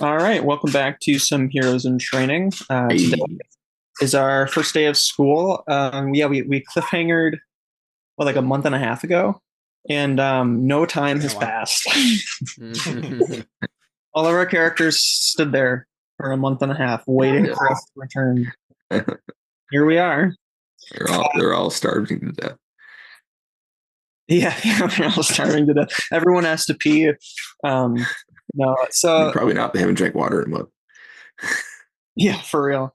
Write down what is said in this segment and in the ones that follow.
All right, welcome back to some Heroes in Training. Today Hey, is our first day of school. Yeah, we cliffhangered like a month and a half ago, and no time Oh has wow. passed. Mhm. All of our characters stood there for a month and a half, waiting yeah. for us to return. Here we are. They're all starving to death. Yeah, we're all starving to death. Everyone has to pee. No, so Probably not. They haven't drank water in a month. yeah, for real.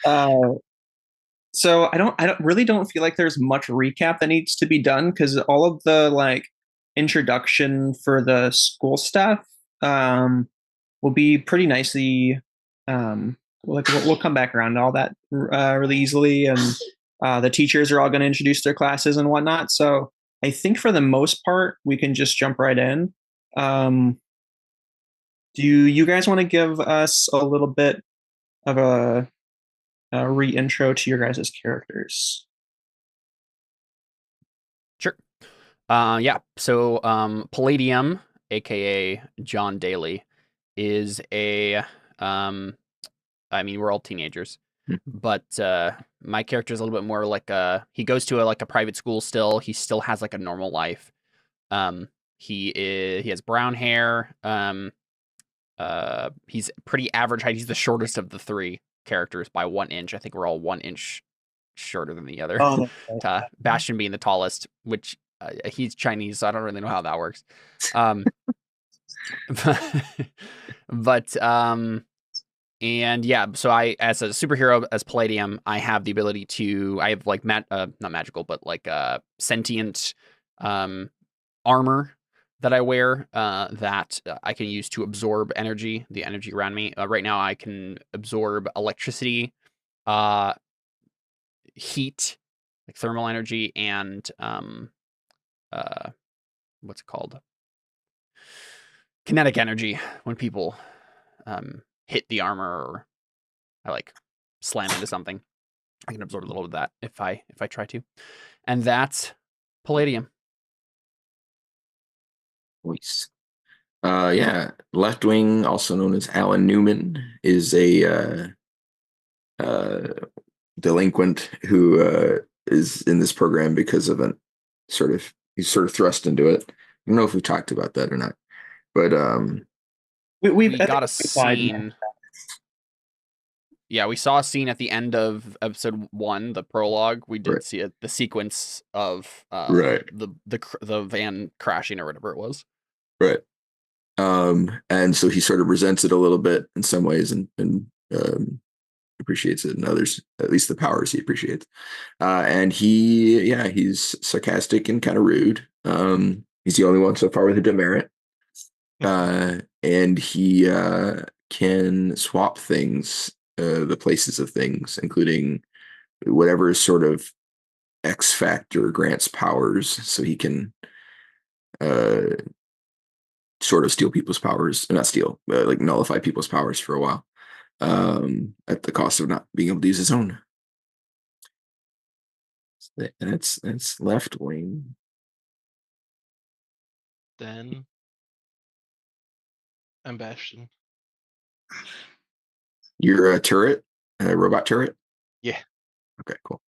Uh, So I don't really don't feel like there's much recap that needs to be done because all of the like introduction for the school stuff um will be pretty nicely we'll come back around to all that really easily, and the teachers are all going to introduce their classes and whatnot. So I think for the most part we can just jump right in. Um do you guys want to give us a little bit of a re-intro to your guys' characters? Sure. Yeah. So, Palladium, aka John Daly, is a um. I mean, we're all teenagers, but my character is a little bit more like he goes to a private school still. He still has like a normal life. He has brown hair. He's pretty average height. He's the shortest of the three characters by 1 inch. I think we're all 1 inch shorter than the other. Oh, no. Bastion being the tallest, which he's Chinese, so I don't really know how that works. Um, but and yeah, so I, as a superhero, as Palladium, I have the ability to, I have like not magical, but like sentient um armor that I wear that I can use to absorb energy, the energy around me. Right now, I can absorb electricity, uh, heat, like thermal energy, and uh, what's it called? Kinetic energy when people hit the armor or I like slam into something. I can absorb a little of that if I try to, and that's Palladium. Voice. Yeah. Left wing, also known as Alan Newman, is a uh, delinquent who is in this program because of he's sort of thrust into it. I don't know if we talked about that or not, but We I think got a we applied. scene. Yeah, we saw a scene at the end of episode 1, the prologue. We right, did see the sequence of right, the van crashing or whatever it was. right. And so he sort of resents it a little bit in some ways, and appreciates it in others, at least the powers he appreciates. And he's sarcastic and kind of rude. He's the only one so far with a demerit. And he can swap things, the places of things, including whatever sort of X factor grants powers, so he can uh, sort of steal people's powers, not steal, like nullify people's powers for a while, at the cost of not being able to use his own. That's left wing. Then I'm Bastion. You're a turret, a robot turret. Yeah. Okay, cool.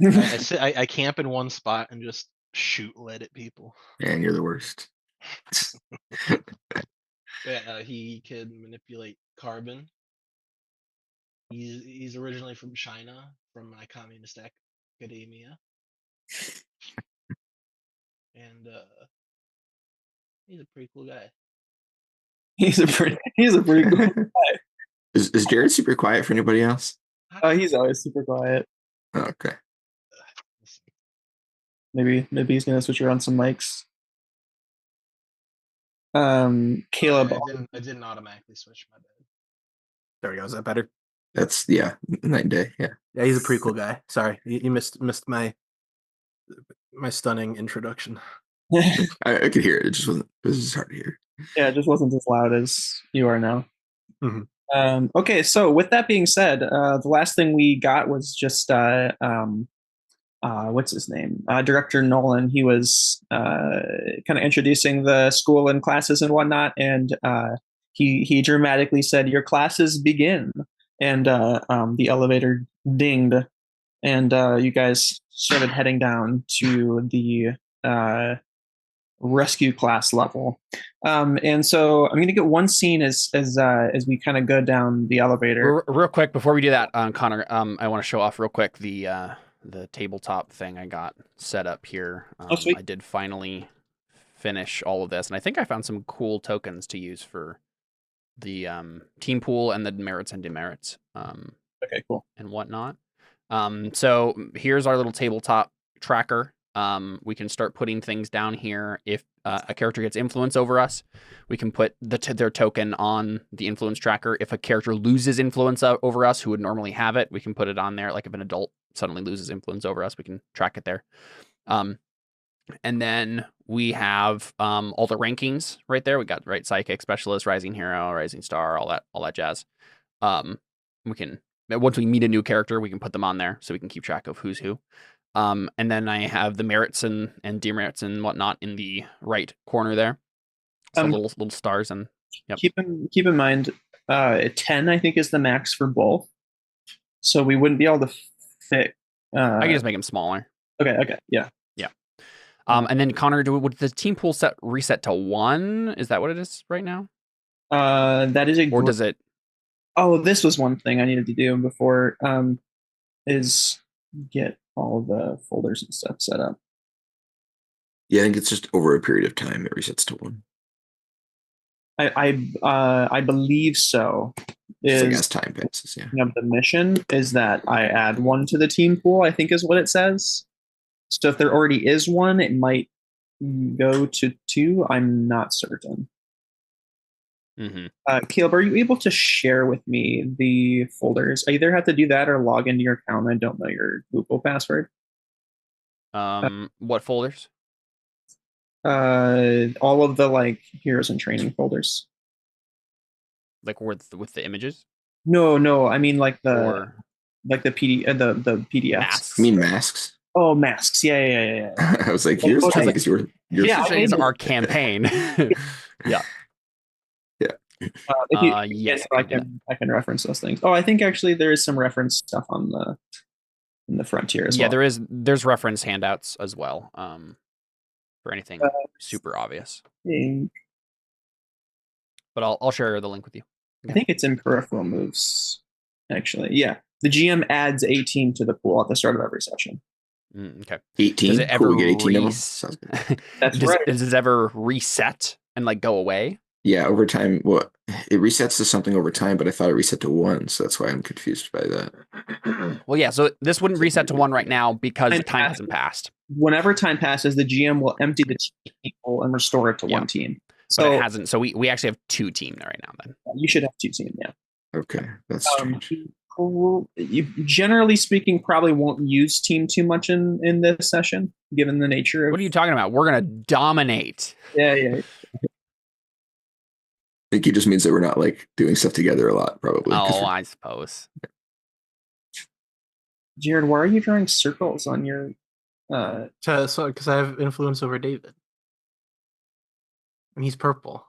I camp in one spot and just shoot lead at people. And you're the worst. Yeah, he can manipulate carbon. He's originally from China, from my communist academia, and he's a pretty cool guy. He's a pretty cool guy. Is Jared super quiet for anybody else? He's always super quiet. Oh, okay. Maybe he's gonna switch around some mics. Caleb. I didn't automatically switch, my bad. There we go. Is that better? That's night and day. Yeah. Yeah, he's a pretty cool guy. Sorry, you missed my stunning introduction. I could hear it. It was just hard to hear. Yeah, it just wasn't as loud as you are now. Mhm. Okay, so with that being said, the last thing we got was just what's his name? Director Nolan. He was kind of introducing the school and classes and whatnot, and he dramatically said, "Your classes begin," and the elevator dinged, and you guys started heading down to the rescue class level. And so I'm going to get one scene as we kind of go down the elevator. Real quick before we do that, Connor, I want to show off real quick the tabletop thing I got set up here. Sweet. I did finally finish all of this, and I think I found some cool tokens to use for the team pool and the merits and demerits. Okay, cool. And whatnot. So here's our little tabletop tracker. We can start putting things down here. If a character gets influence over us, we can put their token on the influence tracker. If a character loses influence over us, who would normally have it, we can put it on there. Like if an adult suddenly loses influence over us, we can track it there. And then we have all the rankings right there. We got Sidekick, Specialist, Rising Hero, Rising Star, all that jazz. We can, once we meet a new character, we can put them on there so we can keep track of who's who. And then I have the merits and demerits and whatnot in the right corner there. So little stars and yep. Keep in mind, 10 I think is the max for both. So we wouldn't be able to fit. I can just make them smaller. Okay, yeah. And then Connor, would the team pool set reset to 1? Is that what it is right now? That is or does it? Oh, this was one thing I needed to do before. Is get all the folders and stuff set up. Yeah, I think it's just over a period of time it resets to 1. I believe so. Just like as time passes, yeah. Of the mission is that I add 1 to the team pool, I think is what it says. So if there already is 1, it might go to 2. I'm not certain. Mm-hmm. Caleb, are you able to share with me the folders? I either have to do that or log into your account. I don't know your Google password. What folders? All of the heroes and training folders. Like with the images? No. I mean the PDFs. Masks. You mean masks? Oh, masks. Yeah. I was like, here's your yeah, it's our campaign. Yeah. Yes, I can reference those things. Oh, I think actually there is some reference stuff on in the frontier as well. Yeah, there's reference handouts as well. For anything super obvious. But I'll share the link with you. I think it's in peripheral moves. Actually, yeah. The GM adds a team to the pool at the start of every session. Okay. 18. Does it ever cool, we get 18 That's right. Does it ever reset and go away? Yeah, over time. Well, it resets to something over time, but I thought it reset to 1, so that's why I'm confused by that. Well, yeah. So this wouldn't reset to 1 right now because time hasn't passed. Whenever time passes, the GM will empty the team pool and restore it to 1 team. So but it hasn't. So we actually have 2 team right now. Then you should have 2 team. Yeah. Okay, that's strange. You, generally speaking, probably won't use team too much in this session, given the nature of. What are you talking about? We're gonna dominate. Yeah. I think it just means that we're not doing stuff together a lot, probably. Oh, I suppose. Jared, why are you drawing circles on your? Because I have influence over David, and he's purple.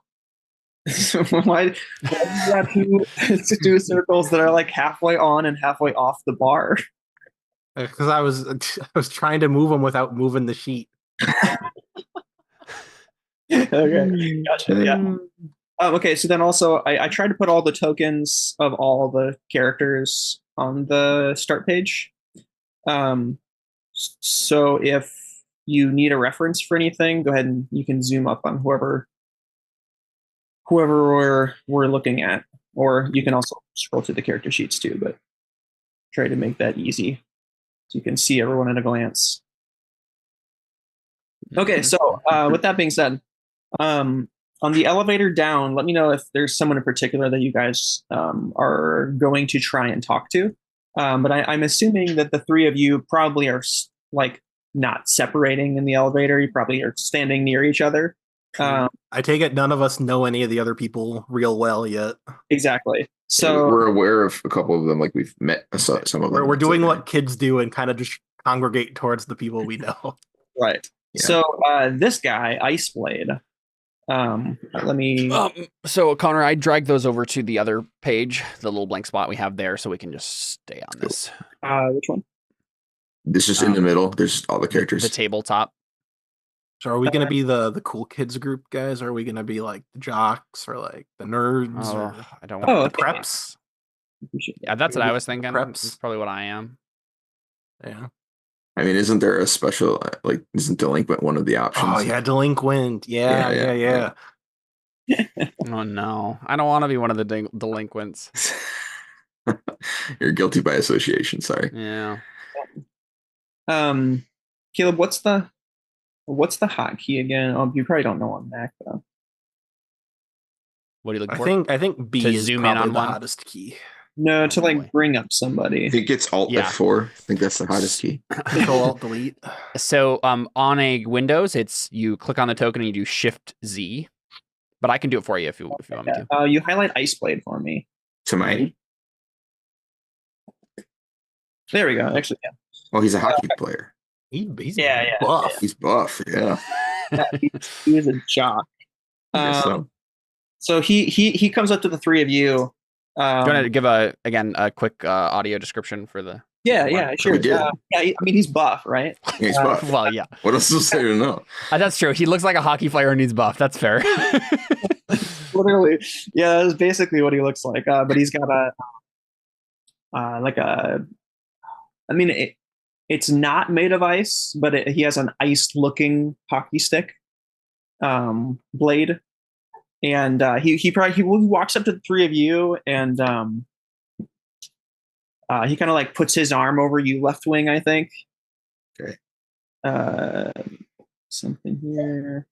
Why do you have to do circles that are halfway on and halfway off the bar? Because I was trying to move them without moving the sheet. Okay, gotcha. Yeah. Okay, so then also I tried to put all the tokens of all the characters on the start page. So if you need a reference for anything, go ahead and you can zoom up on whoever we're looking at, or you can also scroll through the character sheets too. But try to make that easy so you can see everyone at a glance. Okay, so with that being said, on the elevator down, let me know if there's someone in particular that you guys are going to try and talk to. But I'm assuming that the 3 of you probably are not separating in the elevator. You probably are standing near each other. I take it none of us know any of the other people real well yet. Exactly. So we're aware of a couple of them. We've met some of them. We're doing what kids do and kind of just congregate towards the people we know. Right. Yeah. So this guy, Iceblade, Let me. So Connor, I dragged those over to the other page, the little blank spot we have there, so we can just stay on this. Which one? This is in the middle. There's all the characters. The tabletop. So are we gonna be the cool kids group guys? Or are we gonna be like the jocks or like the nerds or I don't the, want the preps? Yeah, that's what I was thinking. Preps. That's probably what I am. Yeah. I mean, isn't there a special isn't delinquent one of the options? Oh yeah, delinquent. Yeah. Oh no, I don't want to be one of the delinquents. You're guilty by association. Sorry. Yeah. Caleb, what's the hotkey again? Oh, you probably don't know on Mac though. What are you looking for? I think B To is zoom in probably on the one? hottest key. No, Oh, to boy. like bring up somebody. I think it's Alt F4. I think that's the hottest key. Control Alt Delete. So on a Windows, it's you click on the token and you do Shift Z. But I can do it for you if you want me to. You highlight Ice Blade for me. To my. There we go. Actually, yeah. Oh, he's a hockey player. He's Yeah. buff. He's buff. Yeah. He is a jock. I guess so. So he comes up to the three of you. Do you want to give a quick audio description for the? Yeah, sure. We did. I mean, he's buff, right? Yeah, he's buff. Well, yeah, What else is there to know? that's true. He looks like a hockey player and he's buff. That's fair. Literally, yeah, that's basically what he looks like. But he's got it's not made of ice, but he has an ice-looking hockey stick blade, and he walks up to the three of you, and he kind of like puts his arm over you, left wing, I think. Okay. Something here.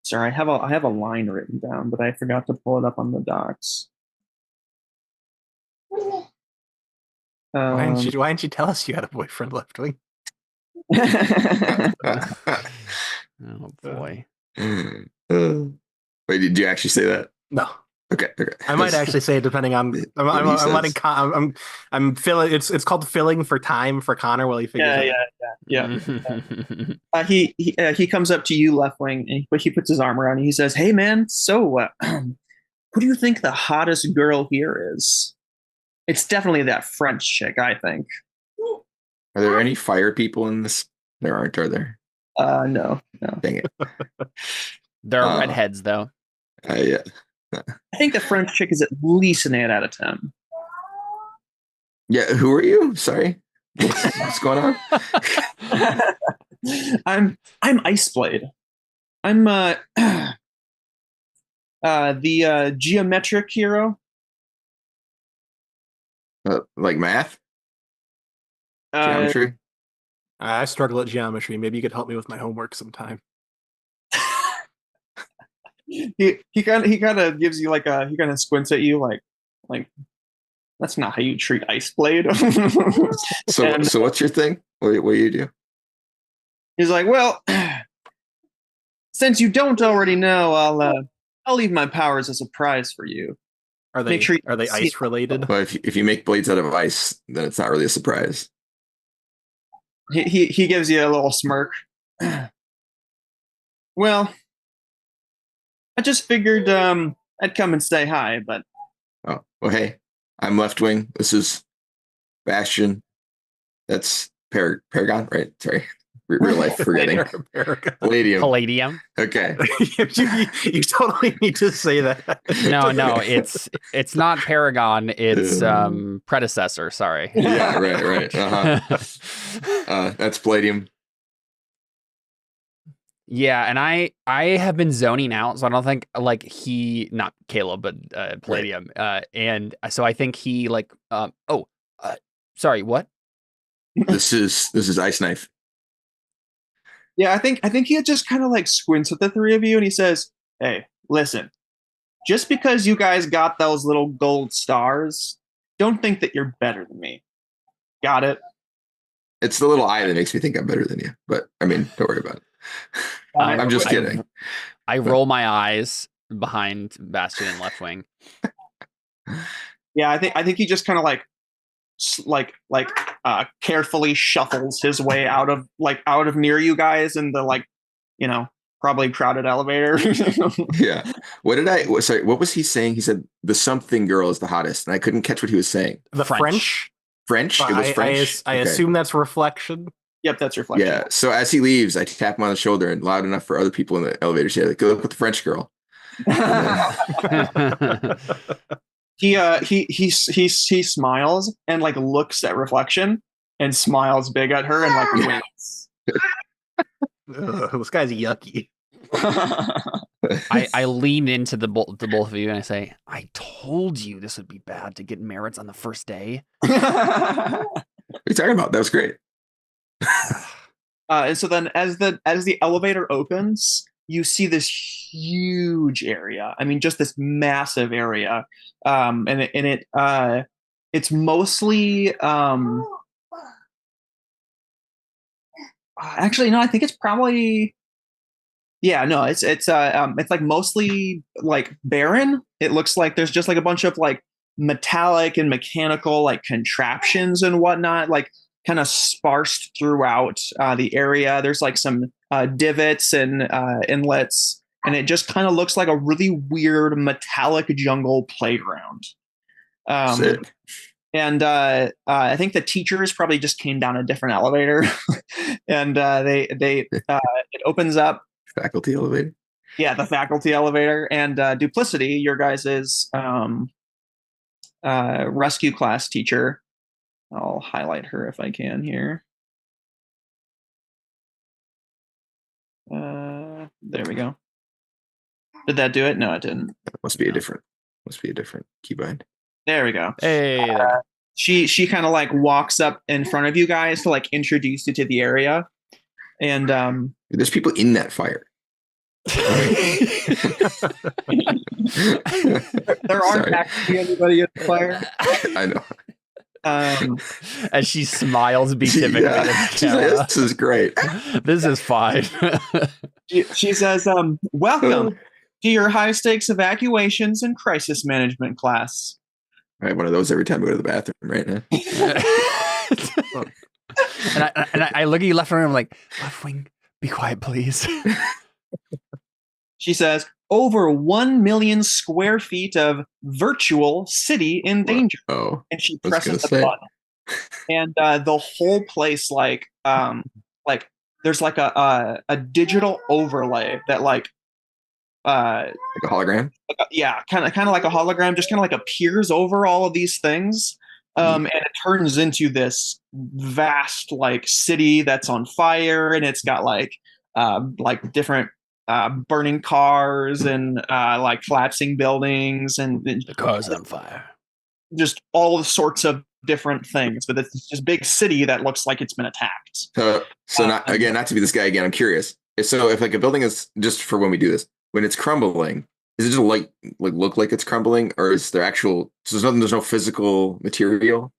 Sorry, I have a line written down, but I forgot to pull it up on the docs. Why didn't you tell us you had a boyfriend, left wing? Oh boy. Wait, did you actually say that? No. Okay. I might actually say it depending on. I'm filling. It's called filling for time for Connor while he figures. Yeah. He comes up to you, left wing, and he puts his arm around you. He says, "Hey, man. So, who do you think the hottest girl here is?" It's definitely that French chick, I think. Are there any fire people in this? There aren't, are there? No. Dang it. There are redheads though. Yeah. I think the French chick is at least an 8 out of 10. Yeah. Who are you? Sorry. What's going on? I'm Ice Blade. I'm the geometric hero. Like math? Geometry? I struggle at geometry. Maybe you could help me with my homework sometime. He kind of gives you he kind of squints at you like that's not how you treat Ice Blade. So what's your thing? What do you do? He's like, well, since you don't already know, I'll leave my powers a surprise for you. Are they ice related? Well, if you make blades out of ice, then it's not really a surprise. He gives you a little smirk. Well, I just figured I'd come and say hi, but Oh, well, hey, I'm left wing. This is Bastion. That's Paragon, right? Sorry, real life forgetting. Palladium. Okay. you totally need to say that. No, it's not Paragon. It's predecessor. Sorry. Yeah, right. That's Palladium. Yeah, and I have been zoning out, so I don't think not Caleb, but Palladium. And so I think he sorry, what? This is Ice Knife. Yeah, I think he just kind of squints at the three of you and he says, "Hey, listen. Just because you guys got those little gold stars, don't think that you're better than me. Got it?" It's the little eye that makes me think I'm better than you, but I mean, don't worry about it. I'm just kidding. I roll my eyes behind Bastion and left wing. Yeah, I think he just kind of carefully shuffles his way out of near you guys in the probably crowded elevator. Yeah. Sorry, what was he saying? He said the something girl is the hottest, and I couldn't catch what he was saying. The French. French? It was French? I assume that's reflection. Yep, that's reflection. Yeah. So as he leaves, I tap him on the shoulder and loud enough for other people in the elevator to say, like, go look at the French girl. He smiles and like looks at reflection and smiles big at her and like winks. This guy's yucky. I lean into the both of you and I say, I told you this would be bad to get merits on the first day. What are you talking about? That was great. And so then as the elevator opens, you see this huge area. I mean, just this massive area. It's mostly actually no, I think it's probably it's like mostly like barren. It looks like there's just like a bunch of like metallic and mechanical like contraptions and whatnot, like kind of sparsed throughout the area. There's like some divots and inlets, and it just kind of looks like a really weird metallic jungle playground. Sick. And I think the teachers probably just came down a different elevator, and it opens up. Faculty elevator. Yeah, the faculty elevator, and Duplicity, your guys's rescue class teacher. I'll highlight her if I can here. There we go. Did that do it? No, it didn't. Must be a different keybind. There we go. Hey. She kind of like walks up in front of you guys to like introduce you to the area, and there's people in that fire. There aren't actually anybody in the fire. I know. As she smiles beatifically. Yeah. She's like, this is great. This is fine. She says, welcome to your high stakes evacuations and crisis management class. I have one of those every time I go to the bathroom right now. and I look at you left wing, I'm like, left wing, be quiet, please. She says, over 1 million square feet of virtual city in danger. Oh, and she presses the button. And the whole place, like there's like a digital overlay that like a hologram. Kind of like a hologram, just kind of like appears over all of these things. And it turns into this vast like city that's on fire, and it's got like different burning cars and like collapsing buildings, and the car's on fire. Just all sorts of different things, but it's this big city that looks like it's been attacked. So not to be this guy again, I'm curious. So if like a building is, just for when we do this, when it's crumbling, is it just like look like it's crumbling, or is there actual? So there's no physical material.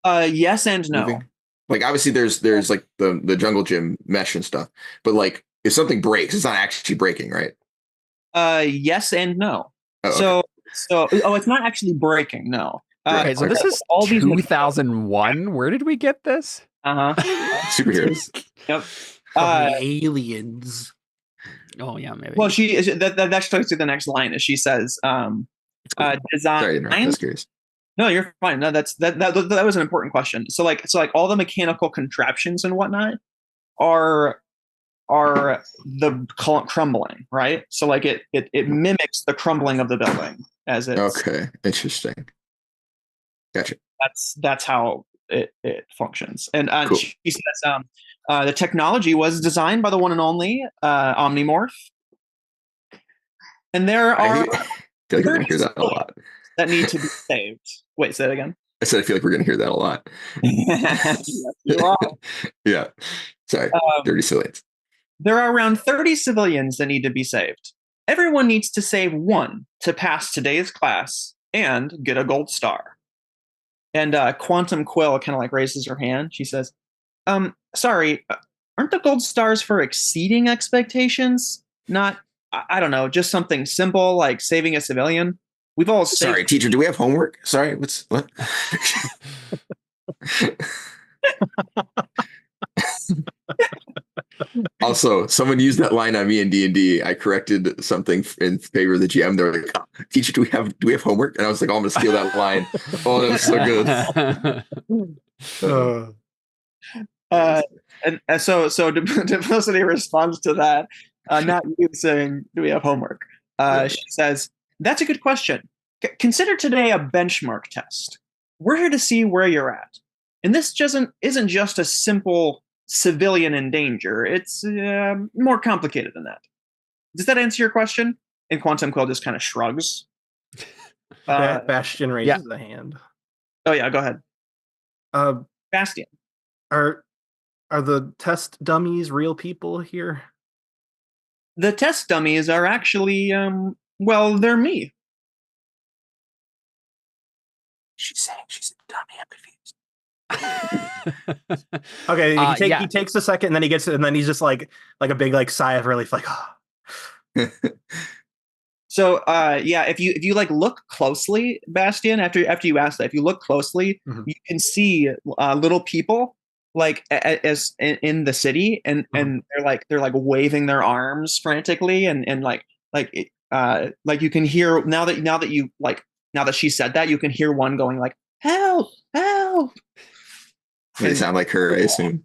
Yes and no. Moving? Like obviously there's like the jungle gym mesh and stuff, but like if something breaks, it's not actually breaking, right? Yes and no. Oh, So it's not actually breaking. No. Okay, so this is all 2001. Where did we get this? Superheroes. Yep. Aliens. Oh yeah, maybe. Well, that's to the next line. As she says, cool. design. Sorry, I was curious. No, you're fine. No, that was an important question. So like all the mechanical contraptions and whatnot are the crumbling, right? So like it mimics the crumbling of the building as it's. Okay, interesting. Gotcha. That's how it functions. And cool. She says the technology was designed by the one and only Omnimorph. And there are I feel like we're gonna hear that a lot. That need to be saved. Wait, say that again. I said I feel like we're gonna hear that a lot. Yes, you are. Yeah. Sorry. Dirty civilians. There are around 30 civilians that need to be saved. Everyone needs to save one to pass today's class and get a gold star. And Quantum Quill kind of like raises her hand. She says, sorry, aren't the gold stars for exceeding expectations? Not, I don't know, just something simple like saving a civilian. We've all saved. Sorry, teacher, do we have homework? Sorry, what? Also, someone used that line on me in D&D. I corrected something in favor of the GM. They're like, "Teacher, do we have homework?" And I was like, "Oh, I'm gonna steal that line." Oh, that was so good. So Diplicity responds to that, not you saying, "Do we have homework?" Right. She says, "That's a good question. Consider today a benchmark test. We're here to see where you're at, and this isn't just a simple civilian in danger. It's more complicated than that." Does that answer your question? And Quantum Quill just kind of shrugs. Bastion raises a hand. Oh yeah, go ahead. Bastion. Are the test dummies real people here? The test dummies are actually, well, they're me. She's saying she's a dummy. I'm confused. Okay, he takes a second, and then he gets it, and then he's just like a big sigh of relief, like, oh. So if you like look closely, Bastion, after you ask that, if you look closely, you can see little people like as in the city, and they're like waving their arms frantically, and you can hear now that she said that, you can hear one going like, "Help, help." They sound like her, I assume.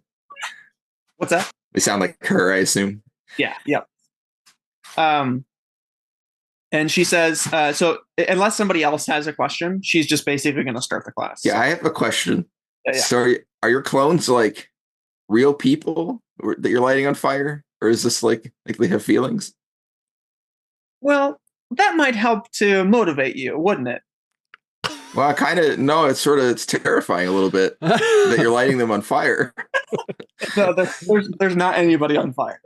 What's that? They sound like her, I assume. Yeah. Yep. And she says, so unless somebody else has a question, she's just basically going to start the class. Yeah, I have a question. Yeah. So are your clones like real people that you're lighting on fire? Or is this like they have feelings? Well, that might help to motivate you, wouldn't it? Well, no, it's terrifying a little bit that you're lighting them on fire. No, there's not anybody on fire.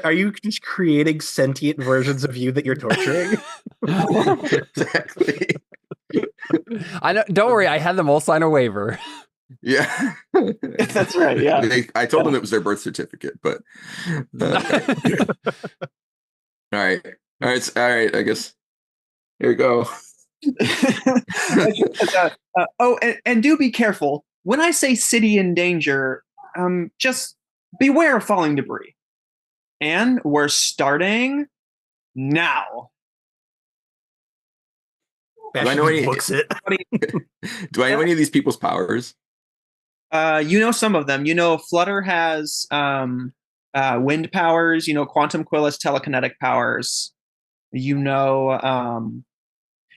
Are you just creating sentient versions of you that you're torturing? Exactly. I know. Don't worry, I had them all sign a waiver. Yeah, that's right. Yeah, I told them it was their birth certificate, but all right. I guess here we go. And do be careful when I say city in danger. Just beware of falling debris. And we're starting now. Do I know any of these people's powers? You know some of them. You know Flutter has wind powers. You know Quantum Quill has telekinetic powers. You know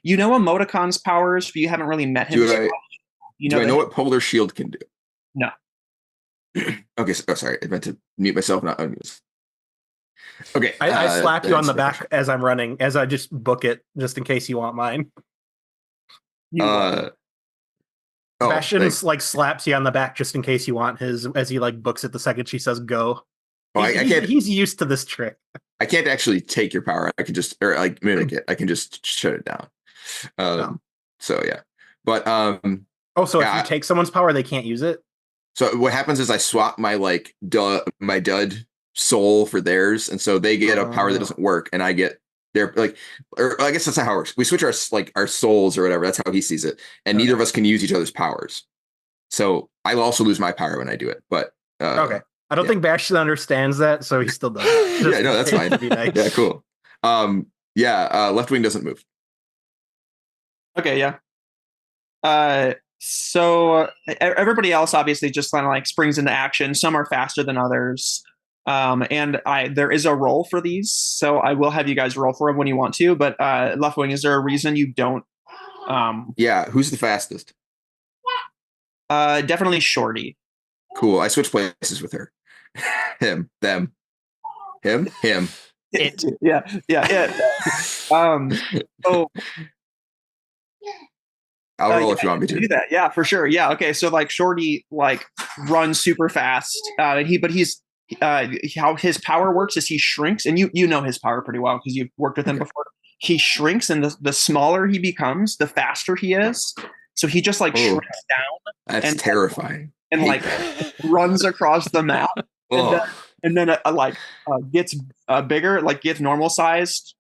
Emoticon's powers, but you haven't really met him. Do I know what Polar Shield can do? No. Okay, sorry. I meant to mute myself, not unmute. Okay. I slap you on the back as I'm running, as I just book it, just in case you want mine. Bastion slaps you on the back just in case you want his, as he books it the second she says go. He's used to this trick. I can't actually take your power. I can just mimic it. I can just shut it down. So yeah, but so if you take someone's power, they can't use it. So what happens is I swap my my dud soul for theirs, and so they get a power that doesn't work, and I get their or I guess that's how it works. We switch our souls or whatever. That's how he sees it, and neither of us can use each other's powers. So I'll also lose my power when I do it. But okay, I don't think Bastion understands that, so he still does. Yeah, no, that's fine. Nice. Yeah, cool. Left wing doesn't move. Okay, yeah. So everybody else obviously just kind of springs into action. Some are faster than others. And there is a roll for these, so I will have you guys roll for them when you want to. But Left Wing, is there a reason you don't? Yeah, who's the fastest? Definitely Shorty. Cool. I switch places with her. Him, them, him. It. Yeah. So. I'll roll if you want me to do that. Yeah, for sure. Yeah. Okay. So Shorty runs super fast. How his power works is he shrinks, and you know his power pretty well because you've worked with him before. He shrinks, and the smaller he becomes, the faster he is. So he just shrinks down. That's terrifying. And runs across the map, and then gets bigger, gets normal sized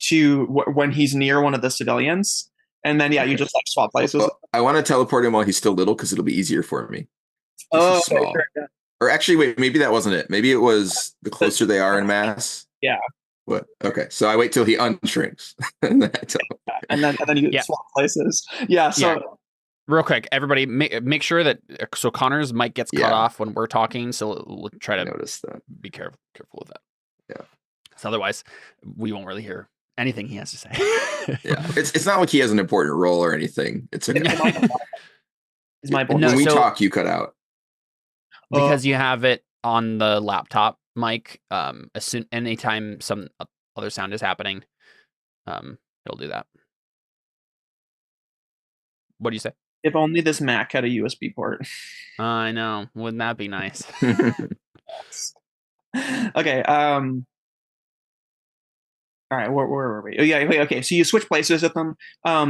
to when he's near one of the civilians. And then, you just swap places. Well, I want to teleport him while he's still little because it'll be easier for me. This is small. Sure, yeah. Or actually, wait, maybe that wasn't it. Maybe it was the closer they are in mass. Yeah. What? Okay, so I wait till he unshrinks, and then you swap places. Yeah. So. Yeah. Real quick, everybody, make sure that so Connor's mic gets cut off when we're talking. So we'll try to notice that. Be careful with that. Yeah. So otherwise, we won't really hear anything he has to say. Yeah, it's not like he has an important role or anything. It's okay. Is my when we talk, you cut out because you have it on the laptop mic. Anytime some other sound is happening, it'll do that. What do you say? If only this Mac had a USB port. I know. Wouldn't that be nice? Okay. All right. Where were we? Oh, yeah. Okay. So you switch places with them.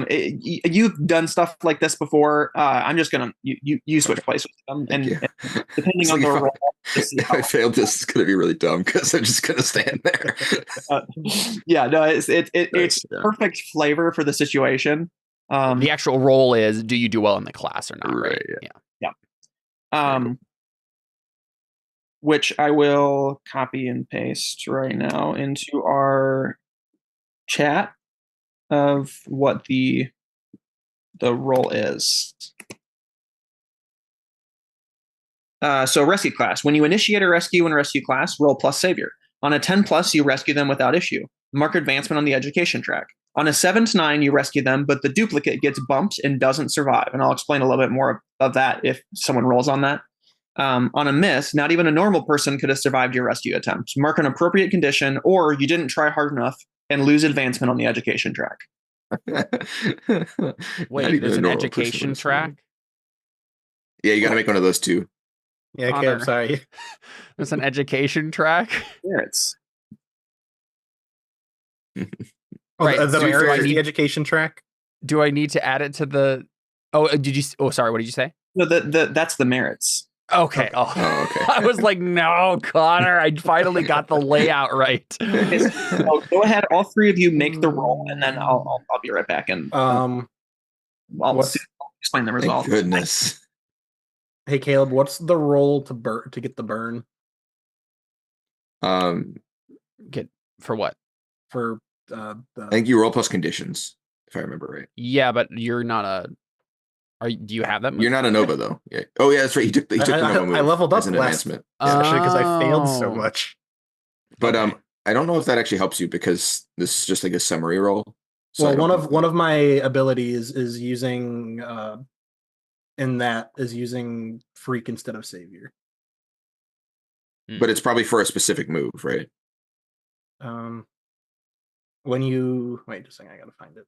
You've done stuff like this before. I'm just gonna you switch places with them, and depending on the role. If I failed this, it's gonna be really dumb because I'm just gonna stand there. Yeah. No. It's perfect flavor for the situation. The actual role is, do you do well in the class or not? Right. Yeah. Which I will copy and paste right now into our chat of what the role is. So rescue class. When you initiate a rescue in rescue class, roll plus savior. On a 10+, you rescue them without issue. Mark advancement on the education track. On a 7 to 9, you rescue them, but the duplicate gets bumped and doesn't survive. And I'll explain a little bit more of that if someone rolls on that. On a miss, not even a normal person could have survived your rescue attempt. Mark an appropriate condition, or you didn't try hard enough and lose advancement on the education track. Wait, there's an education track? Yeah, you got to make one of those too. Yeah, okay, I'm sorry. There's an education track? Merits. Right. The merits, the education track? Do I need to add it to the... sorry, what did you say? No, that's the merits. Okay. Oh, okay. I was like, no, Connor, I finally got the layout right. Go ahead. All three of you make the roll, and then I'll be right back. And I'll explain the result. Thank goodness. Hey, Caleb, what's the roll to get the burn? Get for what? For I think you roll plus conditions, if I remember right. Yeah, but you're not a... do you have that move? You're not a Nova though. Yeah. Oh yeah, that's right. He took the Nova move. I leveled up as an advancement. Especially because I failed so much. But I don't know if that actually helps you because this is just like a summary roll. So one of my abilities is using using freak instead of savior. But it's probably for a specific move, right? When you wait just a second, I gotta find it.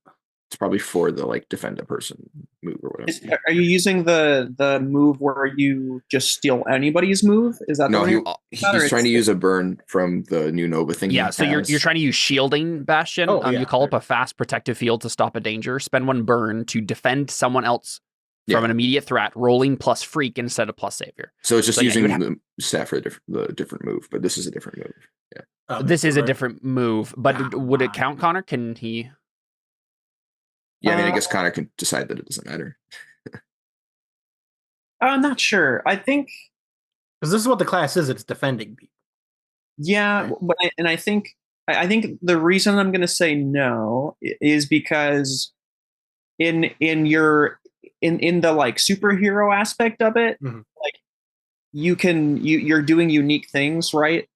It's probably for the like defend a person move or whatever. Are you using the move where you just steal anybody's move? Is that no? He's trying to use a burn from the new Nova thing. Yeah, so you're trying to use shielding, Bastion. You call up a fast protective field to stop a danger. Spend 1 burn to defend someone else from an immediate threat. Rolling plus freak instead of plus savior. So it's just using the stat for the different move, but this is a different move. Yeah, this is a different move. But would it count, Connor? Can he? Yeah, I mean, I guess Connor can decide that it doesn't matter. I'm not sure. I think because this is what the class is. It's defending people. Yeah, but I think the reason I'm going to say no is because in the like superhero aspect of it, like you're doing unique things, right?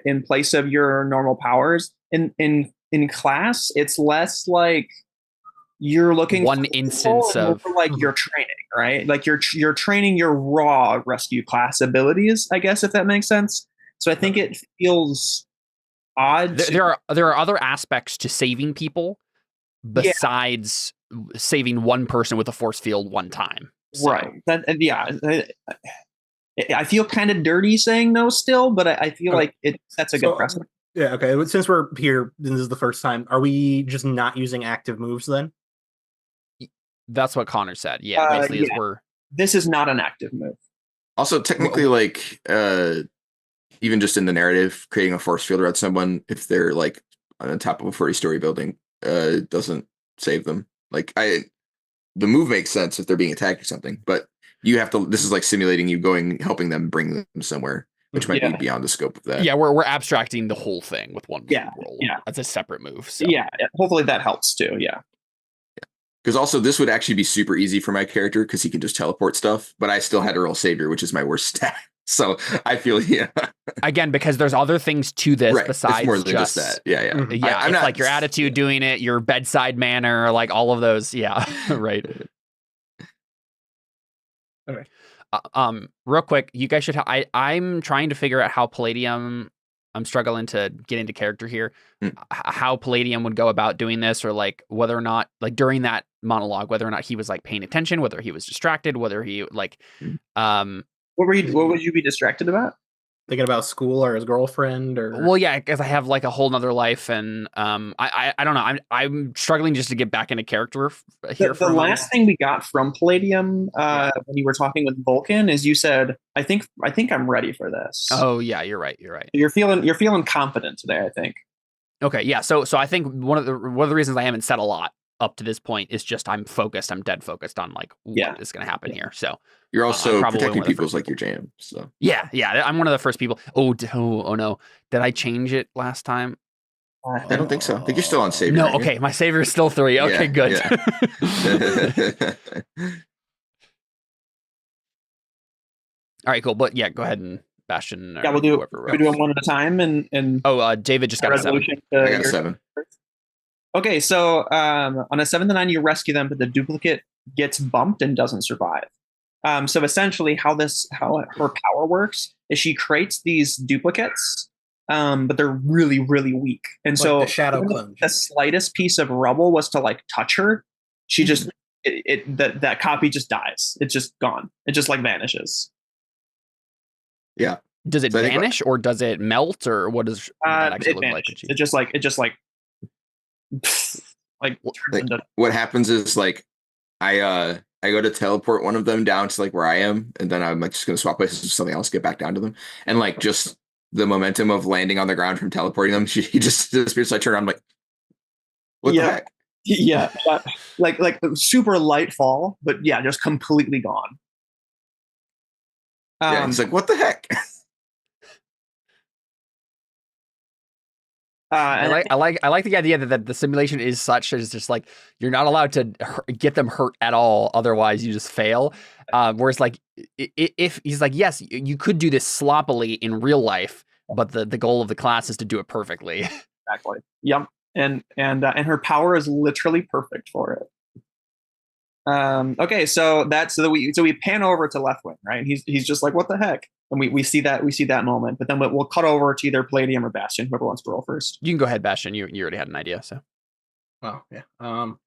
In place of your normal powers. In class, it's less like you're looking one instance of like your training, right? Like you're training your raw rescue class abilities, I guess, if that makes sense. So I think it feels odd. There are other aspects to saving people besides saving one person with a force field one time. So. Right. I feel kind of dirty saying no still, but I feel like that's a good precedent. Yeah. Okay. Since we're here, this is the first time. Are we just not using active moves then? That's what Connor said. Yeah, basically, this is not an active move. Also, technically, like even just in the narrative, creating a force field around someone if they're like on the top of a 40-story building doesn't save them. Like the move makes sense if they're being attacked or something, but you have to. This is like simulating you helping them bring them somewhere, which might be beyond the scope of that. Yeah, we're abstracting the whole thing with one roll. Yeah, that's a separate move. So. Yeah, hopefully that helps too. Yeah. Because also this would actually be super easy for my character because he can just teleport stuff, but I still had to roll Savior, which is my worst stat. So I feel again, because there's other things to this besides it's more than just that. Yeah. Mm-hmm. Yeah, I'm not, like your attitude doing it, your bedside manner, like all of those. Yeah, right. Okay. Real quick, you guys should. I'm trying to figure out how Palladium. I'm struggling to get into character here. How Palladium would go about doing this, or like whether or not, like during that monologue, whether or not he was like paying attention, whether he was distracted, whether he like, What would you be distracted about? Thinking about school or his girlfriend or. Well, yeah, because I have like a whole nother life, and I don't know. I'm struggling just to get back into character here. The last thing we got from Palladium when you were talking with Vulcan is you said, I think I'm ready for this. Oh yeah, you're right. You're feeling confident today, I think. Okay, yeah. So I think one of the reasons I haven't said a lot up to this point is just I'm dead focused on like what is going to happen here. So you're also protecting people's like your jam. So yeah, I'm one of the first people. Oh no, did I change it last time? I don't think so. I think you're still on Savior. No, okay, my Savior is still 3. Okay, good. Yeah. All right, cool. But yeah, go ahead and Bastion. Yeah, we'll do them one at a time. And David just got a 7. I got a 7. Okay, so on a 7 to 9, you rescue them, but the duplicate gets bumped and doesn't survive. So essentially, how her power works is she creates these duplicates, but they're really, really weak. And like so the shadow clone. The slightest piece of rubble was to like touch her. She just that copy just dies. It's just gone. It just like vanishes. Yeah. Does it vanish or does it melt or what does that actually look like? It just like what happens is like I go to teleport one of them down to like where I am, and then I'm like just gonna swap places with something else, get back down to them, and like just the momentum of landing on the ground from teleporting them, he just disappears. So I turn around, I'm like, what the heck? Yeah, like super light fall, but yeah, just completely gone. Yeah, it's like, what the heck? I like the idea that the simulation is such as just like you're not allowed to get them hurt at all, otherwise you just fail. Whereas like if he's like, yes, you could do this sloppily in real life, but the goal of the class is to do it perfectly. Exactly. Yep. And her power is literally perfect for it. Okay, so we pan over to Left Wing, right? He's just like, what the heck? And we see that moment, but then we'll cut over to either Palladium or Bastion, whoever wants to roll first. You can go ahead, Bastion. You already had an idea, so. Well, yeah. I'll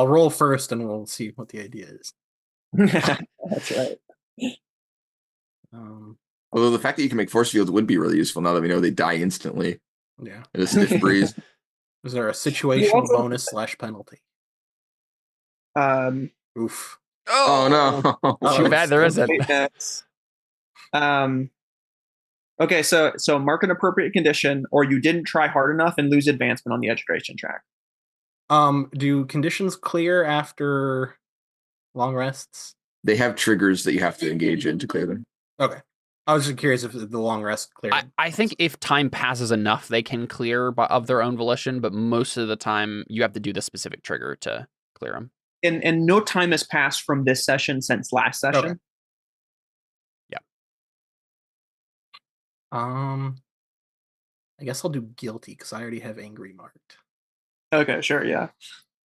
roll first, and we'll see what the idea is. That's right. Although the fact that you can make force fields would be really useful now that we know they die instantly. Yeah. In a stiff breeze. Is there a situational bonus / penalty? Oof. Oh no. Too bad there isn't. Okay, so mark an appropriate condition, or you didn't try hard enough and lose advancement on the education track. Do conditions clear after long rests? They have triggers that you have to engage in to clear them. Okay. I was just curious if the long rest cleared. I think if time passes enough, they can clear of their own volition, but most of the time you have to do the specific trigger to clear them. And no time has passed from this session since last session. Okay. I guess I'll do guilty because I already have angry marked. Okay, sure, yeah.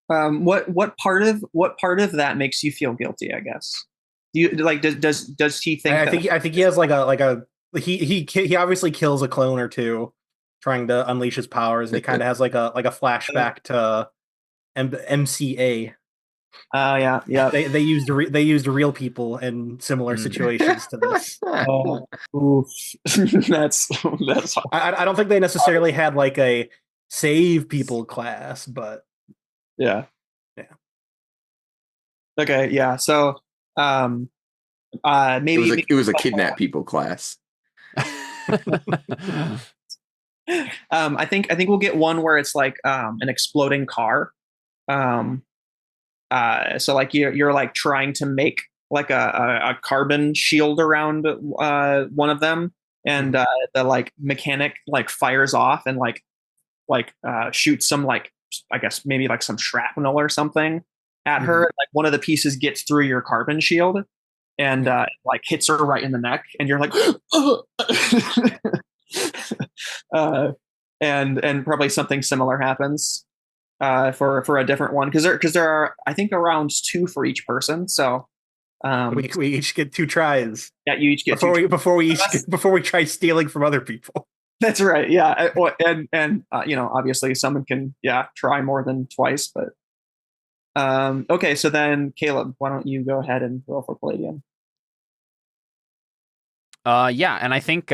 What part of that makes you feel guilty? I guess. Do you like? Does he think? I think he has he obviously kills a clone or two, trying to unleash his powers, and he kind of has like a flashback to MCA. Yeah. They used real people in similar situations to this. That's. I don't think they necessarily had like a save people class, but yeah. Okay, yeah. So, maybe it was a kidnap people class. I think we'll get one where it's like an exploding car. So like you're like trying to make a carbon shield around one of them, and the like mechanic like fires off and shoots some like I guess maybe like some shrapnel or something at her. Like one of the pieces gets through your carbon shield and like hits her right in the neck, and you're like, and probably something similar happens for a different one because there are I think around 2 for each person. So we each get 2 tries. Yeah, you each get before we try stealing from other people. That's right. Yeah, and obviously someone can try more than twice, but okay. So then, Caleb, why don't you go ahead and roll for Palladium? Yeah, and I think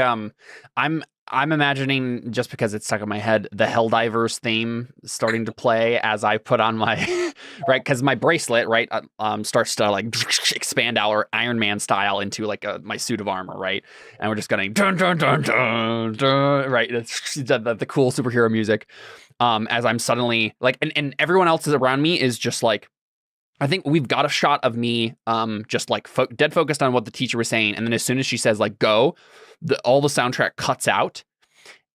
I'm imagining, just because it's stuck in my head, the Helldivers theme starting to play as I put on my right, because my bracelet starts to like expand our Iron Man style into like my suit of armor, right? And we're just going dun dun dun dun dun, right? It's the cool superhero music. As I'm suddenly like, and everyone else is around me is just like, I think we've got a shot of me just like dead focused on what the teacher was saying, and then as soon as she says like go, all the soundtrack cuts out,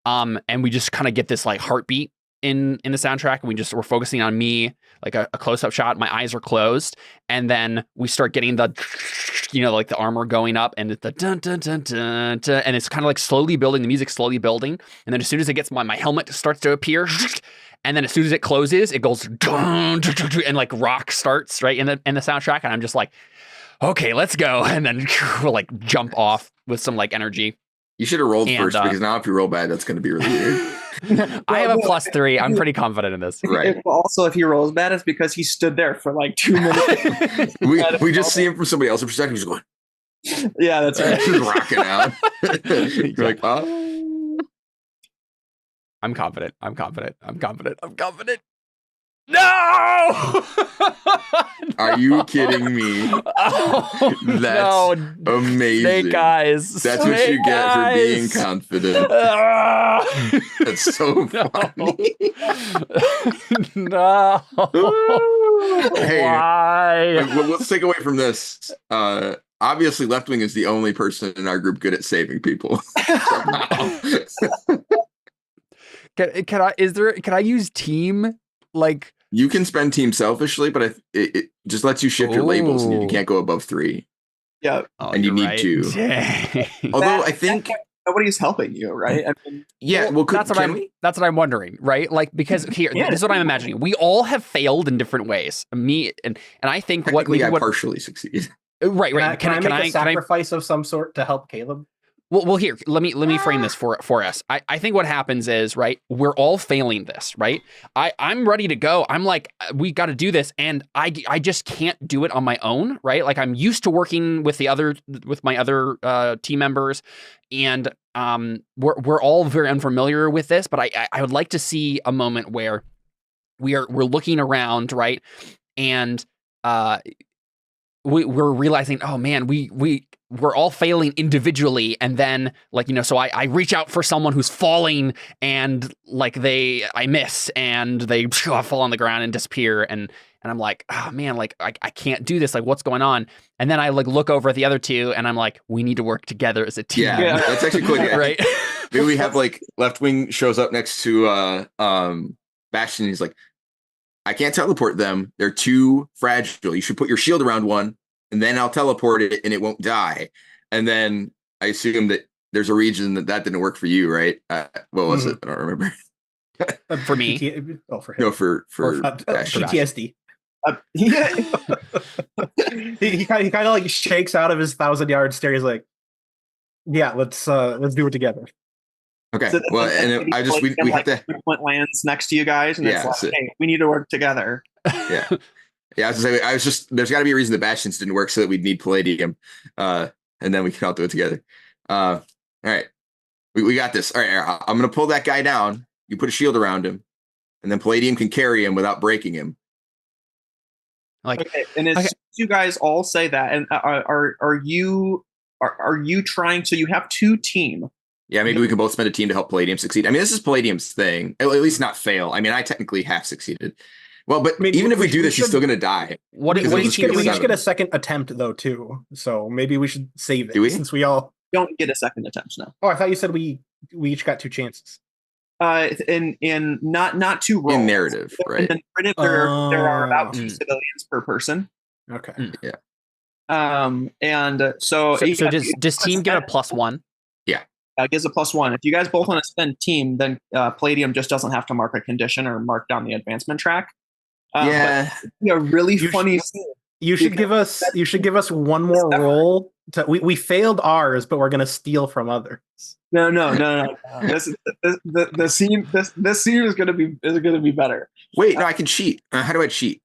and we just kind of get this like heartbeat in the soundtrack, and we're focusing on me, like a close-up shot. My eyes are closed, and then we start getting the like the armor going up, and the dun dun dun dun dun, and it's kind of like slowly building, the music slowly building, and then as soon as it gets my helmet starts to appear. And then as soon as it closes, it goes dun, dun, dun, dun, and like rock starts right in the soundtrack, and I'm just like, okay, let's go, and then we'll like jump off with some like energy. You should have rolled first, because now if you roll bad, that's going to be really weird. I have a +3. I'm pretty confident in this. Right. Also, if he rolls bad, it's because he stood there for like 2 minutes. we just see him from somebody else's perspective. He's going. Yeah, that's right. He's rocking out. You're like, oh. I'm confident. No! Are you kidding me? Oh, That's amazing. Snake eyes. That's what you get for being confident. That's so funny. No. Hey, why? Let's take away from this. Obviously, Left Wing is the only person in our group good at saving people. Can I use team? Like, you can spend team selfishly, but it just lets you shift your labels, and you can't go above 3. Yeah, and you need 2. Dang. Although I think nobody's helping you, right? I mean, that's what I'm wondering, right? Like, because here, this is what I'm imagining. We all have failed in different ways. Me and I think what partially succeed. Right. Can I make a sacrifice of some sort to help Caleb? Well, here, let me frame this for us. I think what happens is, right, we're all failing this, right? I'm ready to go. I'm like, we got to do this, and I just can't do it on my own, right? Like, I'm used to working with my other team members, and we're all very unfamiliar with this, but I would like to see a moment where we're looking around, right, and we're realizing, oh man, we're all failing individually, and then like so I reach out for someone who's falling, and like I miss, and they fall on the ground and disappear, and I'm like, oh man, like I can't do this, like what's going on? And then I like look over at the other 2, and I'm like, we need to work together as a team. Yeah. That's actually cool. Yeah. Right. Maybe we have like Left Wing shows up next to Bastion. He's like, I can't teleport them. They're too fragile. You should put your shield around one, and then I'll teleport it, and it won't die. And then I assume that there's a reason that didn't work for you, right? What was it? I don't remember. For me? For him. No, for PTSD. He kind of like shakes out of his 1,000-yard stare. He's like, yeah, let's do it together. Okay. So we have to. Point lands next to you guys, and it's like, hey, we need to work together. Yeah. Yeah, I was just there's got to be a reason the Bastions didn't work, so that we'd need Palladium, and then we can all do it together. All right, we got this. All right, I'm gonna pull that guy down. You put a shield around him, and then Palladium can carry him without breaking him. Okay, and as you guys all say that, and are you trying? So you have 2 team. Yeah, maybe we can both spend a team to help Palladium succeed. I mean, this is Palladium's thing. At least not fail. I mean, I technically half succeeded. Well, but I mean, even if we do we this, he's should- still gonna die. What Because what it'll do you just think? be we each seven. get a second attempt though too, so maybe we should save it. Do we? Since we all. Don't get a second attempt now. Oh, I thought you said we each got 2 chances. In not two roles. In narrative, right? In the narrative, there are about 2 Oh. civilians per person. Okay. And so So does team get a +1? Gives a +1. If you guys both want to spend team, then Palladium just doesn't have to mark a condition or mark down the advancement track. Yeah. But, really You funny. You should give us. You should give us one more roll. We failed ours, but we're gonna steal from others. No. The scene is gonna be better. Wait, no, I can cheat. How do I cheat?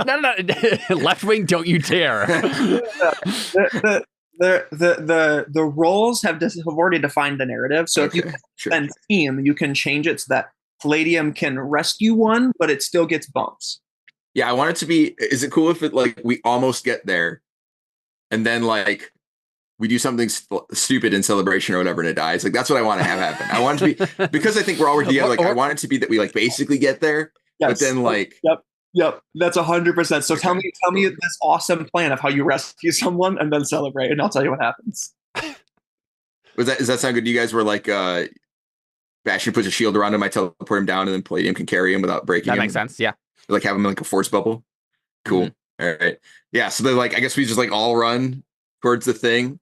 No. Left wing, don't you dare. The roles have already defined the narrative. So if you Sure. spend team, you can change it so that Palladium can rescue one, but it still gets bumps. Yeah, I want it to be. Is it cool if it like we almost get there, and then like we do something stupid in celebration or whatever, and it dies? Like that's what I want to have happen. I want it to be because I think we're already together. Like I want it to be that we like basically get there, but then like Yep, that's 100%. So tell me this awesome plan of how you rescue someone and then celebrate, and I'll tell you what happens. does that sound good? You guys were like Bastion puts a shield around him, I teleport him down, and then Palladium can carry him without breaking That him. makes sense. Yeah. Like have him in like a force bubble. Cool. All right. Yeah. So they're like, I guess we just like all run towards the thing,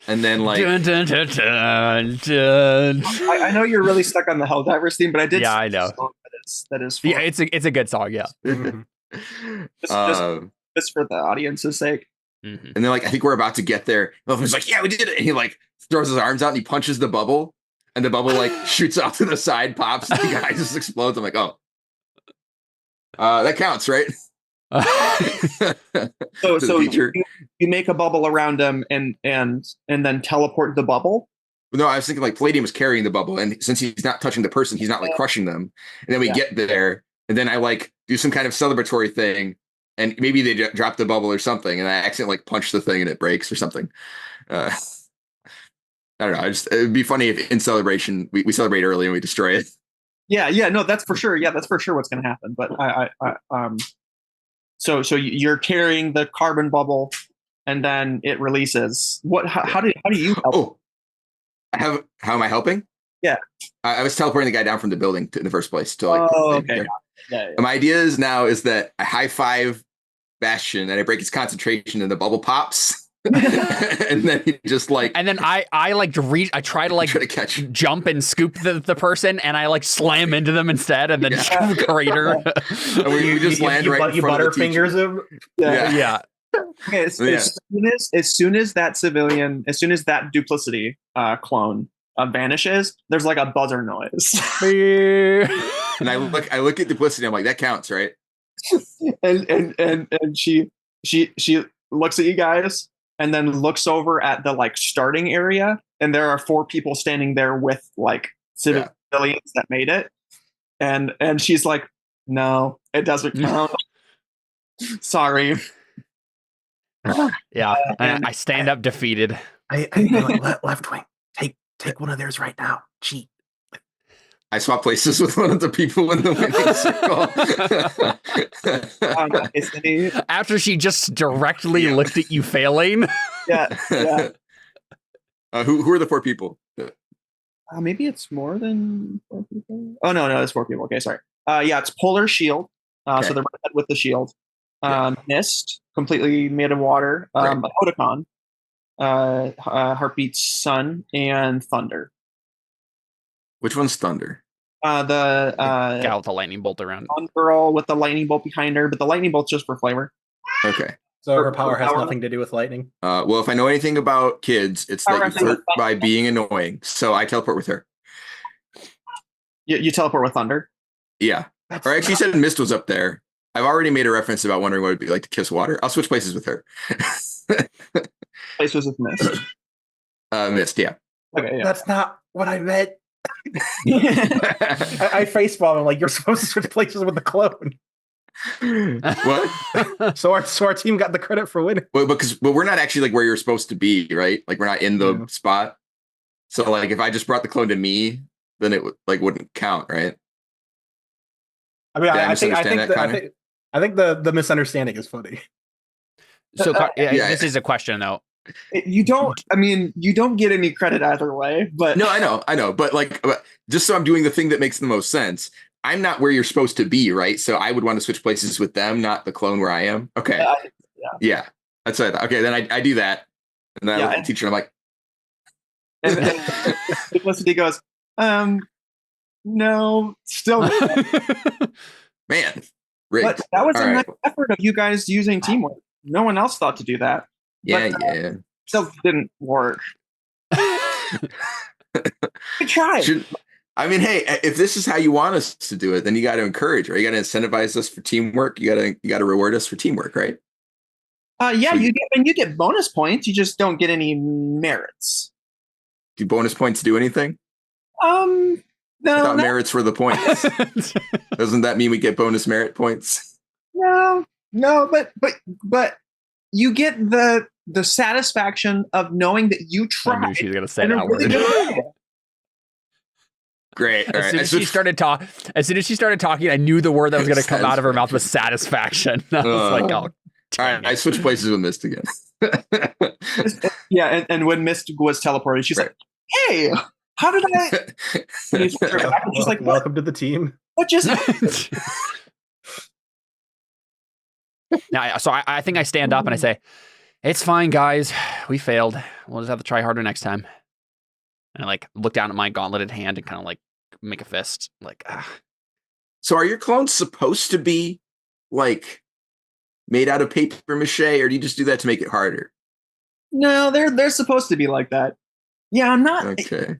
and then like Dun, dun, dun, dun, dun. I know you're really stuck on the Helldivers theme, but I did. Yeah, I know. That is fun. Yeah, it's a good song. Yeah. Just for the audience's sake. Mhm. And then like I think we're about to get there. He's like, yeah, we did it. And he like throws his arms out and he punches the bubble, and the bubble like shoots off to the side, pops, and the guy just explodes. I'm like, oh, that counts, right? So you make a bubble around him and then teleport the bubble. No, I was thinking like Palladium was carrying the bubble, and since he's not touching the person, he's not like crushing them. And then we get there, and then I like do some kind of celebratory thing, and maybe they drop the bubble or something, and I accidentally like punch the thing and it breaks or something. I don't know. It'd be funny if in celebration we celebrate early and we destroy it. Yeah, no, that's for sure. Yeah, that's for sure what's going to happen. But so you're carrying the carbon bubble, and then it releases. What? How do you help? Oh. How am I helping? Yeah. I was teleporting the guy down from the building in the first place. To like, okay. Yeah. My idea is that I high five Bastion and I break his concentration and the bubble pops. And then he just like. And then I try to like try to catch. Jump and scoop the person, and I like slam into them instead, and then crater. And we just land right in front of the teacher. Butterfingers him. Yeah. Okay, as soon as that duplicity clone vanishes, there's like a buzzer noise. And I look at duplicity. I'm like, that counts, right? and she looks at you guys and then looks over at the like starting area, and there are 4 people standing there with like civilians that made it, and she's like, no, it doesn't count. Sorry. Yeah, I stand up defeated. I left wing. Take one of theirs right now. Cheat. I swap places with one of the people in the winning circle. After she just directly looked at you failing. Yeah. Who are the 4 people? Maybe it's more than 4 people. Oh no, it's 4 people. Okay, sorry. It's Polar Shield. Okay. So they're with the shield. Mist, completely made of water. Oticon, Heartbeat's Sun, and Thunder. Which one's Thunder? The gal with the lightning bolt around. One girl with the lightning bolt behind her, but the lightning bolt's just for flavor. Okay. So her power has nothing to do with lightning. Well, if I know anything about kids, it's that you hurt by being annoying. So I teleport with her. You teleport with Thunder? Yeah. Or actually, you said Mist was up there. I've already made a reference about wondering what it'd be like to kiss water. I'll switch places with her. Places with Mist. Mist, yeah. Okay, yeah. That's not what I meant. I facepalm him like you're supposed to switch places with the clone. What? So our team got the credit for winning. Well, because we're not actually like where you're supposed to be, right? Like we're not in the spot. So like if I just brought the clone to me, then it wouldn't count, right? I mean, Did I I think misunderstand that, Connor? I think the misunderstanding is funny. So yeah. this is a question though. You don't. I mean, you don't get any credit either way. But No, I know, but like, just so I'm doing the thing that makes the most sense. I'm not where you're supposed to be, right? So I would want to switch places with them, not the clone where I am. Okay, yeah, that's what I thought. Okay, then I do that, and then I look at the teacher, and I'm like, and Simplicity goes, no, still. man, rigged. But that was All a right. nice effort of you guys using teamwork. No one else thought to do that. Yeah, but, yeah. Still didn't work. Good try. I mean, hey, if this is how you want us to do it, then you got to encourage, right? You got to incentivize us for teamwork. You got to reward us for teamwork, right? Yeah, you get bonus points. You just don't get any merits. Do bonus points do anything? No. I thought merits were the points. Doesn't that mean we get bonus merit points? No, but you get the satisfaction of knowing that you tried. I knew she was gonna say that word. Great. As soon as she started talking, I knew the word that was going to come out of her mouth was satisfaction. I was like, "Oh, all right." I switched places with Mist again. Yeah, and when Mist was teleported, she's like, "Hey, how did I?" She's like, "Welcome to the team." What just? Now, so I think I stand up and I say, "It's fine, guys. We failed. We'll just have to try harder next time." And I like look down at my gauntleted hand and kind of like make a fist. Like, ah. So are your clones supposed to be like made out of paper mache, or do you just do that to make it harder? No, they're supposed to be like that. Yeah, I'm not. Okay.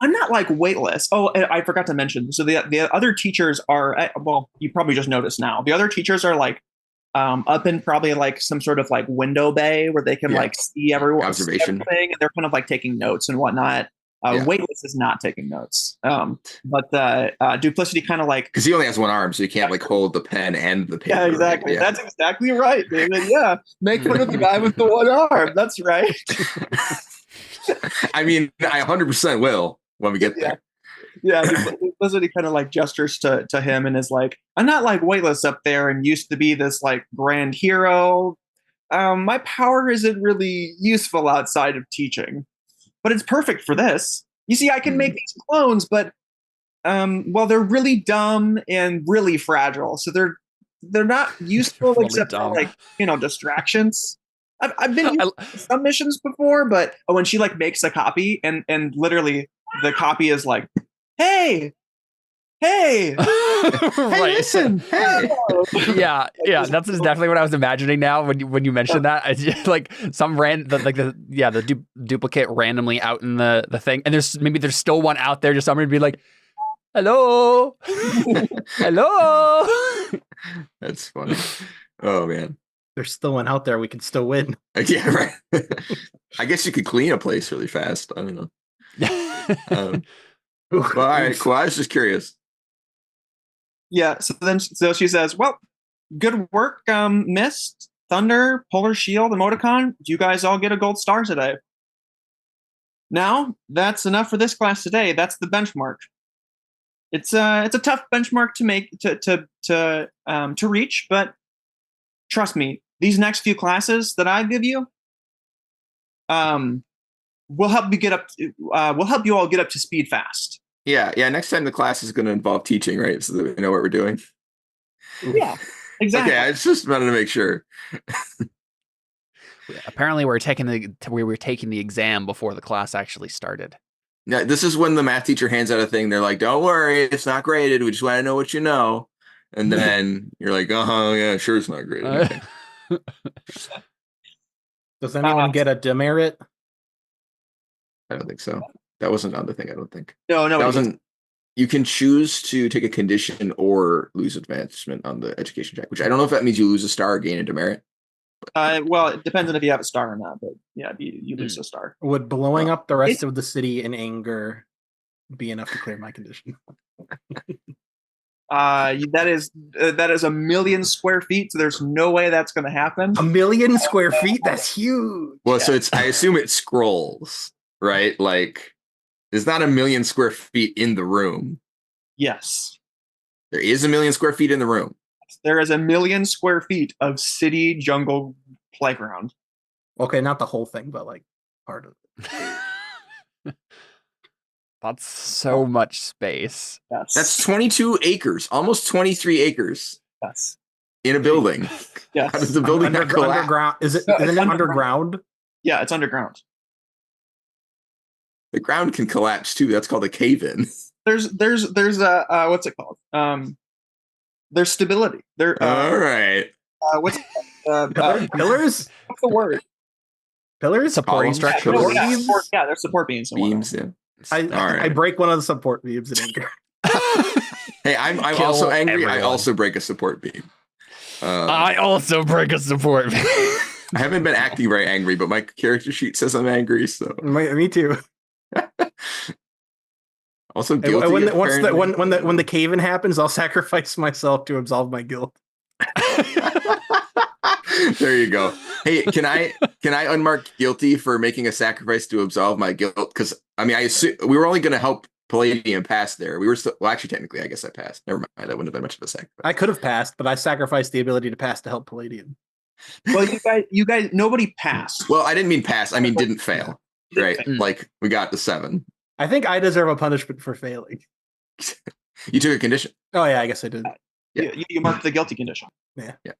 I'm not like weightless. Oh, I forgot to mention. So the other teachers are, well, you probably just noticed now. The other teachers are like up in probably like some sort of like window bay where they can like see everyone. Observation. And they're kind of like taking notes and whatnot. Weightless is not taking notes. But Duplicity kind of like, because he only has one arm, so he can't like hold the pen and the paper. Yeah, exactly. Right? Yeah. That's exactly right, David. Yeah, make fun of the guy with the one arm. That's right. I mean, I 100% will when we get there. Yeah, Duplicity kind of like gestures to him and is like, "I'm not like weightless up there and used to be this like grand hero. My power isn't really useful outside of teaching, but it's perfect for this. You see, I can make these clones, but well, they're really dumb and really fragile, so they're not useful really except for like distractions." I've been to some missions before, but when she like makes a copy and literally the copy is like, hey, right. Listen, hey. Yeah, that's definitely what I was imagining now when you mentioned that. It's just like some the duplicate randomly out in the thing, and there's still one out there, just somebody be like, hello. Hello. That's funny. Oh man, there's still one out there. We can still win. Yeah, right. I guess you could clean a place really fast. I don't know. All right, cool. I was just curious. Yeah. So she says, "Well, good work, Mist, Thunder, Polar Shield, Emoticon. You guys all get a gold star today. Now that's enough for this class today. That's the benchmark. It's a tough benchmark to make to reach, but trust me, these next few classes that I give you, will help you get up. Will help you all get up to speed fast." Yeah. Next time the class is going to involve teaching, right? So that we know what we're doing. Yeah, exactly. Okay, I just wanted to make sure. Apparently, we were taking the exam before the class actually started. Yeah, this is when the math teacher hands out a thing. They're like, "Don't worry, it's not graded. We just want to know what you know." And then you're like, "Oh yeah, sure, it's not graded." Okay. Does anyone get a demerit? I don't think so. That wasn't on the thing. I don't think. No, that wasn't. You can choose to take a condition or lose advancement on the education check, which I don't know if that means you lose a star or gain a demerit. Well, it depends on if you have a star or not, but yeah, you lose a star. Would blowing up the rest of the city in anger be enough to clear my condition? That is 1 million square feet, so there's no way that's going to happen. 1 million square feet? That's huge. Well, so I assume it scrolls, right? Like, there's not 1 million square feet in the room. Yes. There is 1 million square feet in the room. There is 1 million square feet of city jungle playground. Okay, not the whole thing, but like part of it. That's so much space. Yes. That's 22 acres, almost 23 acres yes. in a building. Yes. How does the building not collapse? Underground? Isn't it underground? Yeah, it's underground. The ground can collapse too. That's called a cave-in. There's a what's it called? There's stability. There. All right. What's Pillars? what's the word? Pillars? Supporting Columns, structures. pillars. Yeah, there's support beams. and whatnot. Beams. Yeah. I right. break one of the support beams in anger. Hey, I'm Kill also angry. I everyone. also break a support beam. I also break a support. I haven't been acting very angry, but my character sheet says I'm angry. So Me too. also guilty. When the cave-in happens, I'll sacrifice myself to absolve my guilt. There you go. Hey, can I unmark guilty for making a sacrifice to absolve my guilt? Because I mean, I assume we were only going to help Palladium pass there. We were still, well, actually, technically, I guess I passed. Never mind. That wouldn't have been much of a sacrifice. I could have passed, but I sacrificed the ability to pass to help Palladium. Well, you guys, nobody passed. Well, I didn't mean pass. I mean didn't fail. Right? Like we got the 7. I think I deserve a punishment for failing. You took a condition. Oh yeah, I guess I did. Yeah. You marked the guilty condition. Yeah. Yeah.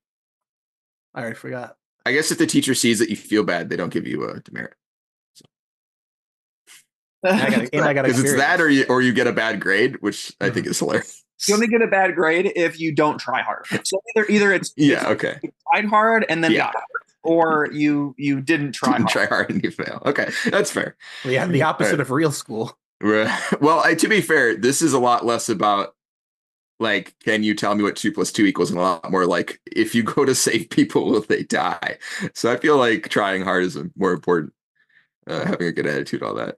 I already forgot. I guess if the teacher sees that you feel bad, they don't give you a demerit. I got Because it's that or you get a bad grade, which I think is hilarious. You only get a bad grade if you don't try hard. So either it's okay. you tried hard and then got hard, or you didn't try hard. Try hard and you fail. Okay, that's fair. Yeah, the opposite of real school. Well, to be fair, this is a lot less about like, can you tell me what 2 + 2 equals, and a lot more like, if you go to save people, will they die? So I feel like trying hard is more important. Having a good attitude, all that.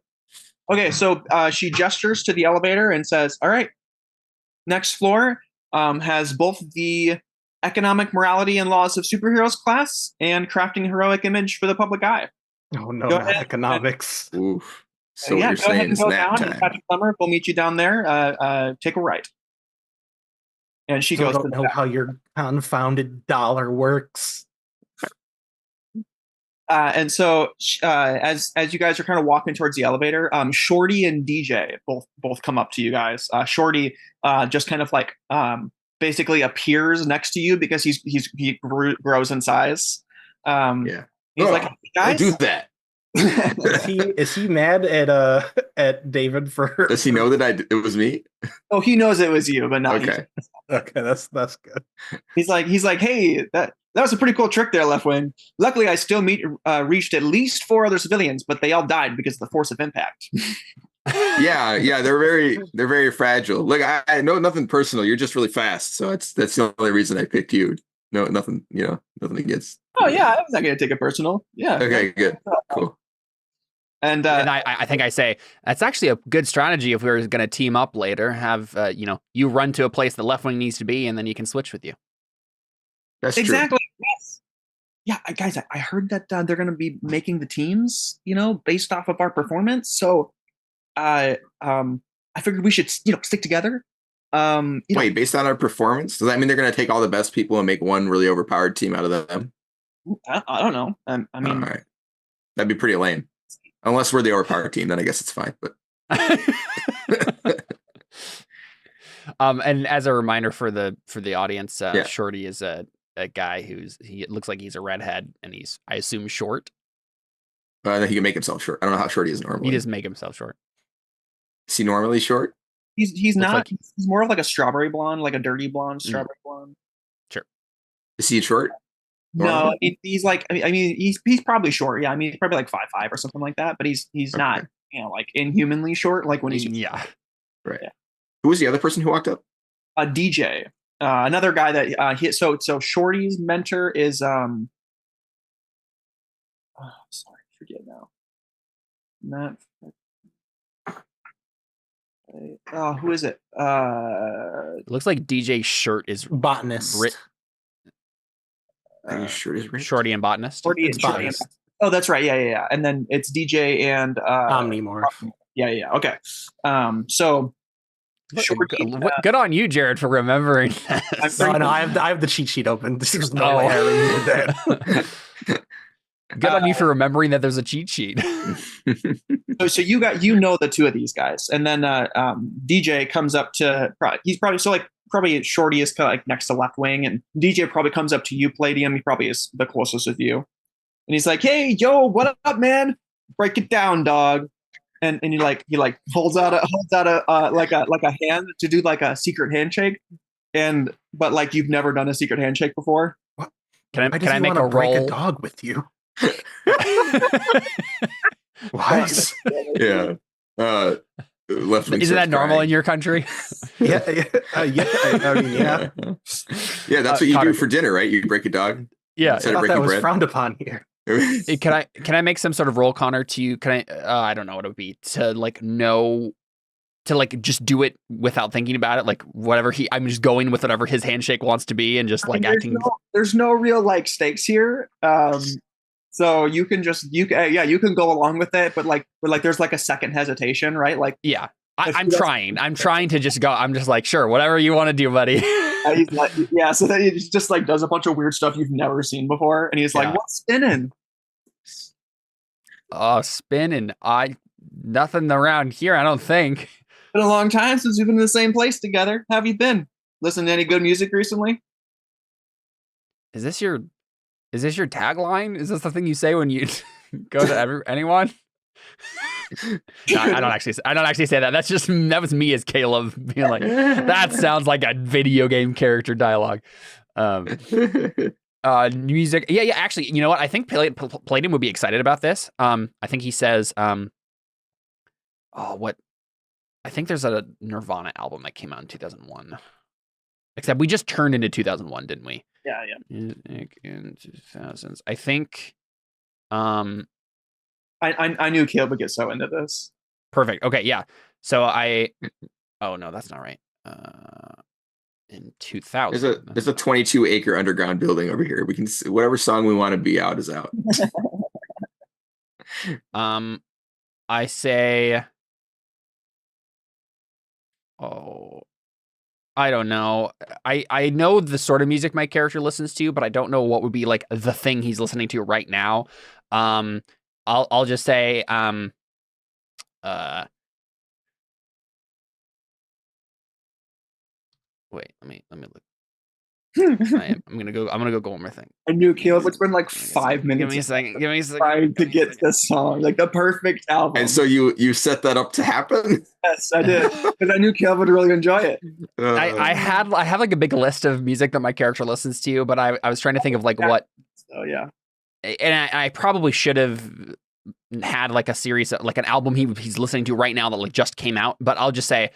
Okay, so she gestures to the elevator and says, "All right, next floor has both the economic morality and laws of superheroes class and crafting heroic image for the public eye." Oh no, Go not ahead. economics. Oof. So yeah, what you're go ahead saying and is go nap down. And time. Patrick Summer will meet you down there. Take a right. And she I goes, don't know how your confounded dollar works. and so as you guys are kind of walking towards the elevator, Shorty and DJ both come up to you guys. Shorty just kind of like basically appears next to you because he grows in size. Yeah. He's like, I guys, do that. Is he mad at David for? Does he know that it was me? Oh, he knows it was you, but not Okay. Okay, that's good. He's like, hey, that was a pretty cool trick there, Left Wing. Luckily, I still reached at least 4 other civilians, but they all died because of the force of impact. Yeah, they're very fragile. Look, I know nothing personal. You're just really fast, so that's the only reason I picked you. No, nothing against. Oh yeah, I'm not gonna take it personal. Yeah. Okay, good, cool. And I think I say that's actually a good strategy if we were going to team up later. Have you run to a place the Left Wing needs to be, and then you can switch with you. That's exactly. True. Yes. Yeah, guys, I heard that they're going to be making the teams, based off of our performance. So, I figured we should, stick together. Wait, based on our performance, does that mean they're going to take all the best people and make one really overpowered team out of them? I don't know. I mean, all right, that'd be pretty lame. Unless we're the overpowered team, then I guess it's fine. But and as a reminder for the audience, Yeah. Shorty is a guy he looks like he's a redhead, and he's, I assume, short. he can make himself short. I don't know how short he is normally. He does make himself short. Is he normally short? He's not. like- He's more of like a strawberry blonde, like a dirty blonde, strawberry blonde. Is he short? No, Normally? he's like. I mean, he's probably short. Yeah, I mean, he's probably like 5'5" or something like that. But he's not, like inhumanly short. Like when he's Yeah. Right. Yeah. Who was the other person who walked up? a DJ, another guy that so Shorty's mentor is sorry, forget now. Not. Who is it? It looks like DJ shirt is Botanist. Are you sure he's rich? Shorty and botanist. It's botanist. Oh, that's right. Yeah. And then it's DJ and Omnimorph. Yeah. Okay. So Shorty, Good on you, Jared, for remembering this. No, I have the cheat sheet open. There's no way I needed that. Good on you for remembering that there's a cheat sheet. so you know the two of these guys, and then DJ comes up to he's probably Shorty is kind of like next to left wing, and DJ probably comes up to you, Palladium. He probably is the closest with you, and he's like, "Hey, yo, what up, man? Break it down, dog." And he holds out a hand to do like a secret handshake, but like you've never done a secret handshake before. What? Can I make a break roll? a dog with you? Why? Yeah. Left wing. Isn't that normal in your country? Yeah. I mean, yeah. Yeah, that's what you do for dinner, right? You break a dog. Yeah, Instead I of thought that breaking was bread. frowned upon here. Can I make some sort of roll, Connor? I don't know what it would be to like know to like just do it without thinking about it, like whatever I'm just going with whatever his handshake wants to be, and just like acting. There's no real like stakes here. So you can go along with it, but there's like a second hesitation, right? Like yeah. I'm trying to just go. I'm just like, sure, whatever you want to do, buddy. He's like, yeah. So then he just like does a bunch of weird stuff you've never seen before, and he's like, "What's spinning?" Oh, spinning. Nothing around here, I don't think. Been a long time since we've been in the same place together. How have you been? Listening to any good music recently? Is this your tagline? Is this the thing you say when you go to anyone? No, I don't actually say that. That was me as Caleb being like, that sounds like a video game character dialogue. Music. Yeah. Actually, you know what? I think Palladium would be excited about this. I think he says, what? I think there's a Nirvana album that came out in 2001. Except we just turned into 2001, didn't we? Yeah. Music in 2000s. I think. I knew Caleb would get so into this. Perfect. Okay, yeah. So oh no, that's not right. In 2000. There's a 22-acre underground building over here. We can whatever song we want to be out is out. I say, oh, I don't know. I know the sort of music my character listens to, but I don't know what would be like the thing he's listening to right now. I'll just say, wait, let me look. I'm gonna go one more thing. I knew Caleb. It's been like 5 minutes. Give me a second. Trying to get this song, like the perfect album. And so you set that up to happen? Yes, I did, because I knew Caleb would really enjoy it. I have like a big list of music that my character listens to, but I was trying to think of like what. Oh yeah. And I probably should have had like a series of, like an album he's listening to right now that like just came out. But I'll just say,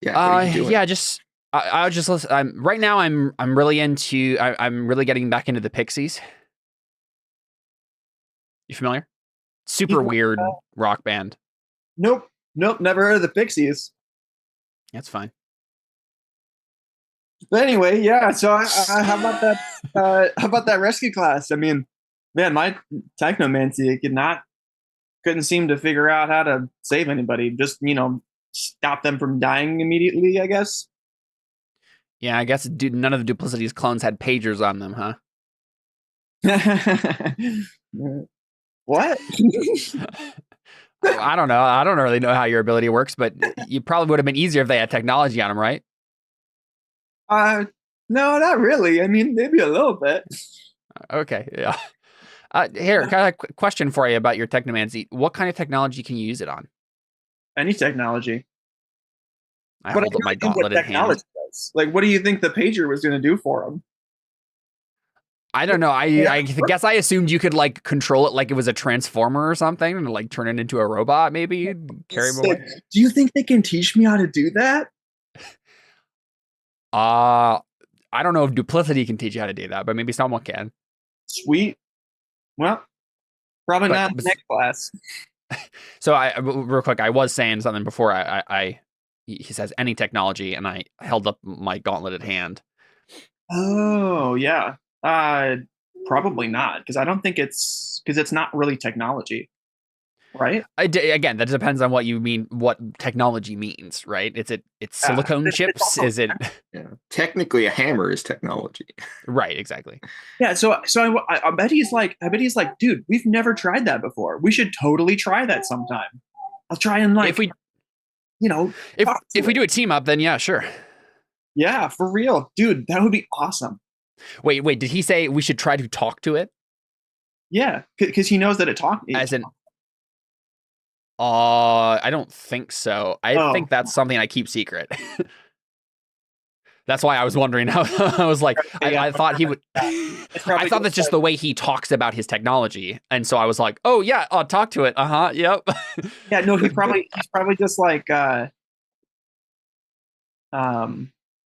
just. I'll just listen. Right now, I'm really into. I'm really getting back into the Pixies. You familiar? Super weird rock band. Nope. Never heard of the Pixies. That's fine. But anyway, yeah. So how about that? How about that rescue class? I mean, man, my technomancy couldn't seem to figure out how to save anybody. Just stop them from dying immediately, I guess. Yeah, I guess none of the Duplicity's clones had pagers on them, huh? What? I don't know. I don't really know how your ability works, but you probably would have been easier if they had technology on them, right? No, not really. I mean, maybe a little bit. Okay, yeah. Here, got a question for you about your technomancy. What kind of technology can you use it on? Any technology. I hold up my gauntleted hand. Like, what do you think the pager was going to do for him? I don't know. I guess I assumed you could like control it like it was a transformer or something, and like turn it into a robot. Maybe carry him away. Do you think they can teach me how to do that? I don't know if Duplicity can teach you how to do that, but maybe someone can. Sweet. Well, probably not in the next class. So real quick, I was saying something before. He says any technology, and I held up my gauntleted hand. Oh yeah, probably not, because I don't think it's not really technology. right? Again, that depends on what you mean, what technology means, right? It's silicone chips? Is it? Yeah. Technically, a hammer is technology. Right, exactly. Yeah, so I bet he's like, dude, we've never tried that before. We should totally try that sometime. I'll try and If we if we do a team up, then yeah, sure. Yeah, for real, dude, that would be awesome. Wait, did he say we should try to talk to it? Yeah, because he knows that it talks. As in, I don't think so. I think that's something I keep secret. That's why I was wondering. I was like, I thought he would. I thought that's just the way he talks about his technology, and so I was like, oh yeah, I'll talk to it. Yep. Yeah, no, he's probably just like,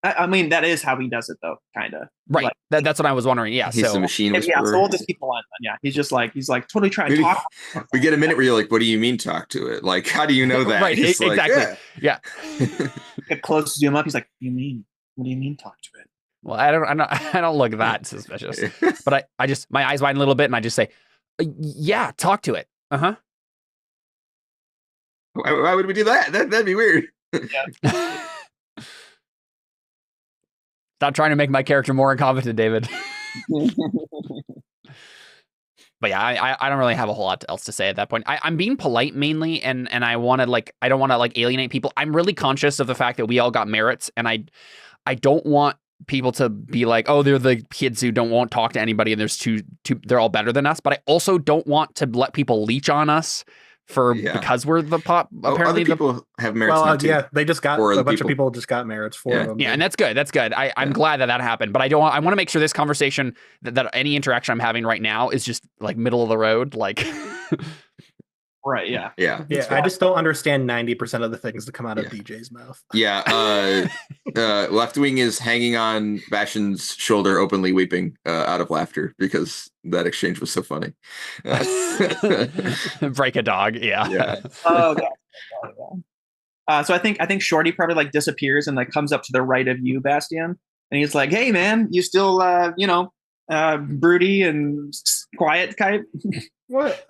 I mean, that is how he does it, though, kind of. Right. Like, that's what I was wondering. Yeah. He's so the machine whisperer. Yeah, so we'll just keep the line. Yeah, he's like totally trying to talk. We get a minute where you're like, what do you mean talk to it? Like, how do you know that? Right. He's Exactly. Like, yeah. Get close to zoom up. He's like, what do you mean talk to it? Well, I don't look that suspicious, but I just, my eyes widen a little bit and I just say, yeah, talk to it. Why would we do that? That'd be weird. Yeah. Stop trying to make my character more incompetent, David. But yeah, I don't really have a whole lot else to say at that point. I'm being polite mainly, and I want to I don't want to alienate people. I'm really conscious of the fact that we all got merits, and I don't want people to be like, oh, they're the kids who won't talk to anybody, and there's two they're all better than us. But I also don't want to let people leech on us because we're the pop. Apparently, other people have merits. Well, yeah, they just got a bunch of people just got merits for them. Yeah, and that's good. That's good. I'm glad that happened. But I want to make sure this conversation that any interaction I'm having right now is just like middle of the road, like. Right. Yeah. Yeah. I just don't understand 90% of the things that come out of DJ's mouth. Yeah. Left Wing is hanging on Bastion's shoulder, openly weeping out of laughter because that exchange was so funny. Break a dog. Yeah. Oh god. So I think Shorty probably disappears and comes up to the right of you, Bastion, and he's like, "Hey man, you still broody and quiet type?" What?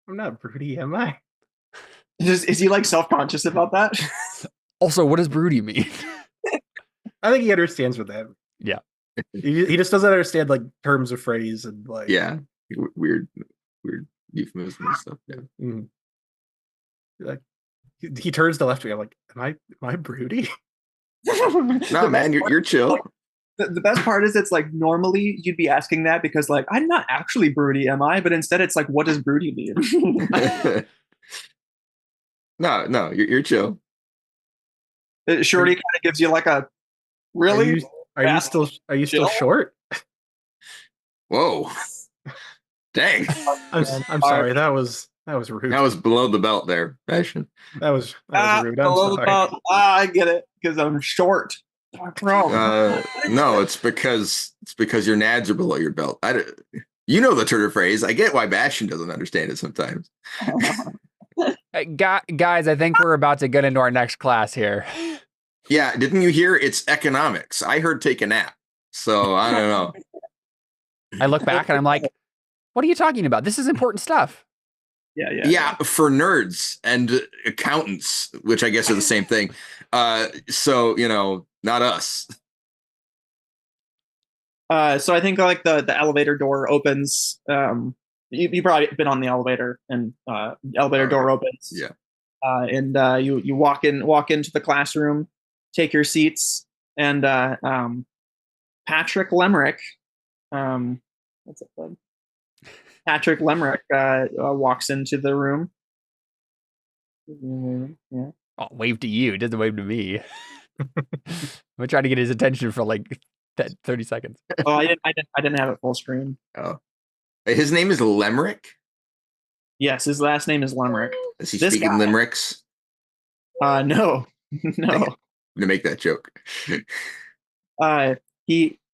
I'm not broody, am I? Is he self-conscious about that? Also, what does broody mean? I think he understands what that means. Yeah. He just doesn't understand terms of phrase and yeah, weird euphemisms and stuff. Yeah. Mm-hmm. He turns to left to me. I'm like, am I broody? No, man, you're chill. The best part is it's normally you'd be asking that because I'm not actually broody, am I? But instead it's what does broody mean? No, you're chill. Shorty kind of gives you a really. Are you still short? Whoa, dang! I'm sorry. That was rude. That was below the belt there, Bastion. That was rude. I'm below sorry. the belt. I get it because I'm short. No, it's because your nads are below your belt. You know the Turner phrase. I get why Bastion doesn't understand it sometimes. Guys, I think we're about to get into our next class here. Yeah, didn't you hear? It's economics. I heard take a nap. So I don't know. I look back and I'm like, what are you talking about? This is important stuff. Yeah, for nerds and accountants, which I guess are the same thing. So, not us. So I think the elevator door opens. You probably been on the elevator, and elevator door opens. Yeah. And you walk into the classroom, take your seats, and Patrick Lemerick, what's up, bud? Patrick Lemerick walks into the room. Yeah. Oh, wave to you. It doesn't wave to me. I'm trying to get his attention for 30 seconds. Oh, I didn't have it full screen. Oh, his name is Lemerick. Yes, his last name is Lemerick. Is he speaking limericks? No. To make that joke.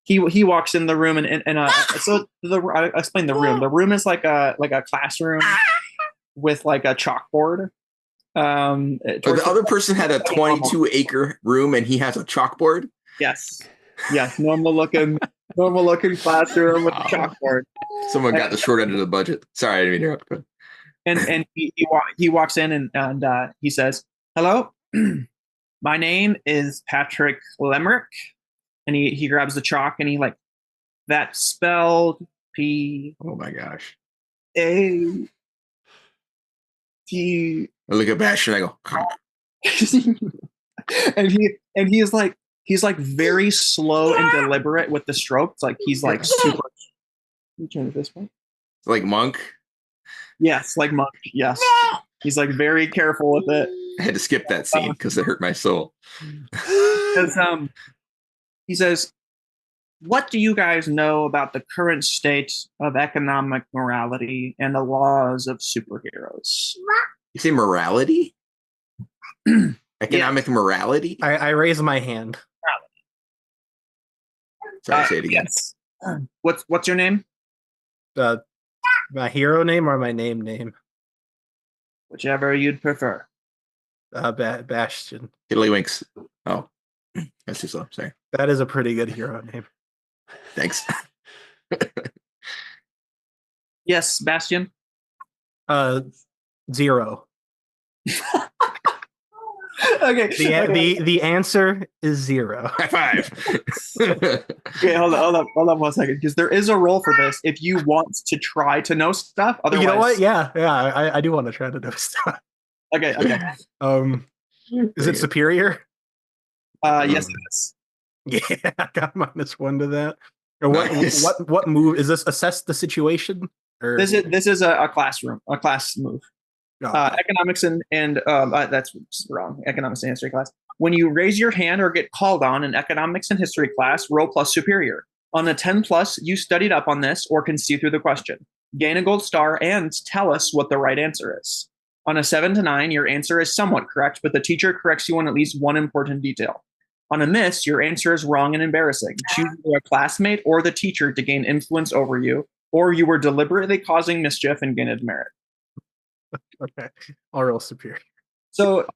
He walks in the room and so I explain the room. The room is like a classroom with a chalkboard. The other person had a 22-acre room and he has a chalkboard. Yes, normal looking classroom with a chalkboard. Someone got the short end of the budget. Sorry, I didn't interrupt. and he walks in and he says, "Hello, my name is Patrick Lemerick," and he grabs the chalk and he like that spelled P Oh my gosh. A T. I look at Bastion and I go, and he is like he's like very slow and deliberate with the strokes. Like he's like super. Let me turn it this way. like Monk. Yes, like Monk. Yes, he's like very careful with it. I had to skip that scene because it hurt my soul. Because he says, "What do you guys know about the current state of economic morality and the laws of superheroes?" You say morality? Economic morality? I raise my hand. Sorry, say it again. Yes. What's your name? My hero name or my name? Whichever you'd prefer. Bastion. Tiddlywinks. Oh, that's too slow. Sorry. That is a pretty good hero name. Thanks. Yes, Bastion. Zero. Okay. The answer is zero. High five. Okay, hold on 1 second, because there is a role for this if you want to try to know stuff. Otherwise, You know what? Yeah. I do want to try to know stuff. Okay. Is it superior? Yes, it is. Yeah, I got -1 to that. Or Nice. what move is this? Assess the situation. Or This is a class move. Economics and that's wrong. Economics and history class. When you raise your hand or get called on in economics and history class, roll plus superior. On the 10 plus, you studied up on this or can see through the question. Gain a gold star and tell us what the right answer is. On a 7 to 9, your answer is somewhat correct, but the teacher corrects you on at least one important detail. On a miss, your answer is wrong and embarrassing. Choose either a classmate or the teacher to gain influence over you, or you were deliberately causing mischief and gain a demerit. Okay, I'll roll superior. So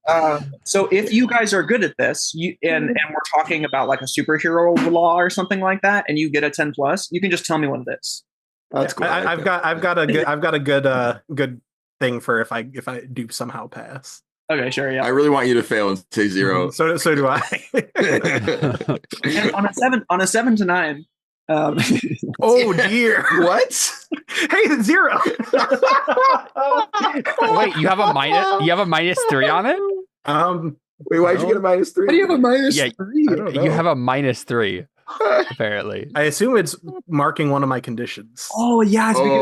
if you guys are good at this, and we're talking about like a superhero law or something like that, and you get a 10 plus, you can just tell me what it is. That's cool. I've got a good thing for if I do somehow pass. Okay, sure, yeah. I really want you to fail and say zero. So do I. And on a 7 to 9. Oh dear! What? Hey, zero. Wait, you have a -3 on it? Wait, why'd you get a -3? How do you have a -3? I don't know. You have a -3, apparently. I assume it's marking one of my conditions. Oh yeah. It's because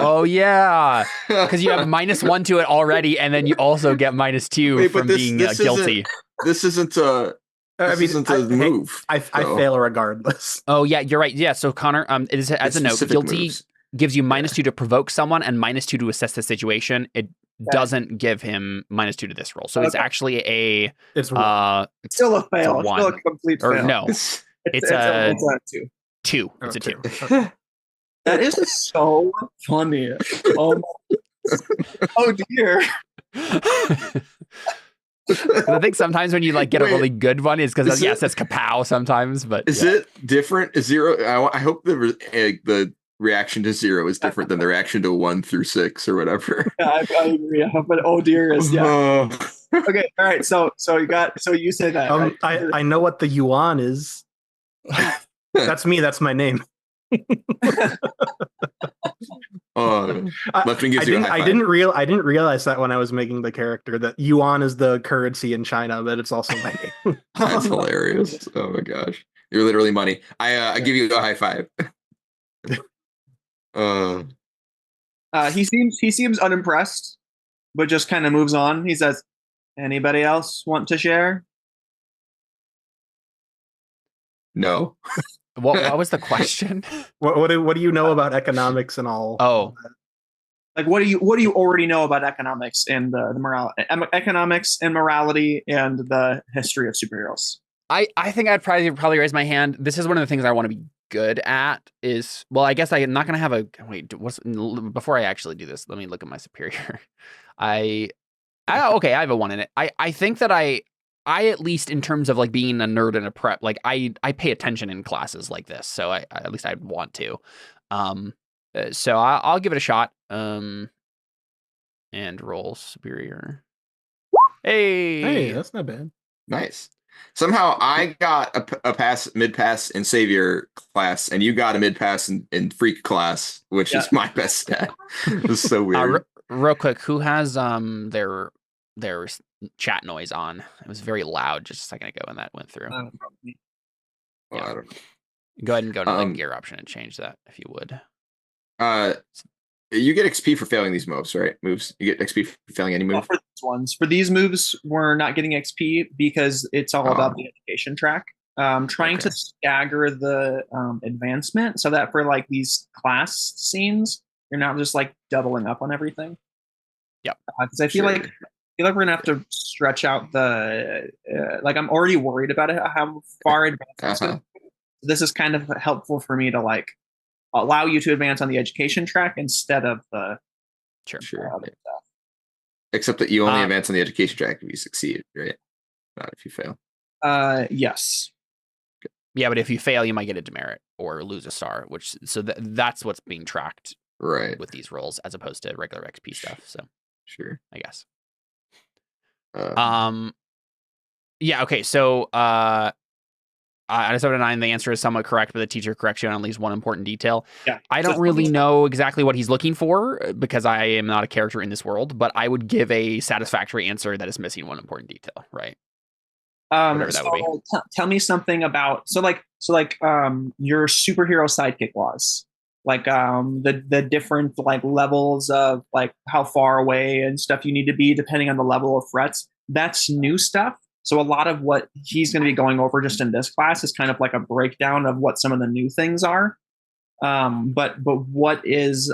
Oh yeah, because you have -1 to it already, and then you also get -2 Wait, but from this- being this guilty. This isn't a. This isn't a move. I so. fail regardless. Oh yeah, you're right. Yeah, so Connor, it is as It's a note, specific guilty moves. gives you -2 to provoke someone and -2 to assess the situation. It doesn't give him -2 to this roll, so it's actually a It's it's still a fail. It's one. still a complete or fail. no, It's- it's a 2. 2. It's a 2. That is so funny. Oh dear. I think sometimes when you like get a Wait, really good one, is because is yes, it- that's kapow sometimes, but Is yeah. it different? Is zero? I hope the reaction to zero is different than the reaction to 1 through 6 or whatever. Yeah, I agree. But oh dear is yeah. Oh. Okay, all right. So you say that. Right? I know what the yuan is. That's me. That's my name. Lefton gives you a high five. I didn't realize that when I was making the character that yuan is the currency in China, but it's also my name. That's hilarious. Oh my gosh, you're literally money. I give you a high five. He seems unimpressed, but just kind of moves on. He says, "Anybody else want to share?" No. What was the question? What do you know about economics and all? Oh. Like, what do you already know about economics and the economics and morality and the history of superheroes? I think I'd probably raise my hand. This is one of the things I want to be good at is, well, I guess I'm not going to have before I actually do this, let me look at my superior. Okay, I have a 1 in it. I think that I at least in terms of like being a nerd and a prep, like I pay attention in classes like this. So at least I'd want to. So I'll give it a shot. and roll superior. Hey, Hey, that's not bad. Nice. Somehow I got a mid pass in savior class, and you got a mid pass in freak class, which is my best stat. It's so weird. Real quick, who has their chat noise on? It was very loud just a second ago when that went through. Well, I don't know. Go ahead and go to the gear option and change that if you would. You get XP for failing these moves, right? Moves. You get XP for failing any move. For these ones, for these moves, we're not getting XP because it's all about the education track. Trying to stagger the advancement so that for like these class scenes, you're not just like doubling up on everything. Yep. Because I feel like we're gonna have to stretch out the like I'm already worried about it, how far advanced it's gonna be. This is kind of helpful for me to like allow you to advance on the education track instead of the other stuff. Except that you only advance on the education track if you succeed, right? Not if you fail. Yes. Okay. Yeah, but if you fail, you might get a demerit or lose a star, that's what's being tracked with these rolls as opposed to regular XP stuff. So I guess. Yeah. Okay. So out of 7 to 9, the answer is somewhat correct, but the teacher corrects you on at least one important detail. Yeah. I don't really know exactly what he's looking for because I am not a character in this world, but I would give a satisfactory answer that is missing one important detail, right? Whatever that would be. Tell me something about your superhero sidekick laws, like the different like levels of like how far away and stuff you need to be depending on the level of threats. That's new stuff. So a lot of what he's going to be going over just in this class is kind of like a breakdown of what some of the new things are. But what is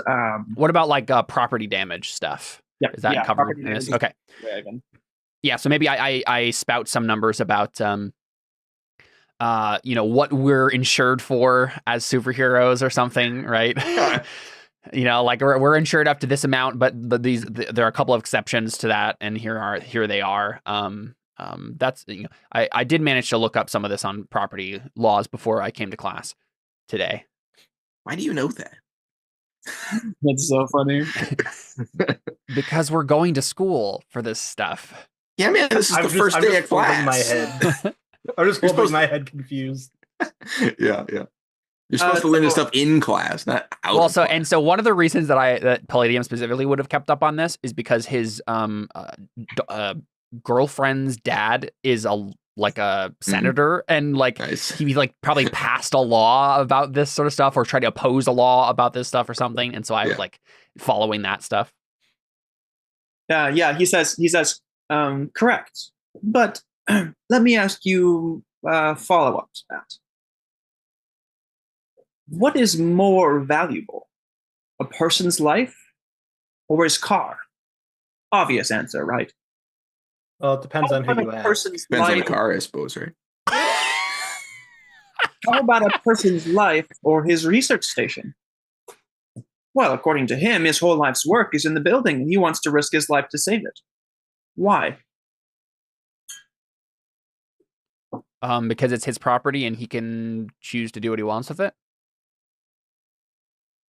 what about like property damage stuff? Yeah, is that covered in this? Okay. Yeah, so maybe I spout some numbers about what we're insured for as superheroes or something, right? Like we're insured up to this amount, but there are a couple of exceptions to that, and here they are. That's I did manage to look up some of this on property laws before I came to class today. Why do you know that? That's so funny. Because we're going to school for this stuff. Yeah, man, this is the first day of class. My head. I'm just holding my head confused. Yeah. You're supposed to learn this stuff in class, not out. So one of the reasons that Palladium specifically would have kept up on this is because his girlfriend's dad is a senator, and he probably passed a law about this sort of stuff or tried to oppose a law about this stuff or something, and so I was following that stuff. He says correct, but let me ask you follow up to that. What is more valuable, a person's life or his car? Obvious answer, right? Well, it depends on who you ask. Depends on the car, I suppose, right? How about a person's life or his research station? Well, according to him, his whole life's work is in the building, and he wants to risk his life to save it. Why? Because it's his property, and he can choose to do what he wants with it.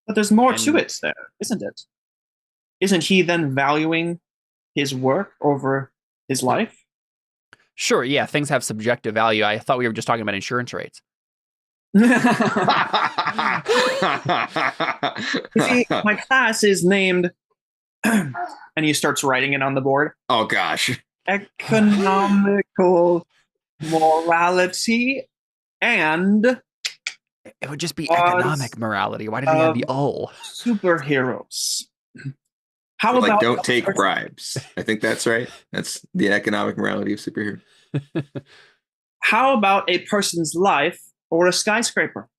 But there's more to it there, isn't it? Isn't he then valuing his work over his life? Sure, yeah, things have subjective value. I thought we were just talking about insurance rates. See, my class is named, and he starts writing it on the board. Oh, gosh. Economical morality and... It would just be economic morality. Why did he have the O? Superheroes. How about don't take bribes? I think that's right. That's the economic morality of superheroes. How about a person's life or a skyscraper?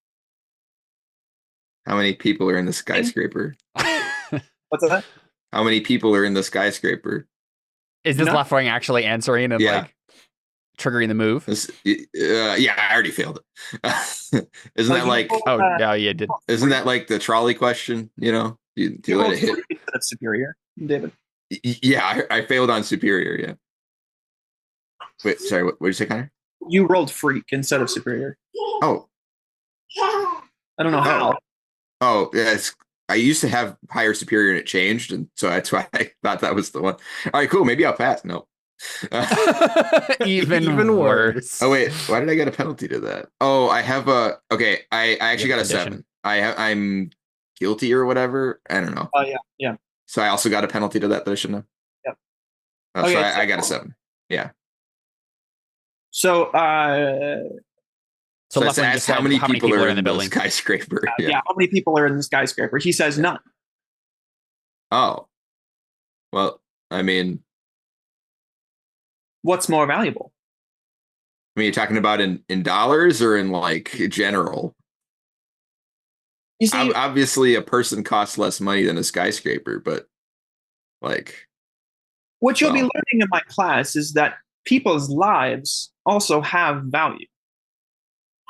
How many people are in the skyscraper? What's that? How many people are in the skyscraper? Is this left wing actually answering and triggering the move? I already failed it. Isn't that like? You did. Isn't that like the trolley question? Do you let it hit? That's superior, David. Yeah, I failed on superior. Yeah. Wait, sorry. What did you say, Connor? You rolled freak instead of superior. Oh. I don't know how. Oh, yes. I used to have higher superior and it changed, and so that's why I thought that was the one. All right, cool. Maybe I'll pass. No. Even worse. Oh wait, why did I get a penalty to that? Oh, I have a okay. I actually got a 7. I'm guilty or whatever. I don't know. Oh yeah. So I also got a penalty to that I shouldn't have. Yep. Oh, Okay, so I got a 7. Yeah. So So that's how many people are in the building? Skyscraper. Yeah, how many people are in the skyscraper? He says none. Oh. Well, I mean, what's more valuable? I mean, you're talking about in dollars or in like general? You see, obviously a person costs less money than a skyscraper, but like what you'll be learning in my class is that people's lives also have value.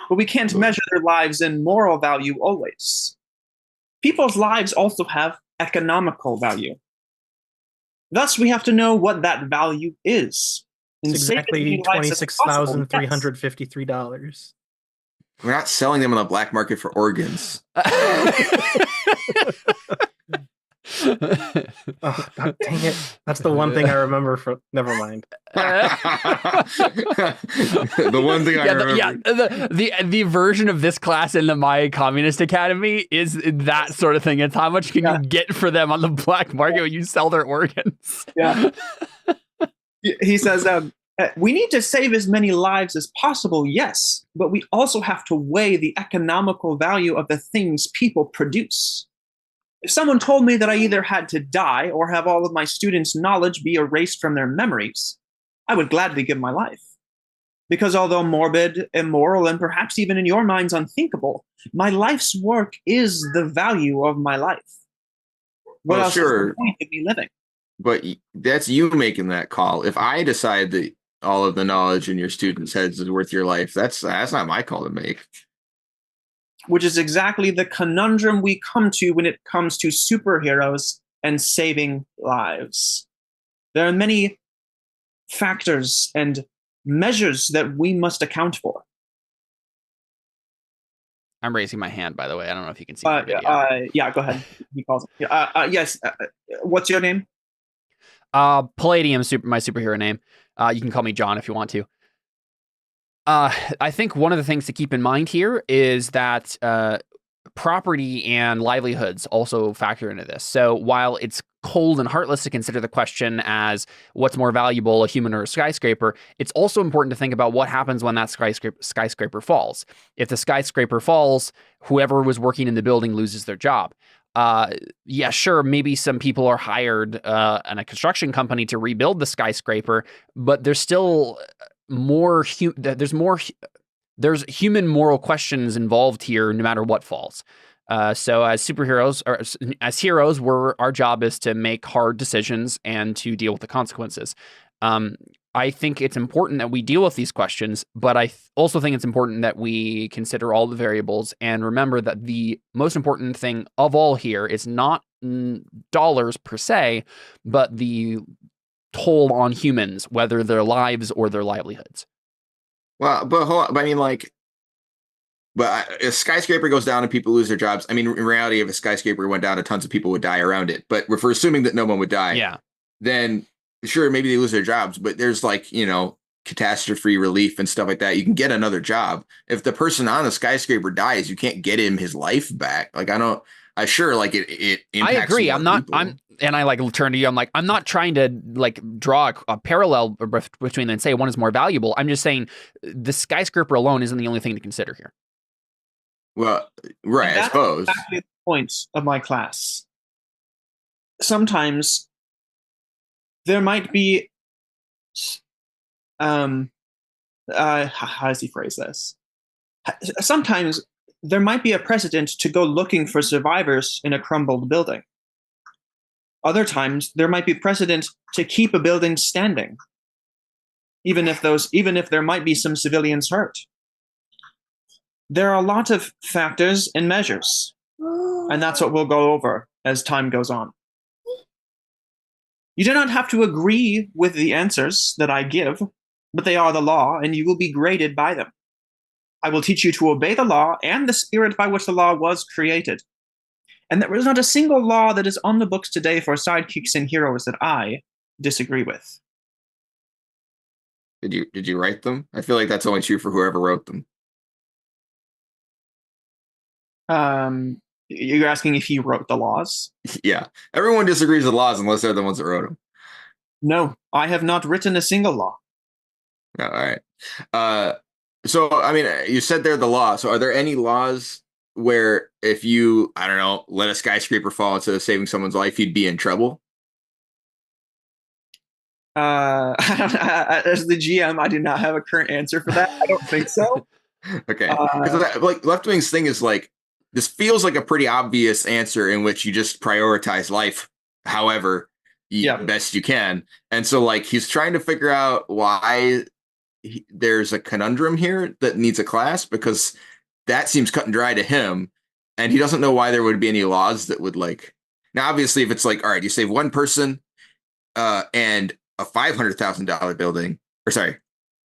But we can't measure their lives in moral value always. People's lives also have economical value. Thus, we have to know what that value is. It's exactly $26,353. We're not selling them on the black market for organs. Oh, God, dang it. That's the one thing I remember from. Never mind. The one thing I remember. Yeah, the version of this class in the My Communist Academy is that sort of thing. It's how much can you get for them on the black market when you sell their organs. Yeah. He says, we need to save as many lives as possible, yes, but we also have to weigh the economical value of the things people produce. If someone told me that I either had to die or have all of my students' knowledge be erased from their memories, I would gladly give my life. Because although morbid, immoral, and perhaps even in your minds unthinkable, my life's work is the value of my life. What else is the point of me living? But that's you making that call. If I decide that all of the knowledge in your students' heads is worth your life, that's not my call to make. Which is exactly the conundrum we come to when it comes to superheroes and saving lives. There are many factors and measures that we must account for. I'm raising my hand, by the way. I don't know if you can see my video. Yeah, go ahead. He calls it. Yes. What's your name? Palladium, my superhero name. You can call me John if you want to. I think one of the things to keep in mind here is that property and livelihoods also factor into this. So while it's cold and heartless to consider the question as what's more valuable, a human or a skyscraper, it's also important to think about what happens when that skyscraper falls. If the skyscraper falls, whoever was working in the building loses their job. Yeah, sure, maybe some people are hired in a construction company to rebuild the skyscraper, but there's still there's human moral questions involved here no matter what falls. So as superheroes, or as heroes, our job is to make hard decisions and to deal with the consequences. I think it's important that we deal with these questions, but I also think it's important that we consider all the variables and remember that the most important thing of all here is not dollars per se, but the toll on humans, whether their lives or their livelihoods. Well, but hold on, I mean, like, but if a skyscraper goes down and people lose their jobs, I mean, in reality, if a skyscraper went down, tons of people would die around it. But if we're assuming that no one would die, then sure, maybe they lose their jobs, but there's like, catastrophe relief and stuff like that. You can get another job. If the person on the skyscraper dies, you can't get him his life back. Like, it impacts. I agree. And I like turn to you. I'm like, I'm not trying to like draw a parallel between them and say one is more valuable. I'm just saying the skyscraper alone isn't the only thing to consider here. Well, right. I suppose that's exactly the point of my class. Sometimes there might be, how does he phrase this? Sometimes there might be a precedent to go looking for survivors in a crumbled building. Other times, there might be precedent to keep a building standing, even if there might be some civilians hurt. There are a lot of factors and measures, and that's what we'll go over as time goes on. You do not have to agree with the answers that I give, but they are the law, and you will be graded by them. I will teach you to obey the law and the spirit by which the law was created. And there is not a single law that is on the books today for sidekicks and heroes that I disagree with. Did you write them? I feel like that's only true for whoever wrote them. You're asking if he wrote the laws? Yeah, everyone disagrees with laws unless they're the ones that wrote them. No, I have not written a single law. All right. So I mean, you said they're the law. So are there any laws where if you, I don't know, let a skyscraper fall instead of saving someone's life, you'd be in trouble? As the GM, I do not have a current answer for that. I don't think so. Okay, because like Left Wing's thing is like, this feels like a pretty obvious answer in which you just prioritize life, however best you can, and so like he's trying to figure out why there's a conundrum here that needs a class, because that seems cut and dry to him, and he doesn't know why there would be any laws that would like. Now, obviously, if it's like, all right, you save one person, and a $500,000 building, or sorry,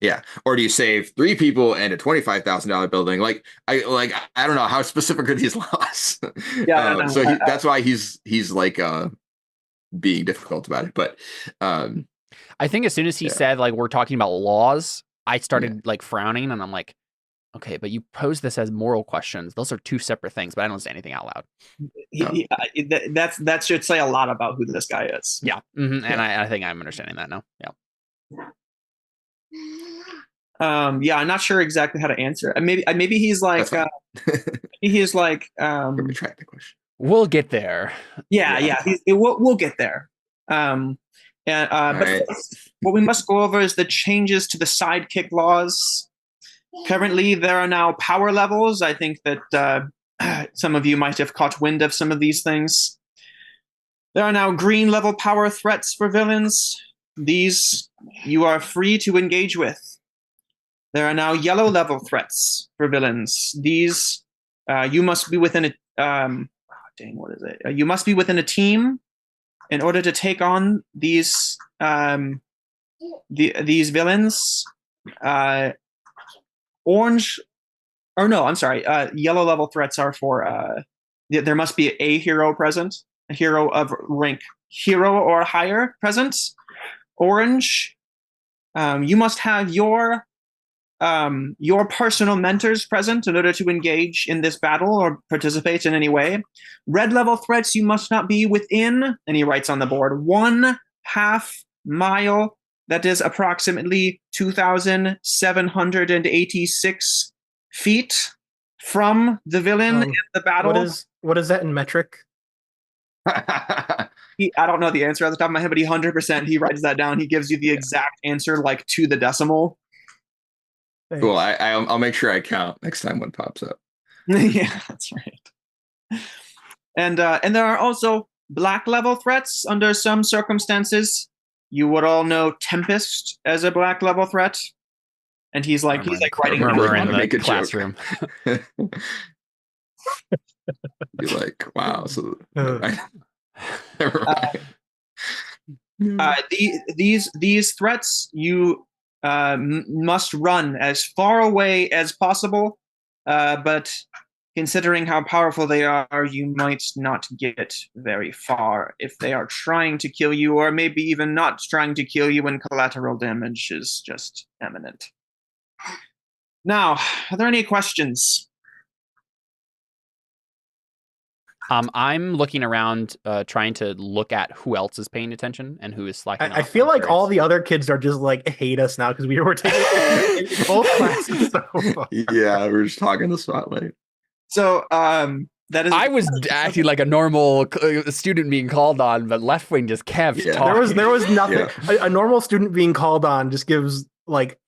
yeah, or do you save 3 people and a $25,000 building? Like I don't know, how specific are these laws? Yeah, so that's why he's like being difficult about it. But I think as soon as he said like we're talking about laws, I started like frowning, and I'm like, okay, but you pose this as moral questions. Those are 2 separate things, but I don't say anything out loud. That should say a lot about who this guy is. Yeah, and I think I'm understanding that now. Yeah. I'm not sure exactly how to answer it. Maybe he's like retract the question. We'll get there. We'll get there. But what we must go over is the changes to the sidekick laws. Currently, there are now power levels. I think that some of you might have caught wind of some of these things. There are now green level power threats for villains. These you are free to engage with. There are now yellow level threats for villains. These you must be within a you must be within a team in order to take on these villains. Yellow level threats are for there must be a hero present, a hero of rank hero or higher present. Orange, you must have your personal mentors present in order to engage in this battle or participate in any way. Red level threats, you must not be within, and he writes on the board, 1/2 mile. That is approximately 2,786 feet from the villain in the battle. What is that in metric? I don't know the answer at the top of my head, but he 100% he writes that down. He gives you the exact answer, like to the decimal. Thanks. Cool. I'll make sure I count next time one pops up. Yeah, that's right. And there are also black level threats under some circumstances. You would all know Tempest as a black level threat. And he's like writing in the classroom. Be like, wow. So these threats you must run as far away as possible, but considering how powerful they are, you might not get very far if they are trying to kill you, or maybe even not trying to kill you when collateral damage is just imminent. Now, are there any questions? I'm looking around, trying to look at who else is paying attention and who is slacking. I feel like all the other kids are just like hate us now because we were taking both classes. Yeah, we're just talking the spotlight. So that is. I was acting like a normal student being called on, but Left Wing just kept talking. There was nothing. Yeah. A normal student being called on just gives like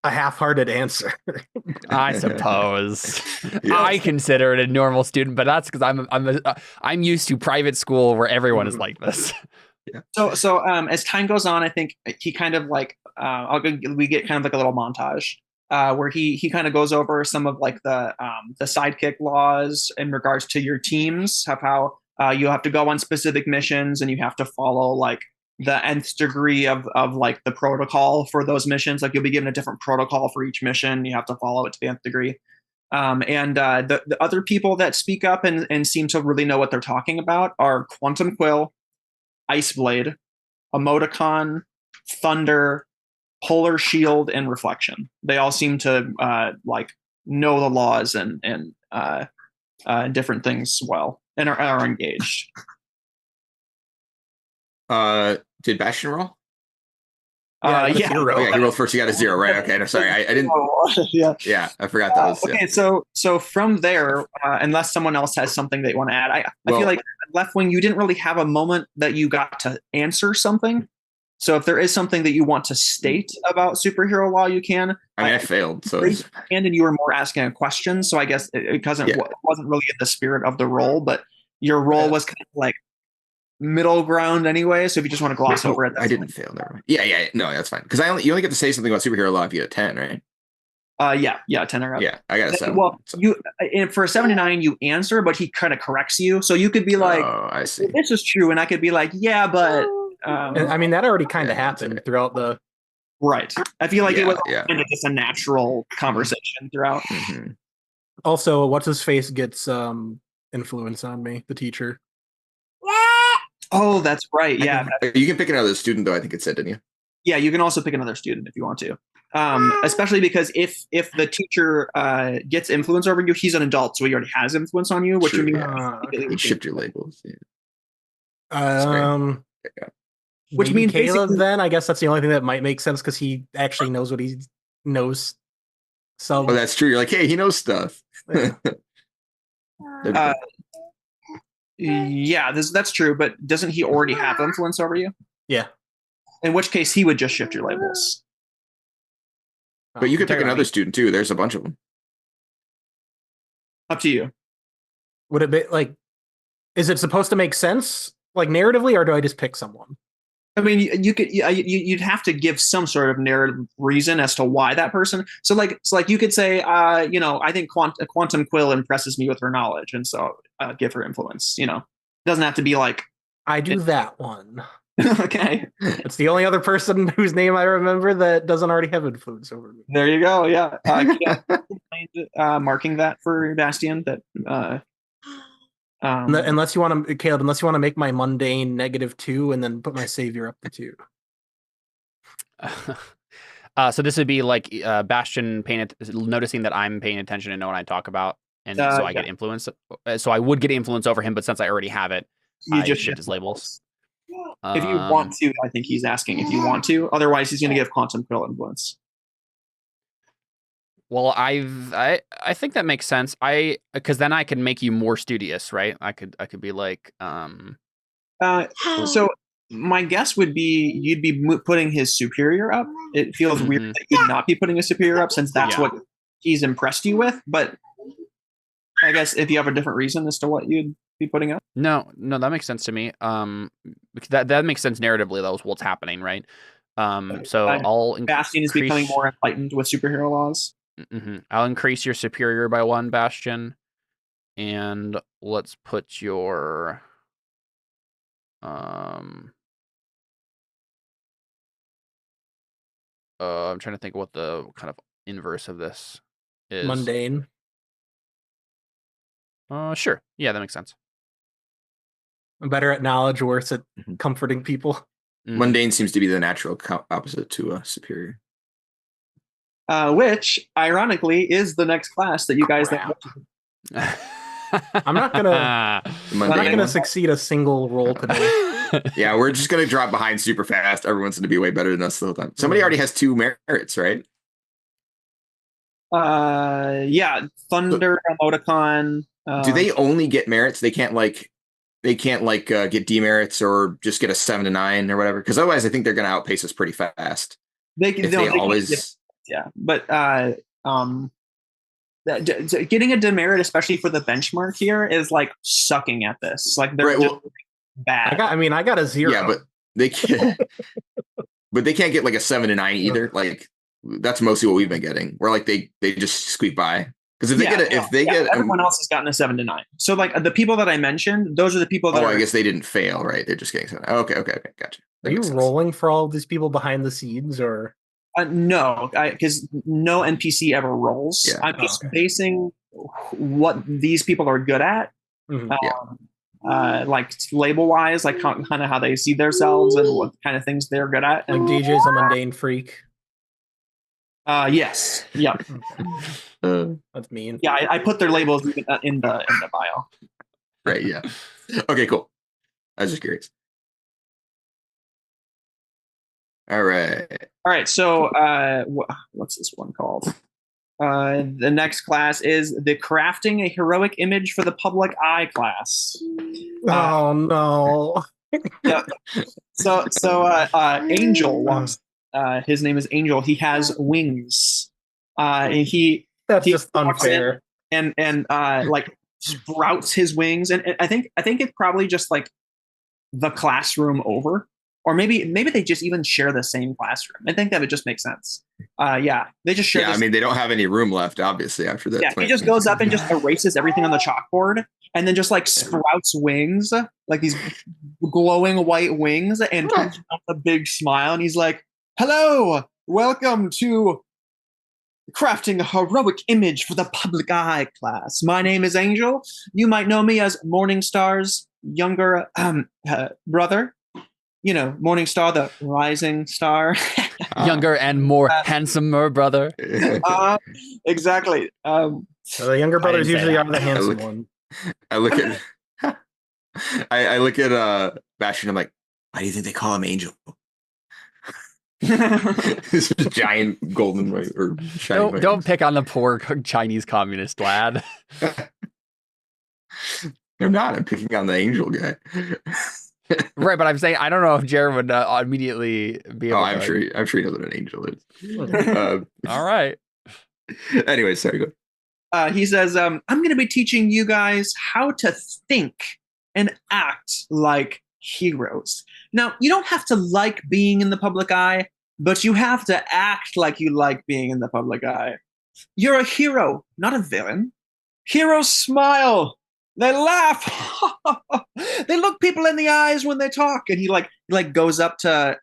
a half-hearted answer. I suppose. Yeah. I consider it a normal student, but that's because I'm used to private school where everyone is like this. Yeah. So as time goes on, I think he kind of like we get kind of like a little montage where he kind of goes over some of like the sidekick laws in regards to your teams, of how you have to go on specific missions and you have to follow like the nth degree of like the protocol for those missions. Like you'll be given a different protocol for each mission. You have to follow it to the nth degree. And the other people that speak up and seem to really know what they're talking about are Quantum Quill, Iceblade, Emoticon, Thunder, Polar Shield, and Reflection. They all seem to like know the laws and different things well and are engaged. Did Bastion roll? Yeah. Zero. Oh, yeah, he rolled first. He got a 0, right? Okay, no, sorry, I didn't. Yeah. Yeah, I forgot that was. Okay, Yeah. so from there, unless someone else has something they want to add, I Well- feel like Left Wing, you didn't really have a moment that you got to answer something. So if there is something that you want to state about superhero law, you can. I mean, I failed, so raised your hand and you were more asking a question, so I guess it wasn't really in the spirit of the role, but your role was kind of like middle ground anyway. So if you just want to gloss over it, I didn't fail. Never mind. Yeah, no, that's fine. Because you only get to say something about superhero law if you get a 10, right? Yeah, 10 or up. Yeah, I got a 7. Well, for a 79, you answer, but he kind of corrects you. So you could be like, "Oh, I see." This is true, and I could be like, yeah, but. And, I mean, that already kind of happened throughout the. Right. I feel like it was Yeah. kind of just a natural conversation throughout. Mm-hmm. Also, what's his face gets influence on me, the teacher. Oh, that's right. Yeah. You can pick another student, though. I think it said, didn't you? Yeah, you can also pick another student if you want to. Especially because if the teacher gets influence over you, he's an adult, so he already has influence on you, which Sure, would mean yeah. You shift your labels. which Maybe means Caleb. basically- Then I guess that's the only thing that might make sense because he actually knows what he knows. So Oh, that's true. You're like, hey, he knows stuff. yeah, that's true. But doesn't he already have influence over you? yeah. In which case, he would just shift your labels. But you could pick Technically. another student too. There's a bunch of them. Up to you. Would it be like? Is it supposed to make sense, like narratively, or do I just pick someone? I mean, you'd have to give some sort of narrative reason as to why that person. So like you could say, I think Quantum Quill impresses me with her knowledge, and so give her influence. It doesn't have to be like I do that one. okay. It's the only other person whose name I remember that doesn't already have influence over me. There you go. Yeah, marking that for Bastion. That Unless you want to, Caleb, unless you want to make my mundane -2 and then put my savior up to 2. So this would be like Bastion noticing that I'm paying attention and know what I talk about, and so I get influence. So I would get influence over him, but since I already have it, I just shift his labels. If you want to, I think he's asking if you want to. Otherwise, he's going to give Quantum Quill influence. Well, I think that makes sense. Because then I can make you more studious, right? I could be like, So my guess would be you'd be putting his superior up. It feels weird that you'd not be putting a superior up since that's what he's impressed you with. But I guess if you have a different reason as to what you'd be putting up. No, that makes sense to me. Because that makes sense narratively. That was what's happening, right? So I'll Bastion is becoming more enlightened with superhero laws. Mm-hmm. I'll increase your superior by 1, Bastion, and let's put your I'm trying to think what the kind of inverse of this is. Mundane. Sure. Yeah, that makes sense. I'm better at knowledge, worse at comforting people. Mundane seems to be the natural opposite to superior. Which, ironically, is the next class that you guys. I'm not gonna succeed a single roll today. Yeah, we're just gonna drop behind super fast. Everyone's gonna be way better than us the whole time. Somebody already has 2 merits, right? Yeah, Thunder, Emoticon. Do they only get merits? They can't get demerits or just get a 7 to 9 or whatever. Because otherwise, I think they're gonna outpace us pretty fast. They always. Yeah, but getting a demerit, especially for the benchmark here, is like sucking at this. Like they're bad. I got a 0. Yeah, but they can't. But they can't get like a 7 to 9 either. Like that's mostly what we've been getting. Where like they just squeak by. Because if they get everyone else has gotten a 7 to 9. So like the people that I mentioned, those are the people that. I guess they didn't fail, right? They're just getting 7. Okay, gotcha. Are you rolling for all these people behind the scenes, or? No, because no NPC ever rolls. Yeah. I'm just basing what these people are good at. Mhm. Like label wise, like kind of how they see themselves and what kind of things they're good at. Like DJ's a mundane freak. Yes, yeah, That's mean. yeah. I put their labels in the bio. Right. Yeah. Okay. Cool. I was just curious. All right. All right. So, what's this one called? The next class is the crafting a heroic image for the public eye class. Oh no. Yeah. So Angel walks. His name is Angel. He has wings. He That's he just walks in unfair. and like sprouts his wings, and I think it's probably just like the classroom over, or maybe they just even share the same classroom. I think that would just make sense. Yeah, they just share. Yeah, I mean, they don't have any room left, obviously, after that. Yeah, he just goes up and just erases everything on the chalkboard, and then just like sprouts wings, like these glowing white wings, and comes out a big smile, and he's like, "Hello, welcome to crafting a heroic image for the public eye class. My name is Angel. You might know me as Morningstar's younger brother. You know, Morningstar, the rising star." Younger and more handsomer brother. Exactly. So the younger brothers didn't say usually that. are the handsome one. I look at I look at Bastion. I'm like, why do you think they call him Angel? This giant golden or shiny. Don't pick on the poor Chinese communist lad. I'm not. I'm picking on the Angel guy. Right, but I'm saying I don't know if Jared would immediately be able. I'm sure he knows what an angel is. All right. Anyway, sorry. Go. He says, "I'm going to be teaching you guys how to think and act like heroes. Now, you don't have to like being in the public eye, but you have to act like you like being in the public eye. You're a hero, not a villain. Heroes smile. They laugh. They look people in the eyes when they talk." And he goes up to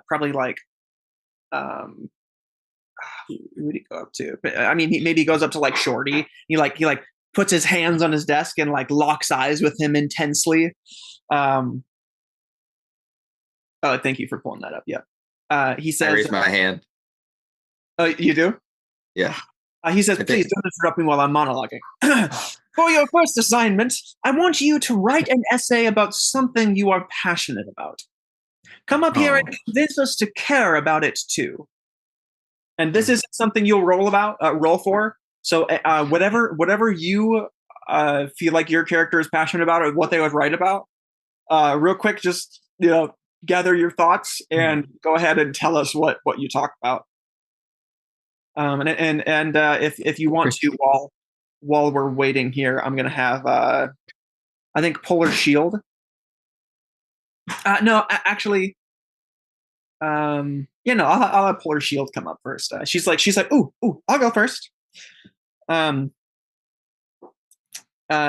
probably like who would he go up to? I mean, maybe he goes up to like Shorty. He puts his hands on his desk and like locks eyes with him intensely. Oh, thank you for pulling that up. Yeah. He says, I raised my hand. Oh, you do? Yeah. He says, "Please don't interrupt me while I'm monologuing. For your first assignment, I want you to write an essay about something you are passionate about. Come up here and convince us to care about it too." And this is something you'll roll for. So whatever you feel like your character is passionate about or what they would write about, real quick, just gather your thoughts and go ahead and tell us what you talk about. If you want to, while we're waiting here, I'm gonna have I think Polar Shield. No, actually, I'll have Polar Shield come up first. She's like, ooh, I'll go first.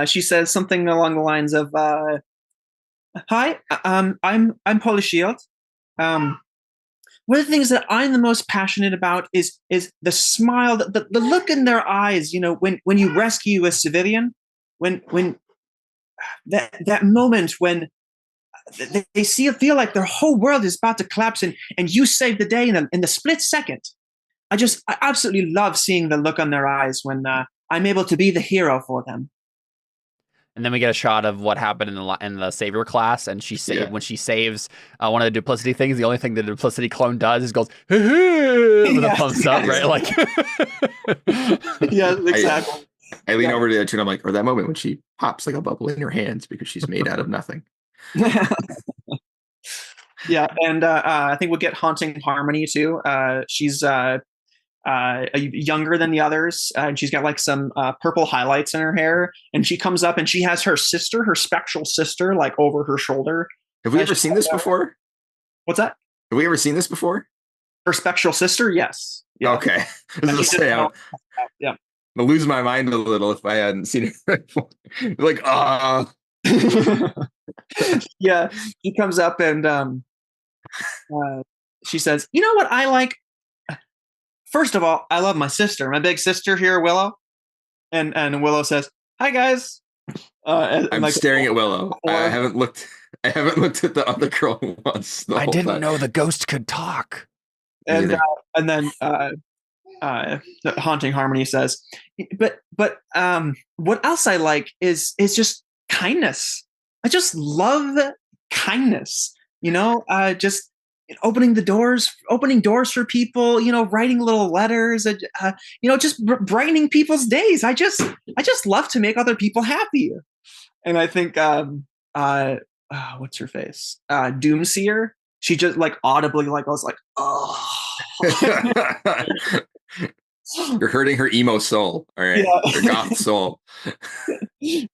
She says something along the lines of, "Hi, I'm Polar Shield. One of the things that I'm the most passionate about is the smile, the look in their eyes. When you rescue a civilian, when that moment when they feel like their whole world is about to collapse, and you save the day in the split second. I absolutely love seeing the look on their eyes when I'm able to be the hero for them." And then we get a shot of what happened in the Savior class, and when she saves one of the duplicity things, the only thing the duplicity clone does is goes with a thumbs up, right? Like, yeah, exactly. I lean over to the other two, and I'm like, or that moment when she pops like a bubble in her hands because she's made out of nothing. Yeah, and I think we'll get Haunting Harmony too. She's younger than the others, and she's got like some purple highlights in her hair. And she comes up and she has her spectral sister, like over her shoulder. Have we ever seen this before? What's that? Have we ever seen this before? Her spectral sister? Yes. Yeah. Okay. I'm gonna lose my mind a little if I hadn't seen it before. Like, yeah. She comes up and she says, "You know what I like? First of all, I love my sister, my big sister here, Willow. and Willow says, "Hi guys." I'm like, staring at Willow. I or- haven't looked. I haven't looked at the other girl once. The I whole didn't time. know the ghost could talk. and Neither. and then the Haunting Harmony says, but what else I like is just kindness. I just love kindness. Just opening doors for people. Writing little letters. Just brightening people's days. I just love to make other people happy. And I think what's her face? Doomseer. She just like audibly like was like, oh. You're hurting her emo soul. All right, Yeah. her goth soul.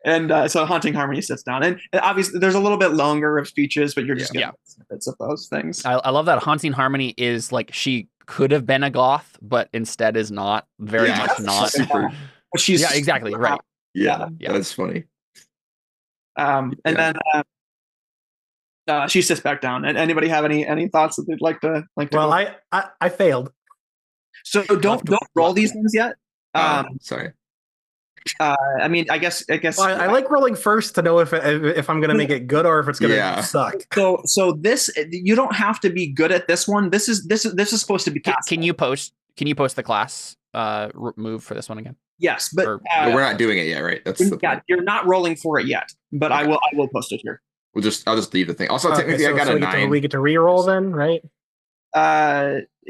And so Haunting Harmony sits down, and obviously there's a little bit longer of speeches, but you're just getting snippets of those things. I love that Haunting Harmony is like she could have been a goth, but instead is not. Very much not. Super. But she's exactly right. Yeah, that's funny. And then she sits back down. And anybody have any thoughts that they'd like to Well, I failed. So don't roll these things yet. Sorry. I mean, I guess. Well, I like rolling first to know if I'm going to make it good or if it's going to suck. So this, you don't have to be good at this one. This is supposed to be. Can you post the class move for this one again? Yes, but we're not doing it yet, right? That's the point. You're not rolling for it yet, but okay. I will post it here. I'll just leave the thing. Also, technically, I got a 9. We get to re-roll then, right?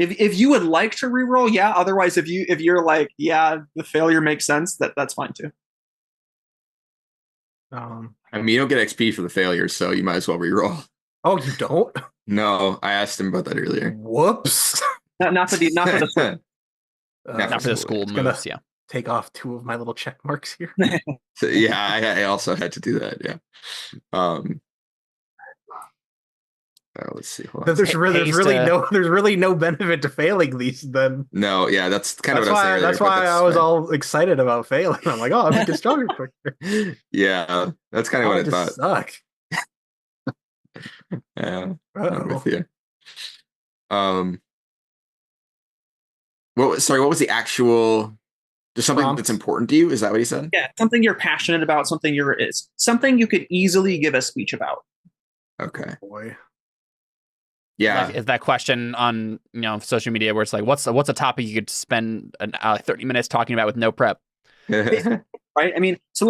If you would like to re-roll, yeah. Otherwise, if you're like, yeah, the failure makes sense, that's fine too. I mean, you don't get XP for the failures, so you might as well re-roll. Oh, you don't? No, I asked him about that earlier. Whoops. Not for the school. Not for the school moves. Yeah. Take off 2 of my little check marks here. So, yeah, I also had to do that. Yeah. Let's see. There's really no benefit to failing these. Then no, yeah, that's kind of what I was saying. That's why I was all excited about failing. I'm like, oh, I'm making stronger quicker. Yeah, that's kind of what I thought. Suck. Yeah, I'm with you. What was the actual? Just something that's important to you? Is that what he said? Yeah, something you're passionate about. Something you could easily give a speech about. Okay. Boy. Yeah, is that question on social media where it's like, what's a topic you could spend 30 minutes talking about with no prep? Right. I mean, so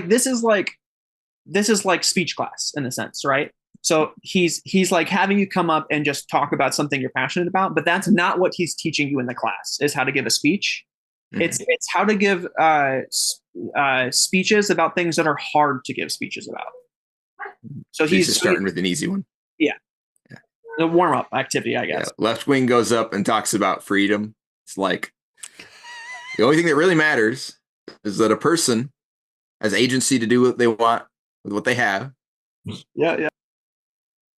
this is like speech class in a sense, right? So he's like having you come up and just talk about something you're passionate about, but that's not what he's teaching you in the class. Is how to give a speech. Mm-hmm. It's how to give speeches about things that are hard to give speeches about. So he's starting with an easy one. Yeah. The warm-up activity, I guess. Yeah. Left wing goes up and talks about freedom. It's like the only thing that really matters is that a person has agency to do what they want with what they have. Yeah.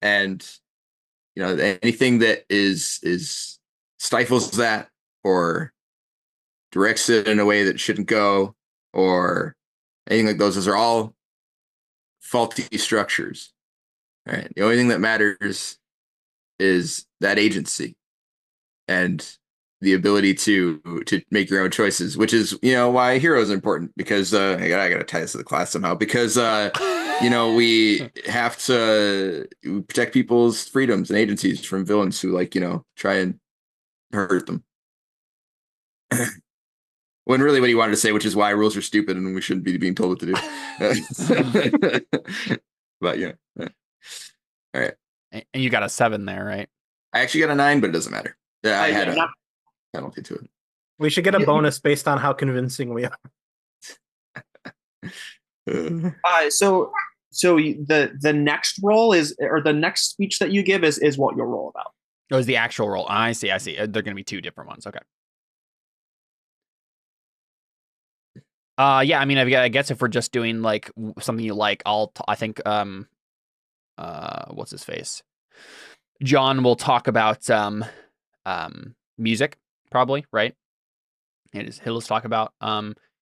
And anything that is stifles that or directs it in a way that shouldn't go or anything like those are all faulty structures. All right. The only thing that matters is that agency and the ability to make your own choices, which is why heroes are important, because I gotta tie this to the class somehow, because we have to protect people's freedoms and agencies from villains who try and hurt them. When really what he wanted to say, which is why rules are stupid and we shouldn't be being told what to do. But yeah. All right. And you got a 7 there, right? I actually got a 9, but it doesn't matter. Yeah, I had a penalty to it. We should get a bonus based on how convincing we are. So the next roll or the next speech that you give is what you'll roll about. Oh, is the actual roll. I see. They're going to be 2 different ones. Okay. Yeah, I mean, I guess if we're just doing like something you like, I think what's his face? John will talk about music, probably, right? He'll talk about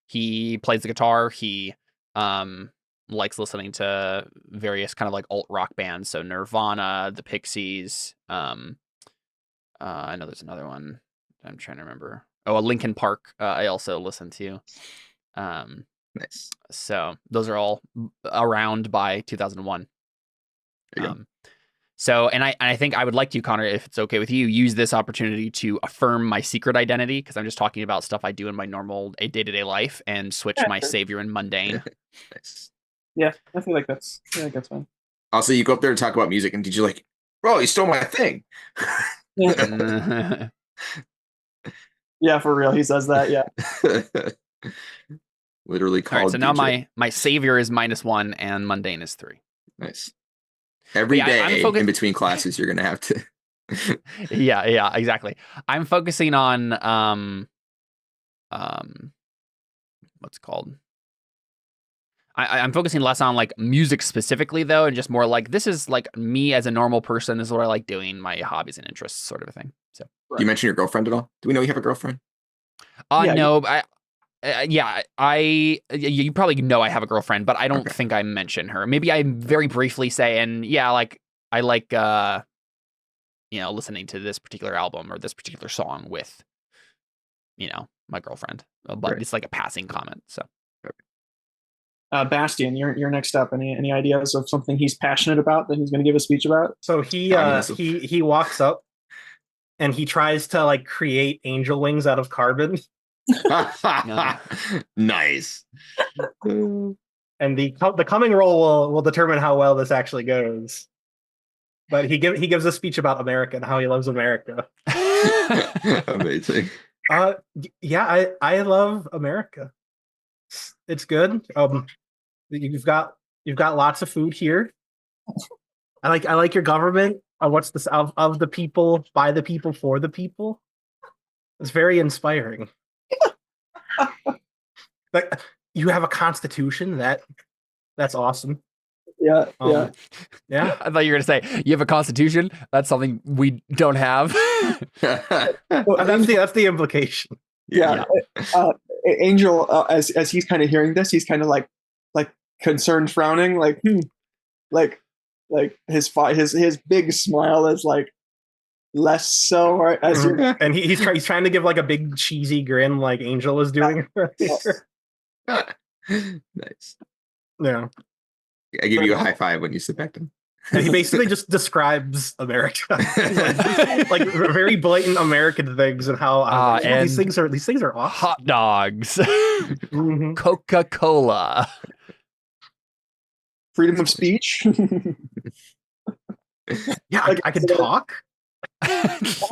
he plays the guitar, he likes listening to various kind of like alt rock bands, so Nirvana, the Pixies, I know there's another one I'm trying to remember. Oh, a Linkin Park I also listen to. Nice. So those are all around by 2001. There you go. So, and I think I would like to, Connor, if it's okay with you, use this opportunity to affirm my secret identity, because I'm just talking about stuff I do in my normal day-to-day life, and switch my savior and mundane. Nice. Yeah, I feel like that's fine. Also, you go up there to talk about music, and teacher's like, "Bro, you stole my thing." Yeah. Yeah, for real. He says that. Yeah. Literally called. All right, so now DJ. my savior is -1 and mundane is 3. Nice. Every day I'm in between classes, you're gonna have to. Yeah, exactly. I'm focusing on what's it called? I'm focusing less on like music specifically though, and just more like this is like me as a normal person. This is what I like doing, my hobbies and interests, sort of a thing. So, Do you mention your girlfriend at all? Do we know you have a girlfriend? Yeah, no, you probably know I have a girlfriend, but I don't Okay. think I mention her. Maybe I very briefly say, and yeah, like I like listening to this particular album or this particular song with, my girlfriend. But Right. it's like a passing comment. So. Bastian, you're next up. Any ideas of something he's passionate about that he's going to give a speech about? So he walks up and he tries to like create angel wings out of carbon. Nice. And the coming roll will determine how well this actually goes. But he gives a speech about America and how he loves America. Amazing. Yeah, I love America. It's good. You've got lots of food here. I like your government. What's this of the people, by the people, for the people? It's very inspiring. Like you have a constitution that's awesome. Yeah. Yeah. I thought you were gonna say you have a constitution. That's something we don't have. That's the implication. Yeah. Angel, as he's kind of hearing this, he's kind of like concerned, frowning, like his big smile is like less so, right? As you're, and he's trying to give like a big cheesy grin, like Angel is doing. Nice. Yeah. I give you a high five when you sit back down. And he basically just describes America, like very blatant American things, and how and these things are awesome. Hot dogs, Mm-hmm. Coca-Cola, freedom of speech. Yeah, I can talk. I'm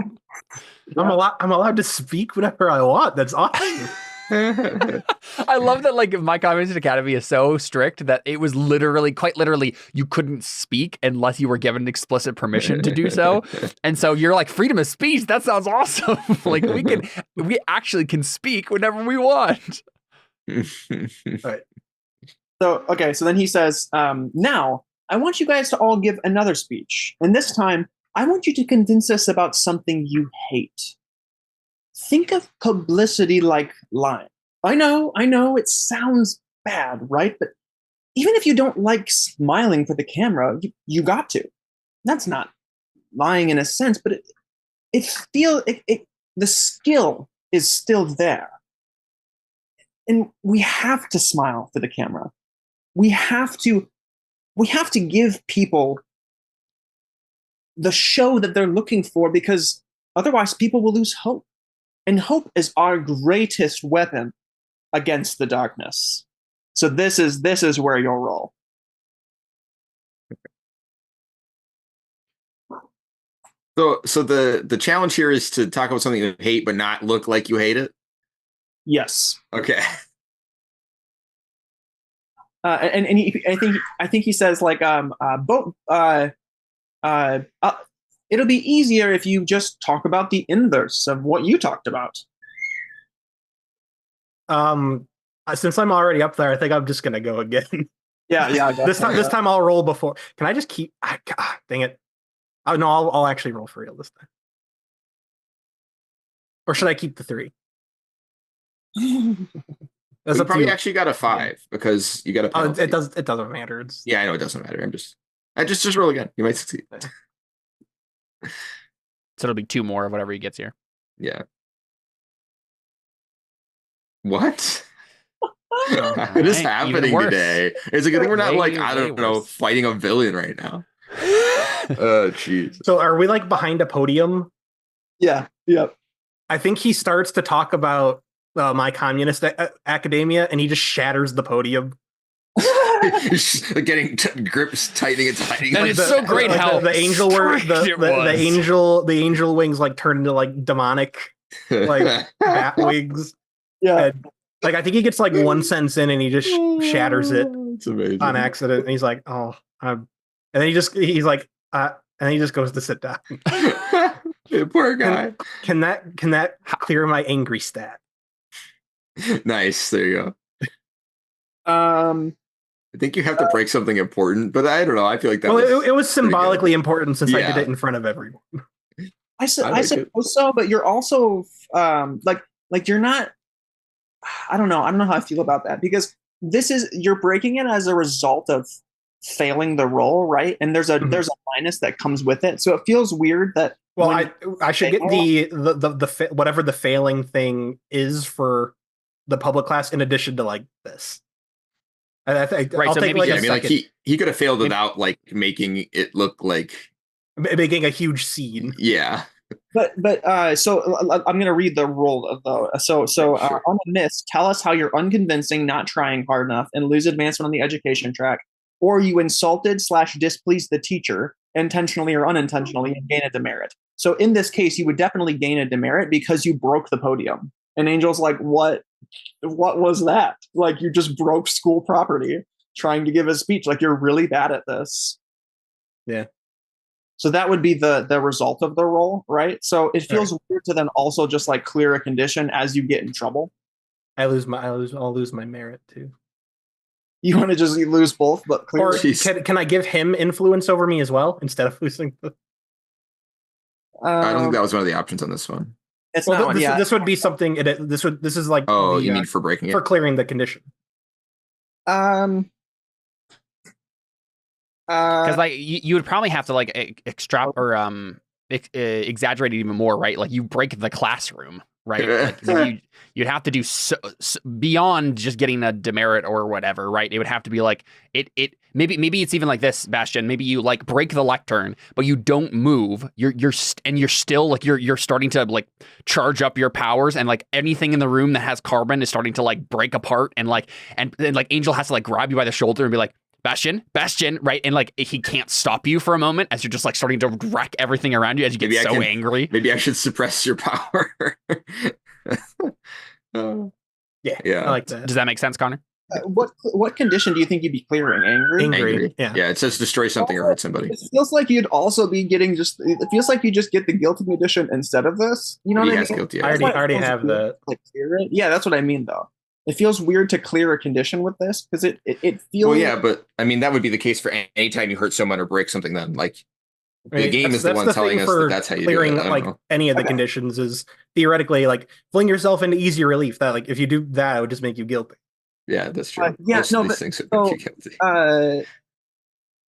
allowed to speak whenever I want. That's awesome. I love that. Like, my Communist Academy is so strict that it was quite literally, you couldn't speak unless you were given explicit permission to do so. And so you're like, freedom of speech. That sounds awesome. Like we actually can speak whenever we want. Right. So then he says, now I want you guys to all give another speech, and this time I want you to convince us about something you hate. Think of publicity like lying. I know, it sounds bad, right? But even if you don't like smiling for the camera, you got to. That's not lying in a sense, but the skill is still there. And we have to smile for the camera. We have to give people the show that they're looking for, because otherwise people will lose hope. And hope is our greatest weapon against the darkness. So this is where you'll roll. So the challenge here is to talk about something you hate but not look like you hate it. Yes. Okay. And I think he says like it'll be easier if you just talk about the inverse of what you talked about. Since I'm already up there, I think I'm just gonna go again. Yeah. This time I'll roll before. Can I just keep? Dang it! Oh no, I'll actually roll for real this time. Or should I keep the 3? You probably actually got a 5 because you got a penalty. It doesn't matter. Yeah, I know it doesn't matter. I just roll again. You might succeed. So it'll be 2 more of whatever he gets here. Yeah. What? What is Alright, even happening worse. today? It's a good thing we're not like, Way, I way don't know, worse. fighting a villain right now. Oh, jeez. So are we like behind a podium? Yeah. Yep. I think he starts to talk about my communist academia, and he just shatters the podium. Getting grips, tightening and tightening. And Like it's so great like how the angel were strict it was. the angel wings like turn into like demonic like bat wings. Yeah. And, like I think he gets like one sentence in and he just shatters it It's amazing. on accident. And he's like, "Oh, and then he's like, and then he just goes to sit down. Poor guy. Can that clear my angry stat? Nice. There you go. Um. I think you have to break something important, but I don't know. I feel like that. Well, it was pretty symbolically important since I Yeah. did it in front of everyone. I like it. suppose so, but you're also like you're not. I don't know how I feel about that, because you're breaking it as a result of failing the role, right? And there's a minus that comes with it, so it feels weird that. Well, when I should get the whatever the failing thing is for the public class in addition to like this. I think Right, I'll so take maybe like Yeah, a I mean, like second, he could have failed without like making it look like making a huge scene. yeah. But so I'm going to read the role though. So Sure. on the miss, tell us how you're unconvincing, not trying hard enough, and lose advancement on the education track, or you insulted / displeased the teacher intentionally or unintentionally and gain a demerit. So in this case, you would definitely gain a demerit because you broke the podium. And Angel's like, what was that? Like, you just broke school property trying to give a speech. Like, you're really bad at this. Yeah. So that would be the result of the role, right? So it feels weird to then also just like clear a condition as you get in trouble. I'll lose my merit too. You want to just lose both, but clear. Or can I give him influence over me as well instead of losing the? I don't think that was one of the options on this one. It's Well, not. this would be something. This is like Oh, you mean for breaking it? for clearing the condition. Because like you would probably have to like exaggerate it even more, right? Like you break the classroom, right? Like you'd have to do so beyond just getting a demerit or whatever, right? It would have to be like it maybe it's even like this, Bastian. Maybe you like break the lectern, but you don't move. You're still like you're starting to like charge up your powers, and like anything in the room that has carbon is starting to like break apart, and then like Angel has to like grab you by the shoulder and be like, Bastian, right? And like he can't stop you for a moment as you're just like starting to wreck everything around you as you get angry. Maybe I should suppress your power. Yeah, I like that. Does that make sense, Connor? What condition do you think you'd be clearing? Angry? Yeah. It says destroy something or hurt somebody. It feels like you'd also be getting it feels like you just get the guilty condition instead of this. You know what I mean? Guilty, I already have that. Like clear it. Yeah, that's what I mean though. It feels weird to clear a condition with this because it feels. Well, yeah, but I mean that would be the case for any time you hurt someone or break something. Then like the game is the one telling us that that's how you clearing do it. Like any of the conditions is theoretically like fling yourself into easy relief. That like if you do that, it would just make you guilty. Yeah, that's true. These things would make you guilty.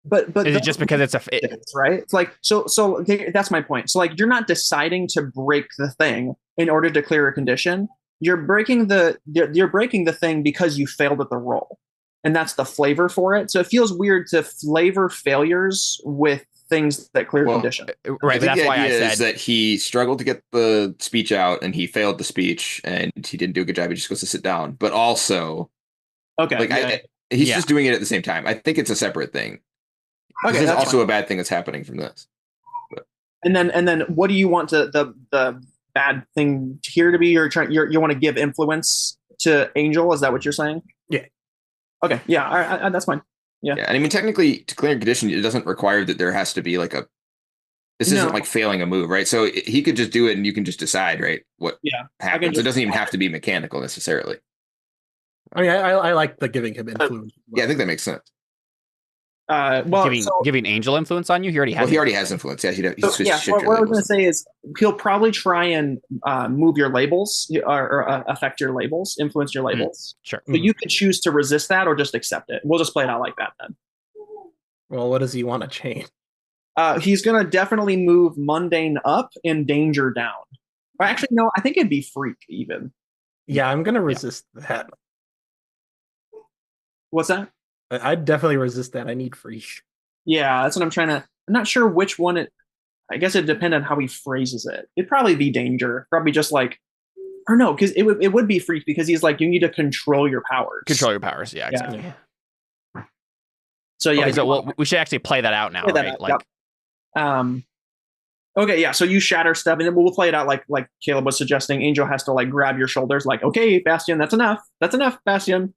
But is it just because it's right? It's like so that's my point. So like you're not deciding to break the thing in order to clear a condition. You're breaking the thing because you failed at the role, and that's the flavor for it. So it feels weird to flavor failures with things that clear condition. Right, that's why I said is that he struggled to get the speech out, and he failed the speech, and he didn't do a good job. He just goes to sit down, but also, he's just doing it at the same time. I think it's a separate thing. Okay, there's also a bad thing that's happening from this. But. And then, what do you want the bad thing here to be? You want to give influence to Angel? Is that what you're saying? Yeah. Okay. Yeah. That's fine. Yeah. And I mean, technically, to clear a condition, it doesn't require that there has to be like this isn't like failing a move, right? So he could just do it, and you can just decide, right, what happens. It doesn't even have to be mechanical necessarily. I mean, I like the giving him influence. Yeah, I think that makes sense. Giving Angel influence on you. He already has. Well, he already has influence. Yeah, what I was going to say is he'll probably try and move your labels or affect your labels, influence your labels. Sure. But you could choose to resist that or just accept it. We'll just play it out like that then. Well, what does he want to change? He's going to definitely move mundane up and danger down. Or actually, no, I think it'd be freak even. Yeah, I'm going to resist that. What's that? I'd definitely resist that. I need free. Yeah, that's what I'm trying to. I'm not sure which one it. I guess it depends on how he phrases it. It'd probably be danger. Probably just like, or no, because it would be freak because he's like, you need to control your powers. Control your powers. Yeah, exactly. So yeah, okay, so we should actually play that out now, right? Out, like, yep. Okay, yeah. So you shatter stuff, and then we'll play it out like Caleb was suggesting. Angel has to like grab your shoulders, like, okay, Bastion, that's enough. That's enough, Bastion.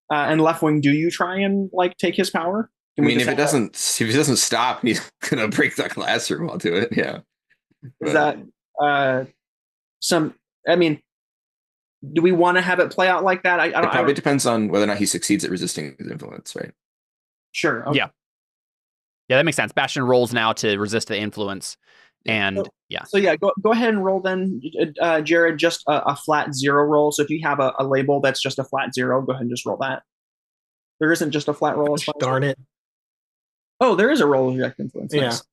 And Left Wing, do you try and like take his power? I mean, if it doesn't stop, he's gonna break the classroom. I'll do it. Yeah. Is that some? I mean, do we want to have it play out like that? It probably depends on whether or not he succeeds at resisting his influence, right? Sure. Okay. Yeah, that makes sense. Bastion rolls now to resist the influence, and So yeah, go ahead and roll then, Jared. Just a flat 0 roll. So if you have a label that's just a flat 0, go ahead and just roll that. There isn't just a flat roll. Darn it. Oh, there is a roll of direct influence. Nice.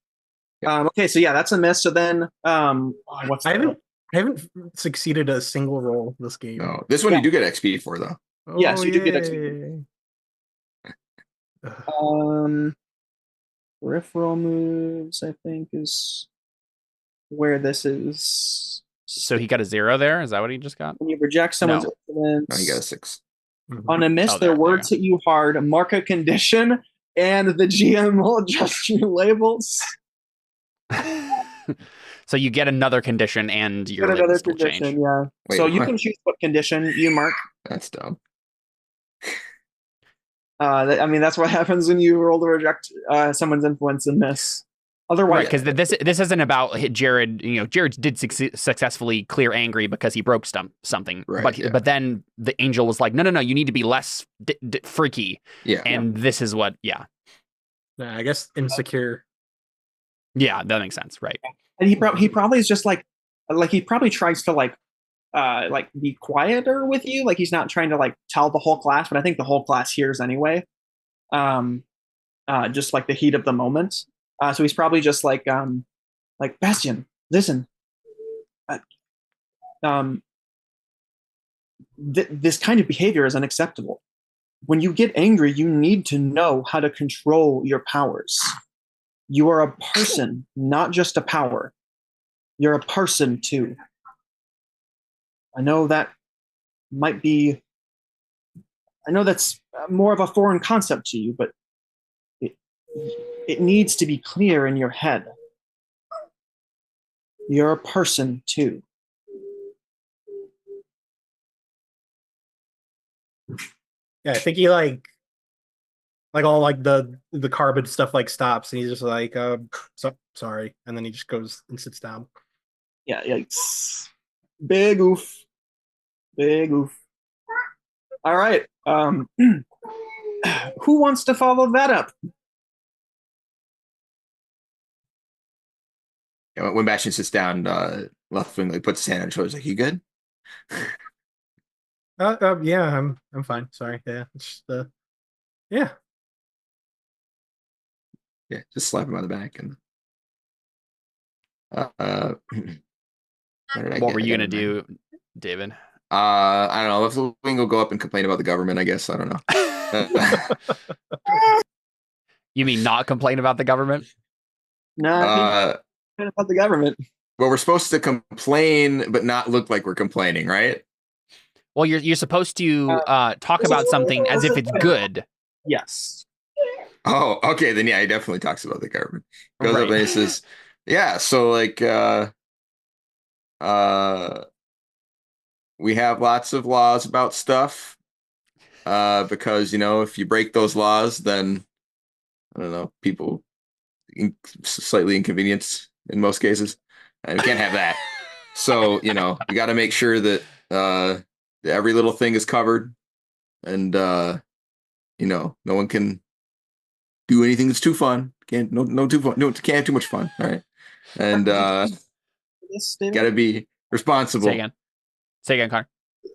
Yeah. Okay, so yeah, that's a miss. So then, I haven't succeeded a single roll this game. No, this one you do get XP for though. Yes, you do get XP. Peripheral moves, I think, is where this is. So he got a 0 there. Is that what he just got? When you reject someone's influence, no, he got a 6. On a miss, their words hit you hard. Mark a condition, and the GM will adjust your labels. So you get another condition, and your labels will change. Yeah. Wait, so you can choose what condition you mark. That's dumb. I mean, that's what happens when you roll to reject someone's influence and miss. Otherwise, because this isn't about Jared. You know, Jared did successfully clear angry because he broke something. Right, but then the angel was like, no, you need to be less freaky. Yeah, and this is what. Yeah, I guess insecure. Yeah, that makes sense, right? And he probably is just like he probably tries to like be quieter with you. Like he's not trying to like tell the whole class, but I think the whole class hears anyway. Just like the heat of the moment. So he's probably just like Bastion, listen. This kind of behavior is unacceptable. When you get angry, you need to know how to control your powers. You are a person, not just a power. You're a person too. I know that might be. I know that's more of a foreign concept to you, but it needs to be clear in your head. You're a person too. Yeah, I think he like all like the carbon stuff like stops, and he's just like, sorry, and then he just goes and sits down. Yeah, yikes. Big oof. All right. Who wants to follow that up? When Bastion sits down, Left Wing puts his hand on his shoulders, like, "You good?" Yeah, I'm fine. Sorry. Yeah, it's just, yeah. Yeah, just slap him on the back and. What were you gonna do, David? I don't know. Left Wing will go up and complain about the government, I guess. I don't know. You mean not complain about the government? No, about the government. Well, we're supposed to complain, but not look like we're complaining, right? Well, you're supposed to talk about something as if it's good. Yes. Oh, okay. Then yeah, he definitely talks about the government. Goes up and he says, "Yeah, so like, we have lots of laws about stuff, because if you break those laws, then I don't know, people slightly inconvenienced in most cases, and we can't have that. So we got to make sure that every little thing is covered, and no one can do anything that's too fun. Can't too fun. No, can't have too much fun. All right, and got to be responsible." Say again, Connor.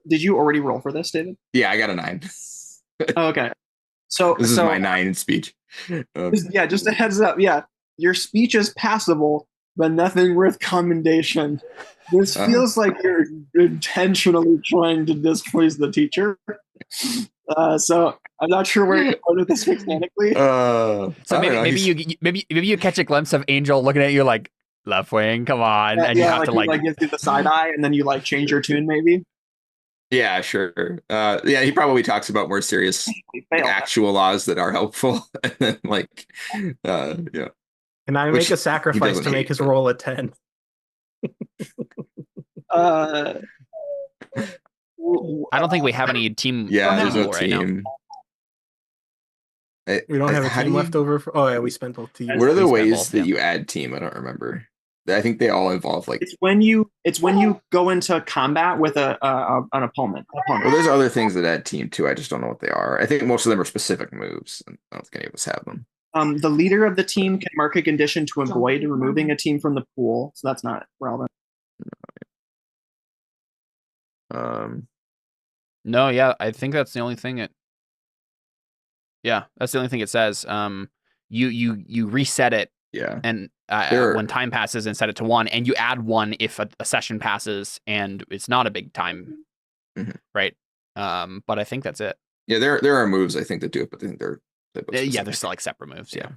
Did you already roll for this, David? Yeah, I got a 9. Oh, okay. So this is my 9 in speech. Yeah, just a heads up. Yeah, your speech is passable, but nothing worth commendation. This feels like you're intentionally trying to displease the teacher. So I'm not sure where to go with this mechanically. So maybe you catch a glimpse of Angel looking at you like left wing, come on, and you have to like gives you the side eye, and then you like change your tune maybe. Yeah, sure. Yeah, he probably talks about more serious actual laws that are helpful, and then like, yeah. Can I make a sacrifice to make his roll a 10? I don't think we have any team. Yeah, there's no right team. We don't have a team left over. Oh yeah, we spent both teams. What are the ways that you add team? I don't remember. I think they all involve like it's when you go into combat with an opponent. Well, there's other things that add team too. I just don't know what they are. I think most of them are specific moves. And I don't think any of us have them. The leader of the team can mark a condition to avoid removing a team from the pool, so that's not relevant. No, yeah, I think that's the only thing it. Yeah, that's the only thing it says. You reset it. Yeah. And when time passes and set it to 1, and you add 1 if a session passes and it's not a big time, right? But I think that's it. Yeah, there are moves I think that do it, but I think they're they're still like separate moves. Yeah.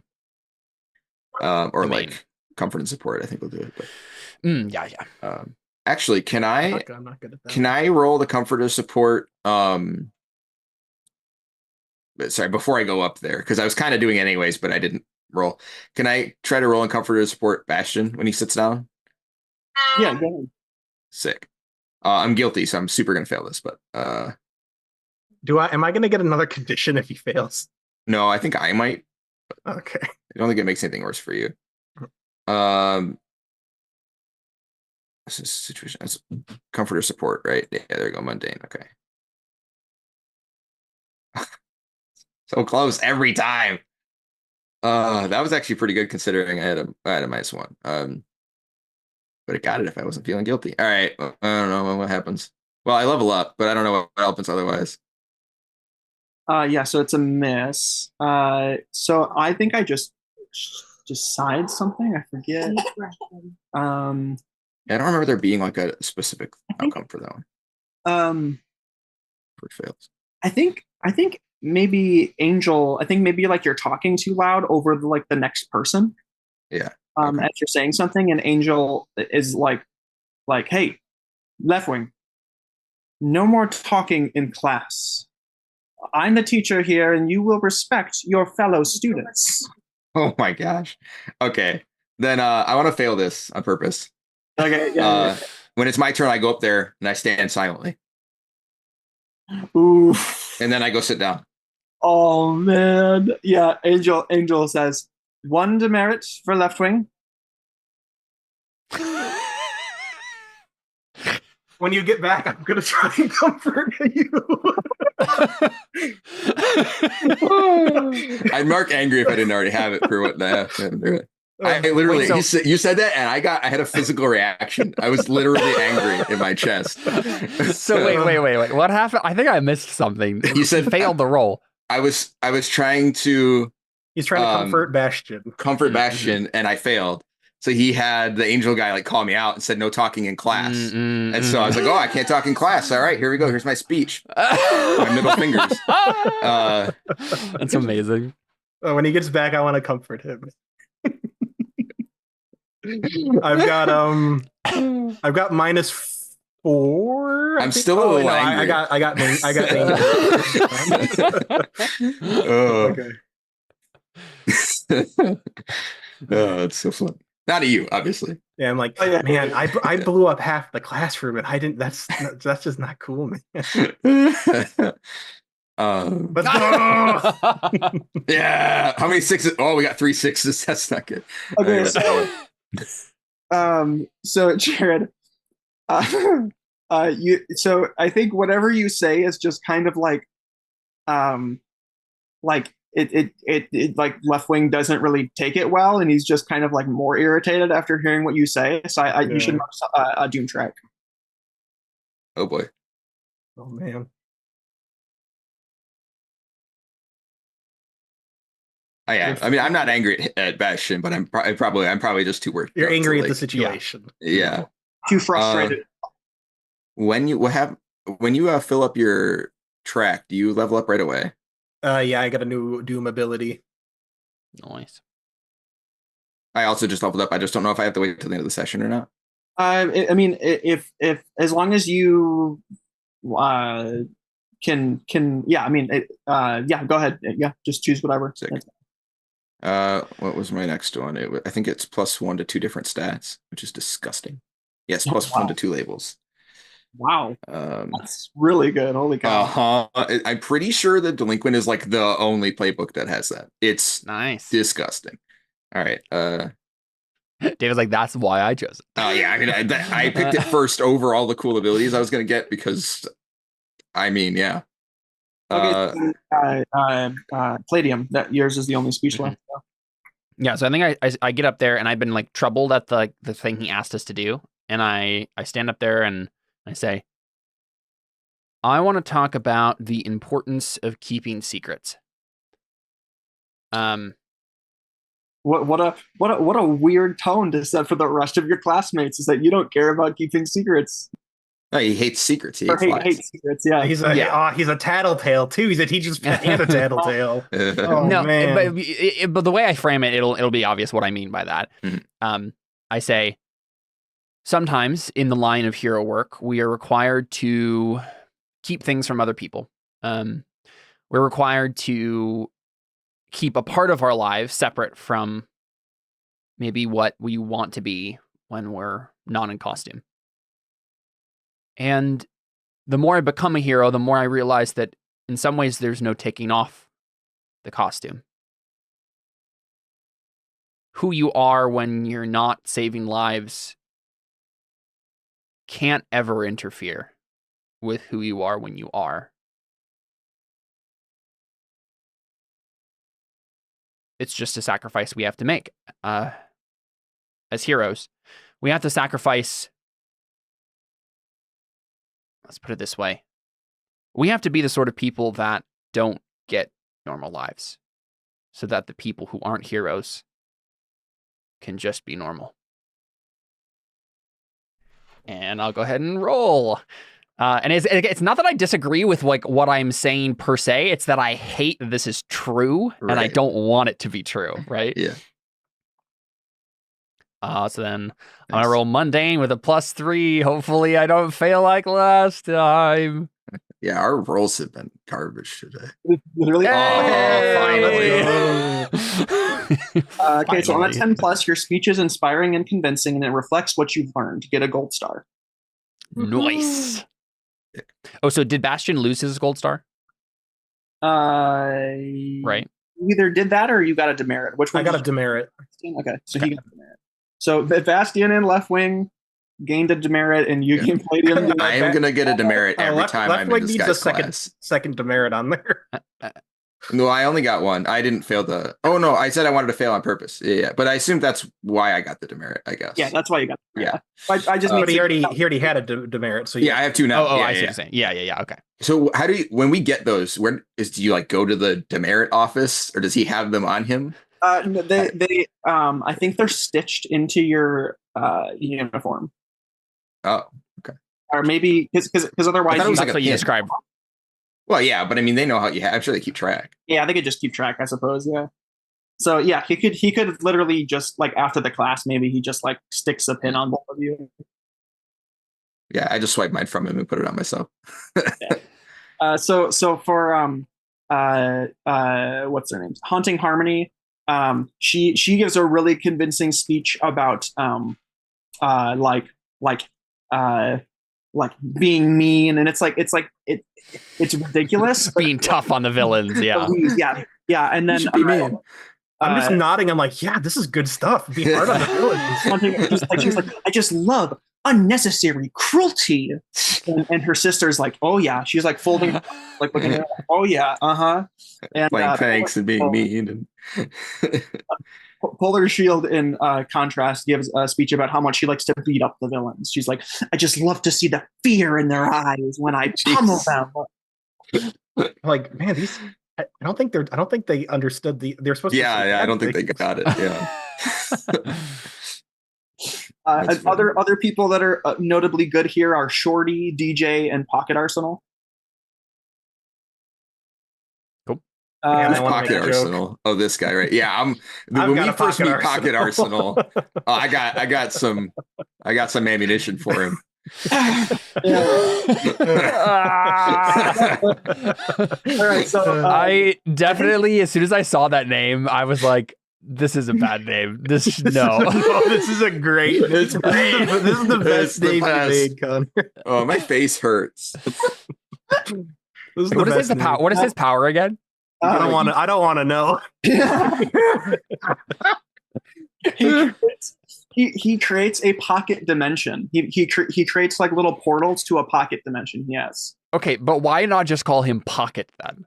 Or like comfort and support. I think will do it. But yeah. Actually, can I? I'm not good at that. Can I roll the comfort or support? Sorry, before I go up there, because I was kind of doing it anyways, but I didn't roll. Can I try to roll in comfort or support Bastion when he sits down? Yeah, go ahead. Sick. I'm guilty, so I'm super gonna fail this, but am I gonna get another condition if he fails? No, I think I might. Okay. I don't think it makes anything worse for you. This is situation as comfort or support, right? Yeah, there we go, mundane. Okay. So close every time. That was actually pretty good considering I had a -1. But I got it if I wasn't feeling guilty. All right. I don't know what happens. Well, I level up, but I don't know what happens otherwise. Yeah, so it's a miss. So I think I just decide something. I forget. I don't remember there being like a specific outcome for that one. For it fails. I think maybe Angel. I think maybe like you're talking too loud over the next person. Yeah. As you're saying something, and Angel is like, hey, left wing, no more talking in class. I'm the teacher here, and you will respect your fellow students. Oh my gosh. Okay. Then I want to fail this on purpose. Okay. Yeah. When it's my turn, I go up there and I stand silently. Ooh. And then I go sit down. Oh man. Yeah. Angel says 1 demerit for left wing. When you get back, I'm gonna try and comfort you. I'd mark angry if I didn't already have it for what the heck. I literally, you said that, and I had a physical reaction. I was literally angry in my chest. So wait. What happened? I think I missed something. You said failed the roll. I was trying to. He's trying to comfort Bastion. And I failed. So he had the Angel guy like call me out and said no talking in class. And so I was like, oh, I can't talk in class. All right, here we go. Here's my speech. My middle fingers. That's amazing. When he gets back, I want to comfort him. I've got -4. I'm still a little angry. I got Okay. Oh, it's so fun. Not at you, obviously. Yeah, I'm like, man, I blew up half the classroom, and I didn't. That's just not cool, man. Let's go. Yeah. How many 6s? Oh, we got 3 6s. That's not good. Okay. So Jared, so I think whatever you say is just kind of like it like left wing doesn't really take it well, and he's just kind of like more irritated after hearing what you say. So you should mark a doom track. Oh boy. Oh man. I am. I mean, I'm not angry at Bastion, but I'm probably just too worked. You're angry at the situation. Yeah. Too frustrated. When you fill up your track. Do you level up right away? Yeah, I got a new Doom ability. Nice. I also just leveled up. I just don't know if I have to wait till the end of the session or not. I mean, if as long as you can yeah, I mean, yeah, go ahead. Yeah, just choose whatever. Sick. What was my next one? I think it's +1 to 2 different stats, which is disgusting. Yes, +1 to 2 labels. Wow, Um, that's really good. Holy cow! I'm pretty sure that Delinquent is like the only playbook that has that. It's Nice. disgusting. All right. David's like, that's why I chose it. Oh yeah, I mean, I picked it first over all the cool abilities I was gonna get because, I mean, yeah. Okay, Palladium. That yours is the only speech left. Yeah, so I think I get up there and I've been like troubled at the thing he asked us to do, and I stand up there and I say, I want to talk about the importance of keeping secrets. What a weird tone to set for the rest of your classmates is that you don't care about keeping secrets. No, he hates secrets. He Or hates lies. hate secrets. Yeah, He's a tattletale too. He's a teacher's pet and a tattletale. Oh no, man! But the way I frame it, it'll be obvious what I mean by that. Mhm. I say, sometimes in the line of hero work, we are required to keep things from other people. We're required to keep a part of our lives separate from maybe what we want to be when we're not in costume. And the more I become a hero, the more I realize that in some ways there's no taking off the costume. Who you are when you're not saving lives can't ever interfere with who you are when you are. It's just a sacrifice we have to make. As heroes, we have to sacrifice. Let's put it this way. We have to be the sort of people that don't get normal lives so that the people who aren't heroes can just be normal. And I'll go ahead and roll. And it's not that I disagree with like what I'm saying per se. It's that I hate that this is true and I don't want it to be true, right? Yeah. So then I'm gonna roll mundane with a +3. Hopefully I don't fail like last time. Yeah, our rolls have been garbage today. Literally. Hey! Okay, so on a 10+, your speech is inspiring and convincing, and it reflects what you've learned. Get a gold star. Nice. Oh, so did Bastion lose his gold star? Right. You either did that or you got a demerit. Which one? I got a demerit. Okay, so he got a demerit. So Bastion in left wing gained a demerit, and you gained Palladium. I am gonna get a demerit every time I'm in this guy's class. Second demerit on there. No, I only got one. I didn't fail the. Oh no, I said I wanted to fail on purpose. Yeah, but I assume that's why I got the demerit. I guess. Yeah, that's why you got. Yeah. I just. But he already had a demerit. So yeah, I have 2 now. I see what you're saying. Yeah. Okay. So how do you when we get those? Do you like go to the demerit office or does he have them on him? They I think they're stitched into your uniform. Oh, okay. Or maybe because otherwise that's what you described. Well, yeah, but I mean, they know how you have. I'm sure they keep track. Yeah, they could just keep track, I suppose. Yeah. So yeah, he could literally just like after the class, maybe he just like sticks a pin on both of you. Yeah, I just swiped mine from him and put it on myself. Yeah. So for what's her name? Haunting Harmony. She gives a really convincing speech about like being mean, and it's ridiculous. Being tough on the villains, yeah. Yeah, and then I'm just nodding. I'm like, yeah, this is good stuff. Be hard on the villains. She's like, I just love unnecessary cruelty, and her sister's like, oh yeah. She's like folding, like looking at her, like, oh yeah, and playing thanks and being mean. And Polar Shield, in contrast, gives a speech about how much she likes to beat up the villains. She's like, I just love to see the fear in their eyes when I pummel them. Like, man, these. I don't think they understood they're supposed to. Yeah, I don't think they got it. Yeah. Other people that are notably good here are Shorty, DJ, and Pocket Arsenal. Man, Who's I wanna pocket make a joke. arsenal? Oh, this guy, right? Yeah, I've when got we a first pocket meet pocket arsenal, I got some ammunition for him. All right, so I definitely, as soon as I saw that name, I was like, "This is a bad name. This no." No, this is a great. It's great. This is the It's best the name you best. made, Connor. Oh, my face hurts. This is What the is his best name. power? What is his power again? I don't want to. I don't want to know. he creates a pocket dimension. He creates like little portals to a pocket dimension. Yes. Okay, but why not just call him Pocket then?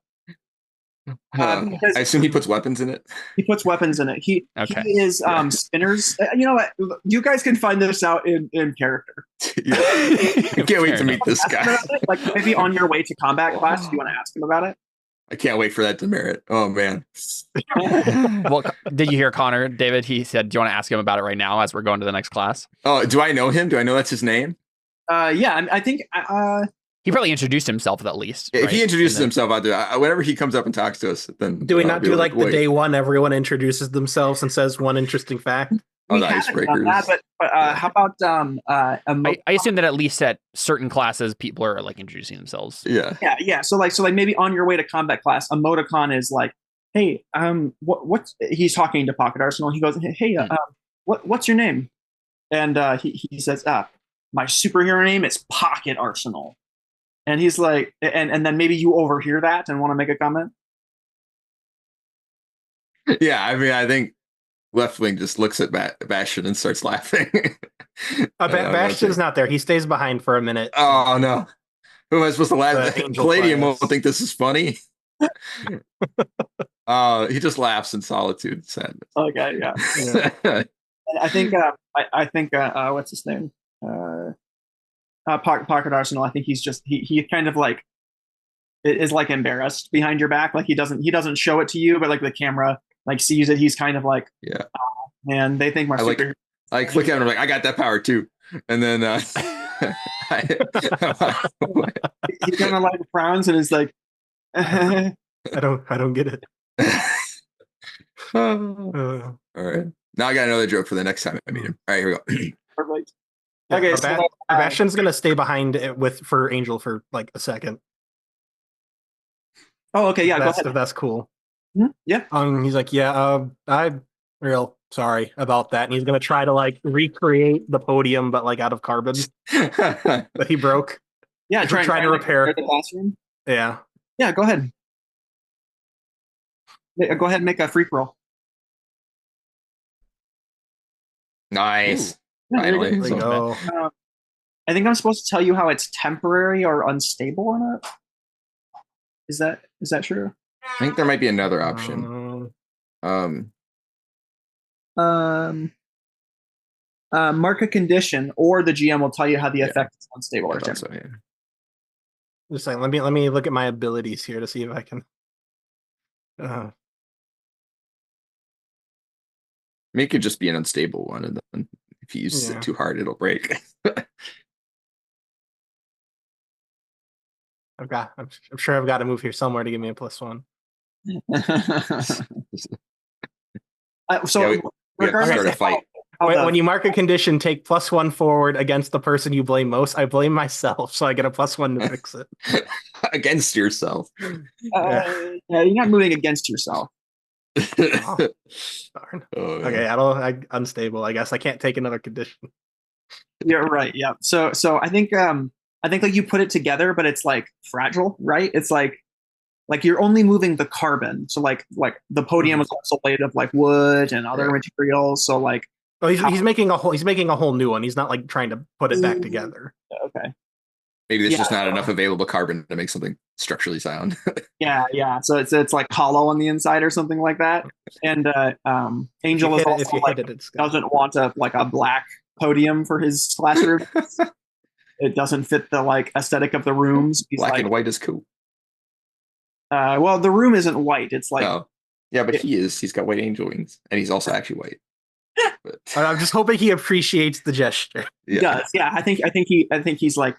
Because I assume he puts weapons in it. he puts weapons in it. He is spinners. You know what? You guys can find this out in character. Yeah. I can't wait to meet this guy. Like maybe on your way to combat class, do you want to ask him about it? I can't wait for that demerit. Oh man. Well, did you hear Connor, David? He said, "Do you want to ask him about it right now as we're going to the next class?" Oh, do I know him? Do I know that's his name? Yeah, I think. He probably introduced himself at least. If right? he introduces himself out there, whenever he comes up and talks to us, then Do we I'll not be do like the wait. day one? Everyone introduces themselves and says one interesting fact. Oh, we the haven't done icebreakers. that, but how about I assume that at least at certain classes, people are like introducing themselves. Yeah. yeah. So like maybe on your way to combat class, emoticon is like, hey, what's he's talking to Pocket Arsenal. He goes, hey, what's your name? And he says, my superhero name is Pocket Arsenal. And he's like, and then maybe you overhear that and want to make a comment. Yeah, I mean, I think Left Wing just looks at Bastion and starts laughing. Bastion's not there. He stays behind for a minute. Oh no. Who am I supposed to laugh at? Angel Palladium class. won't think this is funny. He just laughs in solitude and sadness. Okay, yeah. I think what's his name? Pocket Arsenal. I think he's just he kind of like is like embarrassed behind your back. Like he doesn't show it to you, but like the camera like sees it. He's kind of like, yeah. And they think my super. I click at him. I'm like, I got that power too. And then he kind of like frowns and is like, I don't get it. All right. Now I got another joke for the next time I meet him. All right, here we go. Perfect. Okay, so Bastion's gonna stay behind for Angel for like a second. Oh, okay, yeah, go ahead. If that's cool. Mm-hmm. Yeah. He's like, yeah, I'm real sorry about that, and he's gonna try to like recreate the podium, but like out of carbon that he broke. Yeah, try to repair the classroom. Yeah. Yeah, go ahead. Go ahead and make a freak roll. Nice. Yeah, Finally. There you go. I think I'm supposed to tell you how it's temporary or unstable or not. Is that true? I think there might be another option. Mark a condition, or the GM will tell you how the effect is unstable or temporary. So, yeah. Just like let me look at my abilities here to see if I can. I mean, it could just be an unstable one, and then if you use it too hard, it'll break. I'm sure I've got to move here somewhere to give me a +1. So we have to start a fight. When you mark a condition, take +1 forward against the person you blame most. I blame myself, so I get a +1 to fix it. Against yourself. Yeah, you're not moving against yourself. Oh, darn. Okay, unstable. I guess I can't take another condition. You're right. Yeah. So I think like you put it together, but it's like fragile, right? It's like you're only moving the carbon. So like the podium is also made of like wood and other materials. So like. Oh, he's making a whole new one. He's not like trying to put it back together. Okay. Maybe there's just not enough available carbon to make something structurally sound. Yeah. So it's like hollow on the inside or something like that. And Angel is also like doesn't want a black podium for his classroom. It doesn't fit the like aesthetic of the rooms. He's Black and white is cool. Well, the room isn't white. It's like but he's got white angel wings, and he's also actually white. But I'm just hoping he appreciates the gesture. He does. Yeah, I think he's like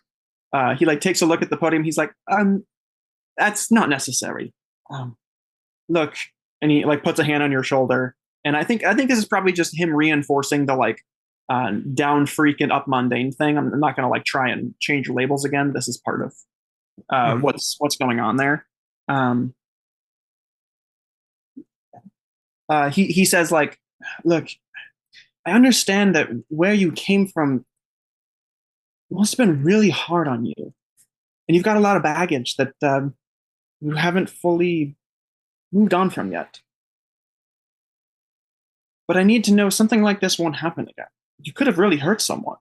he like takes a look at the podium. He's like, that's not necessary. look, and he like puts a hand on your shoulder. And I think this is probably just him reinforcing the like down freak and up mundane thing. I'm not going to like try and change labels again. This is part of what's going on there. He says like, look, I understand that where you came from must have been really hard on you, and you've got a lot of baggage that you haven't fully moved on from yet. But I need to know something like this won't happen again. You could have really hurt someone.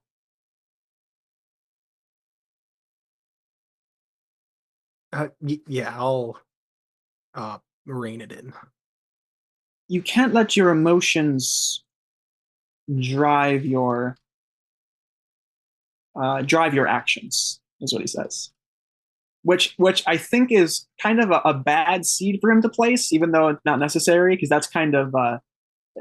Yeah, I'll rein it in. You can't let your emotions drive your actions, is what he says. Which I think is kind of a bad seed for him to place, even though it's not necessary, because that's kind of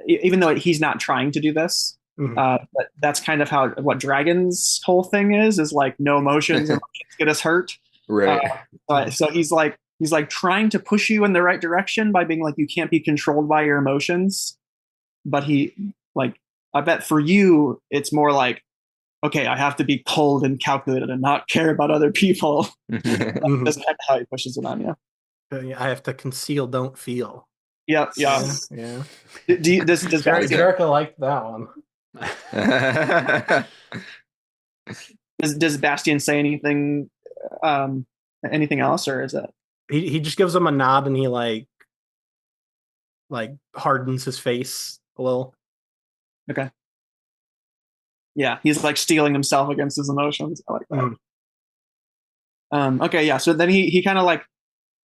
even though he's not trying to do this, but that's kind of how what Dragon's whole thing is like no emotions, emotions get us hurt. Right. So he's like trying to push you in the right direction by being like you can't be controlled by your emotions, but he like I bet for you it's more like, okay, I have to be cold and calculated and not care about other people. That's how he pushes it on you. I have to conceal, don't feel. Yeah. Does Bastian like that one? does Bastian say anything else, or is it? He just gives him a nod and he like hardens his face a little. Okay. Yeah, he's like steeling himself against his emotions. I like that. Okay, yeah. So then he kind of like,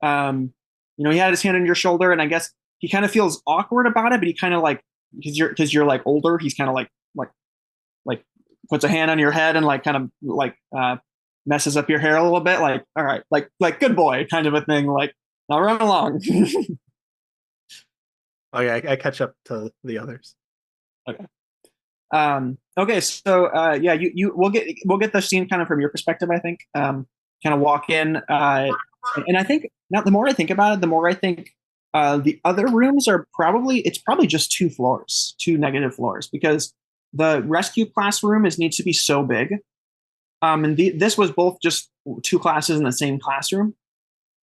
he had his hand on your shoulder, and I guess he kind of feels awkward about it, but he kind of like because you're like older, he's kind of like puts a hand on your head and like kind of like messes up your hair a little bit, like all right, like good boy kind of a thing, like now run along. Okay, I catch up to the others. Okay. Okay, so yeah, we'll get the scene kind of from your perspective, I think. Kind of walk in, and I think now the more I think about it, the more I think the other rooms are probably just two negative floors, because the rescue classroom needs to be so big, and this was both just two classes in the same classroom,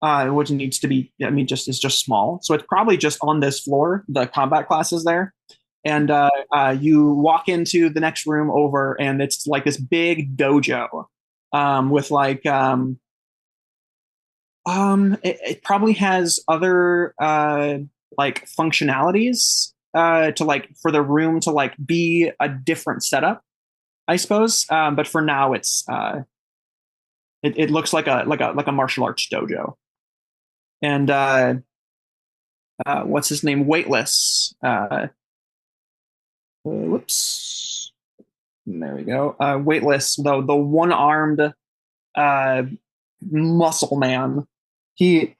which needs to be is just small, so it's probably just on this floor. The combat class is there. And you walk into the next room over, and it's like this big dojo with like it probably has other like functionalities to like for the room to like be a different setup, I suppose. But for now, it's it looks like a martial arts dojo. And what's his name? Weightless. Whoops. There we go. Weightless, though the one-armed muscle man. He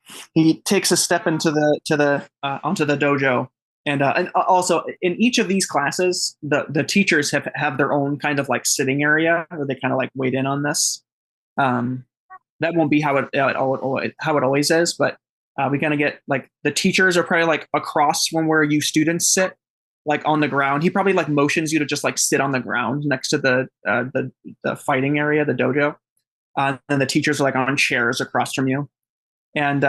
takes a step into the onto the dojo, and also in each of these classes, the teachers have their own kind of like sitting area where they kind of like wait in on this. That won't be how it always is, but we kind of get like the teachers are probably like across from where you students sit, like on the ground. He probably like motions you to just like sit on the ground next to the fighting area, the dojo. And the teachers are like on chairs across from you. And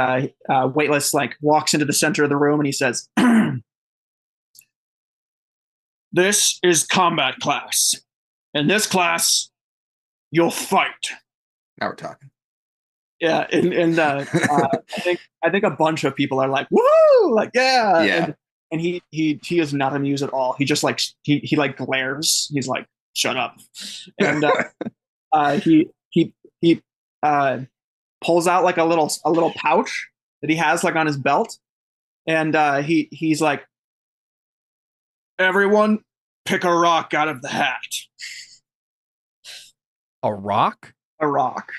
Weightless like walks into the center of the room and he says, "This is combat class. In this class, you'll fight." Now we're talking. Yeah, and I think a bunch of people are like, "Woo!" Like, yeah. Yeah. And he is not amused at all. He just like he like glares. He's like, "Shut up!" And he pulls out like a little pouch that he has like on his belt, and he's like, "Everyone, pick a rock out of the hat." A rock? A rock.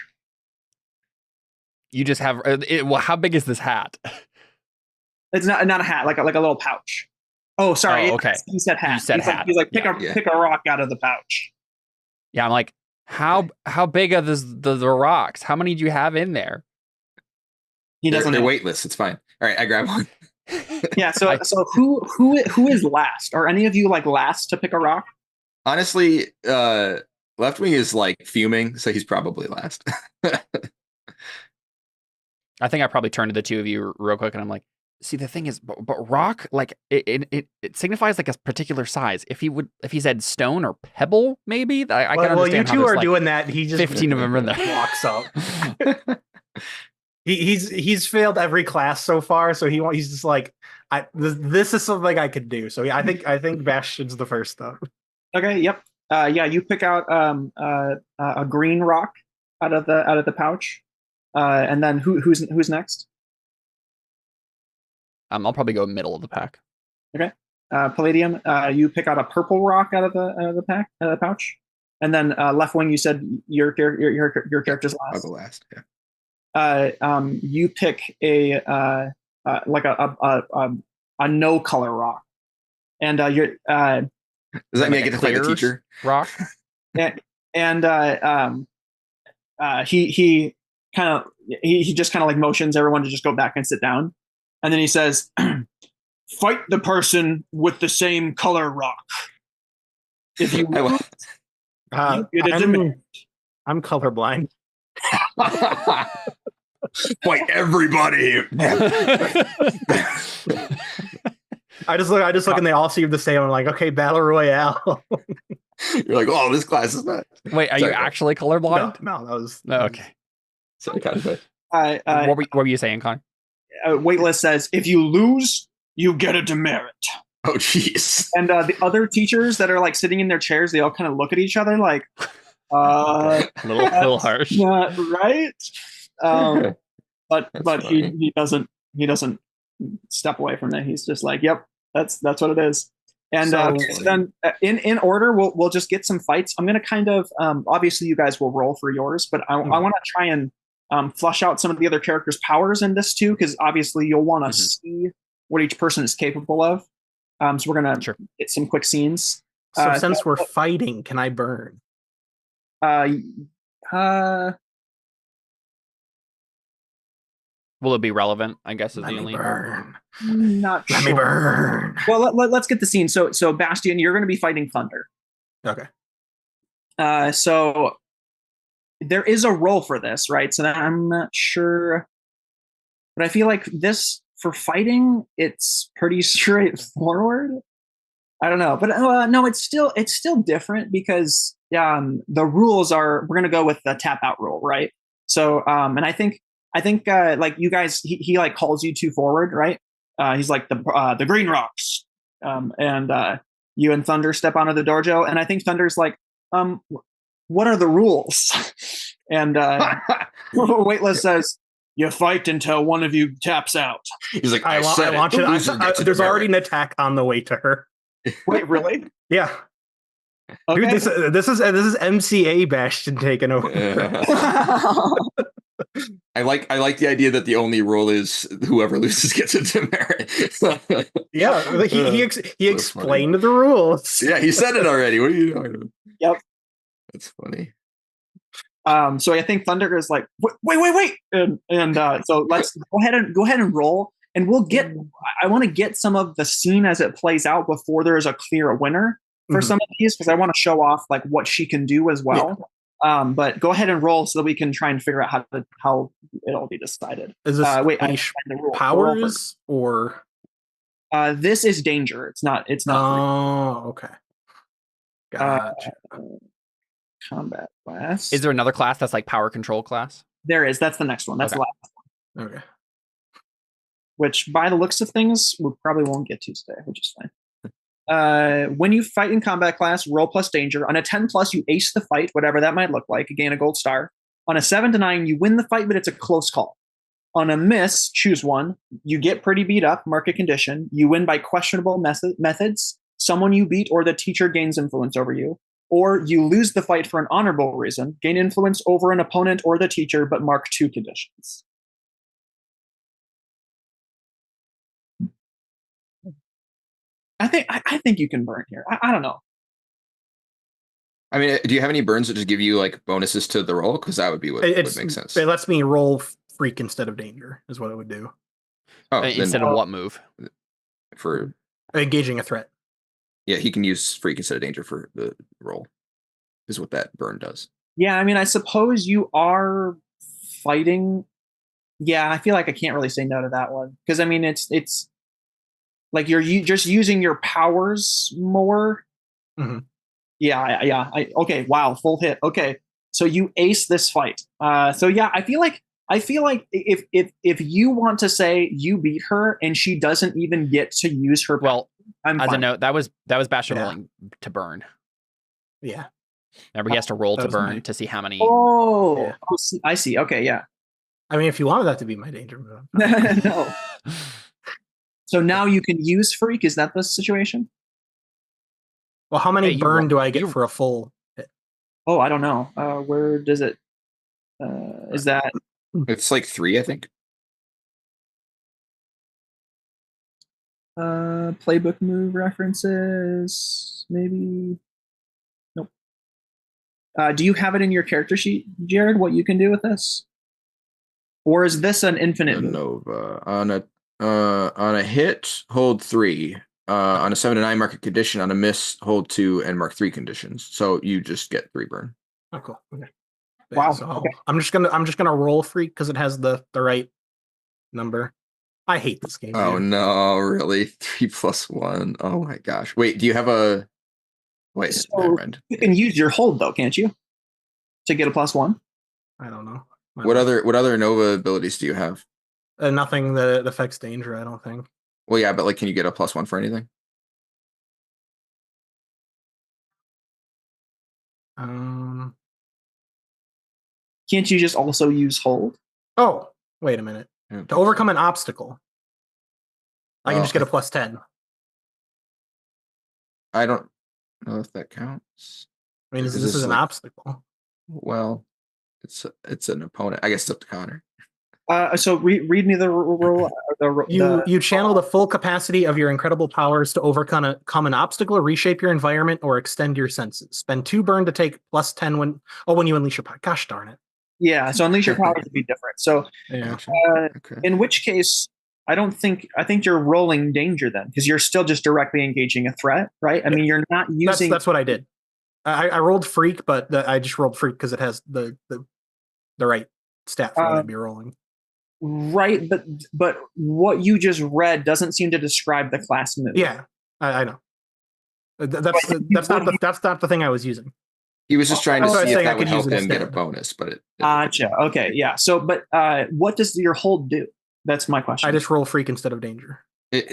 You just have well, how big is this hat? It's not a hat, like a little pouch. Oh, sorry. Oh, okay. He said hat. You said hat. He's like pick a rock out of the pouch. Yeah, I'm like, how big are the rocks? How many do you have in there? He doesn't. They're weightless. It's fine. All right, I grab one. Yeah. So who is last? Are any of you like last to pick a rock? Honestly, Left Wing is like fuming, so he's probably last. I think I probably turned to the two of you real quick, and I'm like, see, the thing is, but rock, like it signifies like a particular size. If he said stone or pebble, maybe I can understand. Well, you how two there's, are like, doing that. He just 15 of them in there. walks up. He's failed every class so far, so he's just like, this is something I could do. So I think Bastion's the first up. Okay. Yep. Yeah. You pick out a green rock out of the pouch, and then who's next? I'll probably go middle of the pack. Okay. Palladium, you pick out a purple rock out of the pouch, and then Left Wing, you said your character's I'll last. go last. Yeah. You pick a like a no color rock, and you're Does that mean I get to play the clear teacher? rock? and he just kind of like motions everyone to just go back and sit down, and then he says, "Fight the person with the same color rock. If you lose, you get a demand." I'm colorblind. Fight everybody. I just look and they all seem the same. I'm like, okay, battle royale. You're like, oh, this class is not. Wait, are you Sorry. actually colorblind? No, that was No, okay. Sorry, kind of. What were you saying, Con? Waitlist says, "If you lose, you get a demerit." Oh, jeez. And the other teachers that are like sitting in their chairs, they all kind of look at each other like, A little harsh. not right. But funny. he doesn't step away from it. He's just like, "Yep, that's what it is." And So- so then in order, we'll just get some fights. I'm gonna kind of obviously you guys will roll for yours, but I want to try and flush out some of the other characters' powers in this too, because obviously you'll want to see what each person is capable of. So we're gonna get some quick scenes. So since we're fighting, can I burn? Will it be relevant? I guess is Let the me only. burn. Not Let sure. me burn. Well, let's get the scene. So Bastion, you're going to be fighting Thunder. Okay. So there is a role for this, right? So I'm not sure, but I feel like this for fighting, it's pretty straightforward. I don't know, but no, it's still different because the rules are, we're going to go with the tap out rule, right? So and I think like you guys, he like calls you two forward, right? He's like the green rocks, and you and Thunder step onto the dojo, and I think Thunder's like, what are the rules? And Weightless says, you fight until one of you taps out. He's like, I launch it. There's already an attack on the way to her. Wait, really? Yeah. Okay. Dude, this is MCA Bastion taking over. I like the idea that the only rule is whoever loses gets a demerit. Yeah, he explained the rules. Yeah, he said it already. What are you doing? Yep. That's funny. So I think Thunder is like, wait, and so let's go ahead and roll, and we'll get. I want to get some of the scene as it plays out before there is a clear winner for some of these, because I want to show off like what she can do as well. Yeah. But go ahead and roll so that we can try and figure out how it'll be decided. Is this powers or? This is danger. It's not. Oh, okay. Gotcha. Combat class. Is there another class that's like power control class? There is. That's the next one. That's the last one. Okay. Which, by the looks of things, we probably won't get to today, which is fine. When you fight in combat class, roll plus danger. On a 10 plus, you ace the fight, whatever that might look like. You gain a gold star. On a 7 to 9, you win the fight, but it's a close call. On a miss, choose one. You get pretty beat up, mark a condition. You win by questionable methods. Someone you beat or the teacher gains influence over you. Or you lose the fight for an honorable reason, gain influence over an opponent or the teacher, but mark 2 conditions. I think you can burn here. I don't know. I mean, do you have any burns that just give you like bonuses to the roll? Because that would be what would make sense. It lets me roll freak instead of danger, is what it would do. Oh, Instead then of what move? for Engaging a threat. yeah, he can use freak instead of danger for the roll. Is what that burn does. Yeah, I mean, I suppose you are fighting. Yeah, I feel like I can't really say no to that one because I mean, it's like you're just using your powers more. Mhm. Yeah. Okay, wow, full hit. Okay, so you ace this fight. So yeah, I feel like if you want to say you beat her and she doesn't even get to use her, Well, I'm as fine. a note, that was Bastion Yeah. rolling to burn. Yeah. Remember, he has to roll That to was burn my- to see how many. Oh, Yeah. I see. Okay, yeah. I mean, if you wanted that to be my danger move. No. So now you can use freak. Is that the situation? Well, how many Hey, you burn ro- do I get you- for a full hit? Oh, I don't know. Where does it? Is that It's like 3, I think. playbook move references? Maybe. Nope. Do you have it in your character sheet, Jared? What you can do with this, or is this an infinite move? Nova on a hit, hold 3. On a 7 to 9 mark a condition, on a miss, hold 2 and mark 3 conditions. So you just get 3 burn. Oh, cool. Okay. Wow, So okay. I'm just gonna roll freak because it has the right number. I hate this game. Oh dude. no, really? 3 plus 1. Oh my gosh. Wait, do you have a wait, So never mind. you can use your hold though, can't you? To get a +1. I don't know. What other Nova abilities do you have? Nothing that affects danger. I don't think. Well, yeah, but like, can you get a +1 for anything? Um. Can't you just also use hold? Oh, wait a minute. I don't To think so. overcome an obstacle, I can Oh, just get a +10. I don't know if that counts. I mean, Is this this is an like- obstacle. Well, it's an opponent. I guess it's up to counter. So read me the rule. You channel the full capacity of your incredible powers to overcome an obstacle, reshape your environment, or extend your senses. Spend 2 burn to take +10 when you unleash your power. Gosh darn it! Yeah, so unleash your powers would be different. So Yeah. Gotcha. Okay. in which case, I think you're rolling danger then because you're still just directly engaging a threat, right? I mean, you're not using. That's what I did. I rolled freak, but I just rolled freak because it has the right stat for what I'd be rolling. Right, but what you just read doesn't seem to describe the class move. Yeah, I know. That's not the thing I was using. He was just trying to That's what I was see if saying, I that would could use help it him get a instead. bonus, but it Gotcha. Okay, yeah. So, but what does your hold do? That's my question. I just roll freak instead of danger.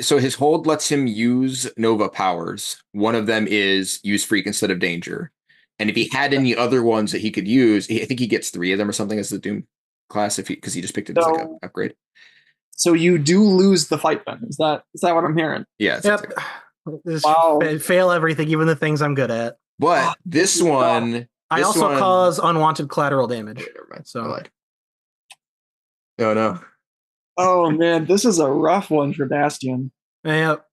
so his hold lets him use Nova powers. One of them is use freak instead of danger. And if he had any other ones that he could use, I think he gets 3 of them or something as the Doom class because he just picked it as like an upgrade. So you do lose the fight then. Is that what I'm hearing? Yeah. Yep. Just Wow. fail everything, even the things I'm good at. But this one, I also cause unwanted collateral damage. Never mind. So- I lied. Oh no. Oh man, this is a rough one for Bastion. Yep.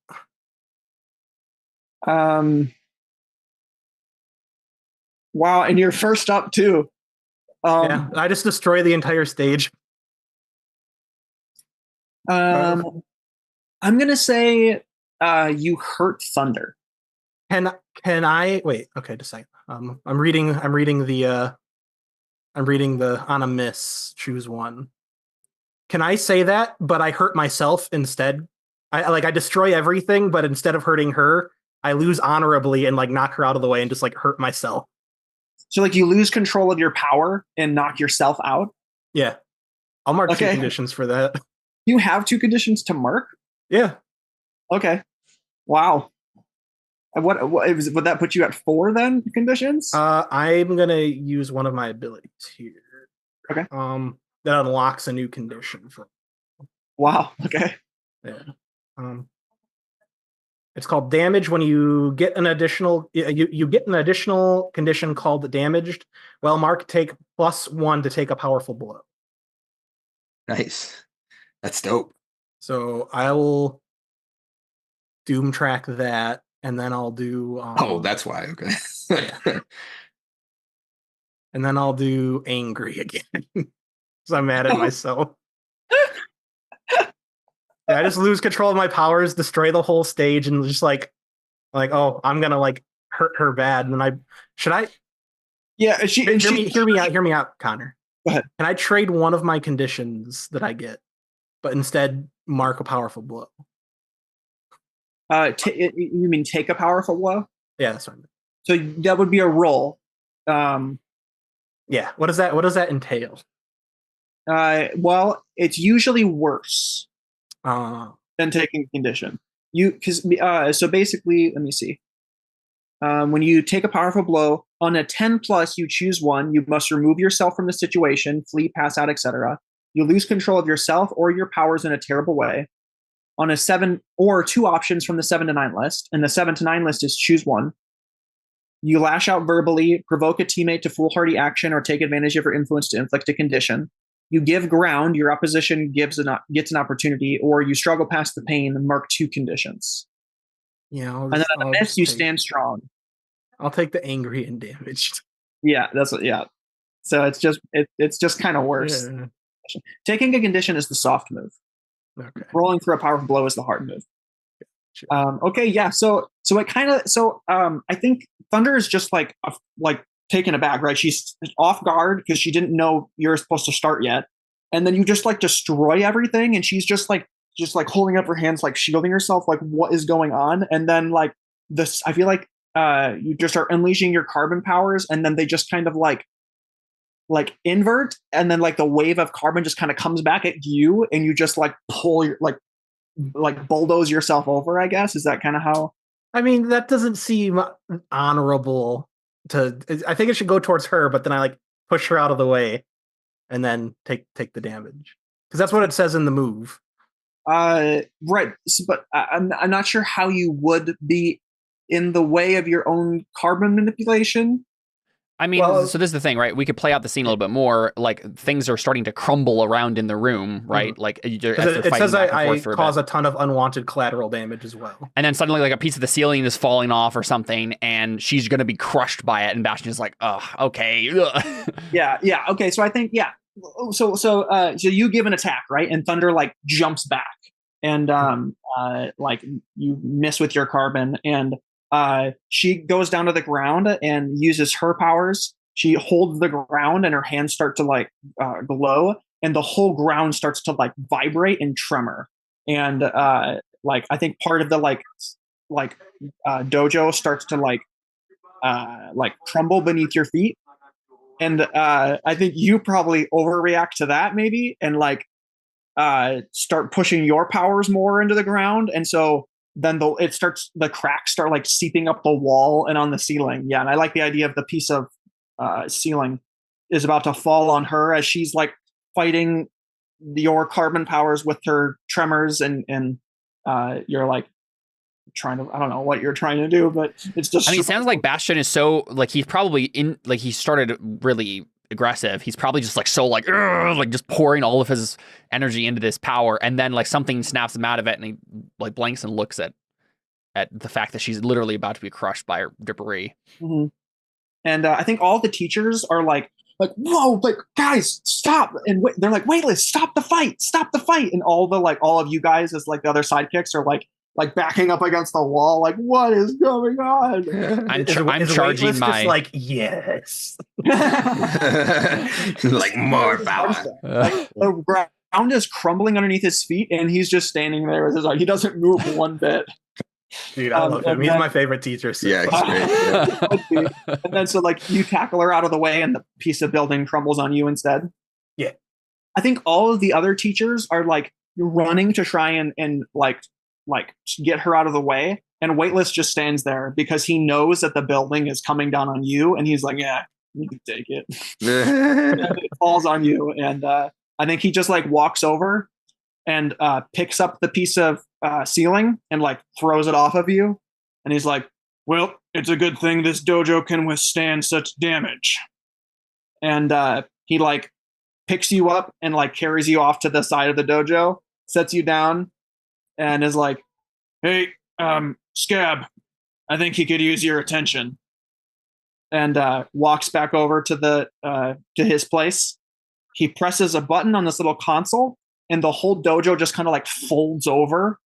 Wow, and you're first up too. Yeah, I just destroy the entire stage. I'm gonna say you hurt Thunder. Can I wait? Okay, just a second. I'm reading the on a miss, choose one. Can I say that, but I hurt myself instead? I destroy everything, but instead of hurting her, I lose honorably and like knock her out of the way and just like hurt myself. So like you lose control of your power and knock yourself out. Yeah, I'll mark 2 Okay. conditions for that. You have 2 conditions to mark. Yeah, Okay. Wow. And would that put you at 4 then conditions? I'm gonna use one of my abilities here. Okay. That unlocks a new condition for. Wow. Okay. Yeah. It's called damage when you get an additional you get an additional condition called damaged. Well, Mark, take +1 to take a powerful blow. Nice. That's dope. So I will doom track that, and then I'll do. Oh, that's why. Okay. And then I'll do angry again because I'm mad at myself. Yeah, I just lose control of my powers, destroy the whole stage, and just oh, I'm gonna like hurt her bad. And then should I Yeah, hear me out, Connor. Go ahead. Can I trade one of my conditions that I get, but instead mark a powerful blow? You mean take a powerful blow? Yeah, that's what I meant. So that would be a roll. Yeah. What does that entail? Well, it's usually worse than taking a condition. So basically, let me see. When you take a powerful blow on a 10 plus, you choose one. You must remove yourself from the situation, flee, pass out, etc. You lose control of yourself or your powers in a terrible way. On a 7 or 2 options from the 7 to 9 list, and the 7 to 9 list is choose one. You lash out verbally, provoke a teammate to foolhardy action, or take advantage of your influence to inflict a condition. You give ground, your opposition gets an opportunity, or you struggle past the pain and mark 2 conditions. Yeah, and then on the miss, you stand strong. I'll take the angry and damaged. Yeah, that's what. Yeah, so it's just kind of worse. Yeah. Taking a condition is the soft move. Okay. Rolling through a powerful blow is the hard move. Sure. Okay, yeah. So it kind of I think Thunder is just like taken aback, right? She's off guard because she didn't know you're supposed to start yet, and then you just like destroy everything, and she's just like holding up her hands, like shielding herself, like what is going on? And then like this, I feel like you just start unleashing your carbon powers, and then they just kind of like invert, and then like the wave of carbon just kind of comes back at you, and you just like pull your like bulldoze yourself over, I guess. Is that kind of how? I mean, that doesn't seem honorable I think it should go towards her, but then I like push her out of the way and then take the damage, because that's what it says in the move. Right. So, but I'm not sure how you would be in the way of your own carbon manipulation. I mean, so this is the thing, right? We could play out the scene a little bit more. Like things are starting to crumble around in the room, right? Mm-hmm. Like it says I cause a ton of unwanted collateral damage as well. And then suddenly, like a piece of the ceiling is falling off or something, and she's going to be crushed by it. And Bastion is like, "Oh, okay." Yeah. Okay. So I think So you give an attack, right? And Thunder like jumps back, and like you miss with your carbon, and she goes down to the ground and uses her powers. She holds the ground, and her hands start to like glow, and the whole ground starts to like vibrate and tremor. And like I think part of the dojo starts to like crumble beneath your feet. And I think you probably overreact to that maybe, and like start pushing your powers more into the ground, and so then the cracks start like seeping up the wall and on the ceiling. Yeah, and I like the idea of the piece of ceiling is about to fall on her as she's like fighting your carbon powers with her tremors, and you're like trying to, I don't know what you're trying to do, but it's just, I mean, it sounds like Bastion is so like he's probably he started really aggressive. He's probably just like so like just pouring all of his energy into this power, and then like something snaps him out of it, and he like blanks and looks at the fact that she's literally about to be crushed by her debris. Mm-hmm. And I think all the teachers are like whoa, like guys, stop! And they're like, Weightless, stop the fight! And all of you guys as like the other sidekicks are like backing up against the wall, like, what is going on? I'm charging my... just like, yes. Like, more power. Like, the ground is crumbling underneath his feet, and he's just standing there with his arm. He doesn't move one bit. Dude, I love him. He's my favorite teacher. So. Yeah, he's great. Yeah. And then so like you tackle her out of the way, and the piece of building crumbles on you instead. Yeah. I think all of the other teachers are like running to try and like get her out of the way, and Weightless just stands there because he knows that the building is coming down on you, and he's like, yeah, you can take it. It falls on you, and I think he just like walks over and picks up the piece of ceiling and like throws it off of you, and he's like, well, it's a good thing this dojo can withstand such damage. And he like picks you up and like carries you off to the side of the dojo, sets you down, and is like, hey, Scab, I think he could use your attention. And walks back over to his place. He presses a button on this little console, and the whole dojo just kind of like folds over,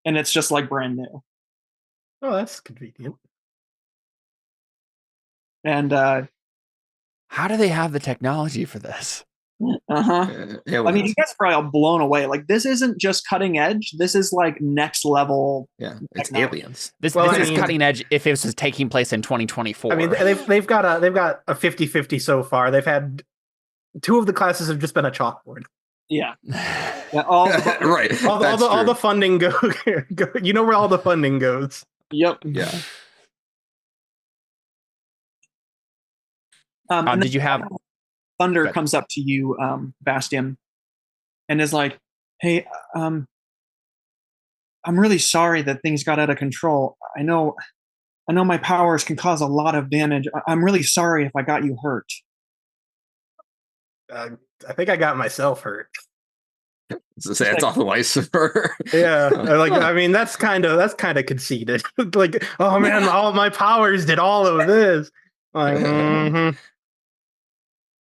and it's just like brand new. Oh, that's convenient. And How do they have the technology for this? Yeah, I mean, you guys are probably all blown away. Like, this isn't just cutting edge. This is like next level. yeah, it's technology. aliens. This Well, is I mean- cutting edge if it was taking place in 2024. I mean, they've got a 50-50 so far. They've had 2 of the classes have just been a chalkboard. Yeah. Yeah, all the, Right. All the funding go, you know where all the funding goes. yep. Yeah. And did then you have Thunder Good. comes up to you, Bastian, and is like, "Hey, I'm really sorry that things got out of control. I know my powers can cause a lot of damage. I'm really sorry if I got you hurt." I think I got myself hurt. So say it's awful nice for Yeah, like I mean that's kind of conceited. Like, oh man, all my powers did all of this. Like,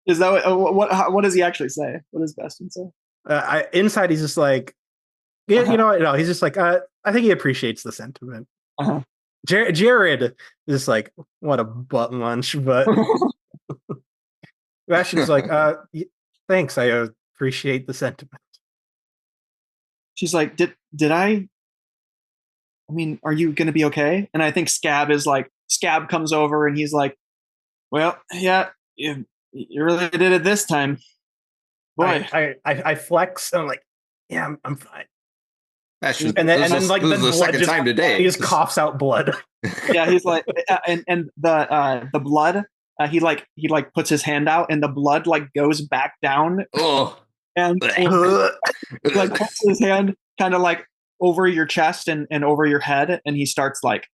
Is that what does he actually say? What does Bastian say? inside he's just like, yeah, you know what? No, he's just like, I think he appreciates the sentiment. Uh-huh. Jared is just like, what a butt munch, but Bastian's like, thanks, I appreciate the sentiment. She's like, did I mean, are you going to be okay? And I think Scab comes over and he's like, well, yeah, you really did it this time. Boy. I flex. And I'm like, yeah, I'm fine. Actually, And then like this is the second time today. He just coughs out blood. Yeah, he's like, and the blood. He puts his hand out and the blood like goes back down. Oh. And like puts his hand kind of like over your chest and over your head, and he starts like,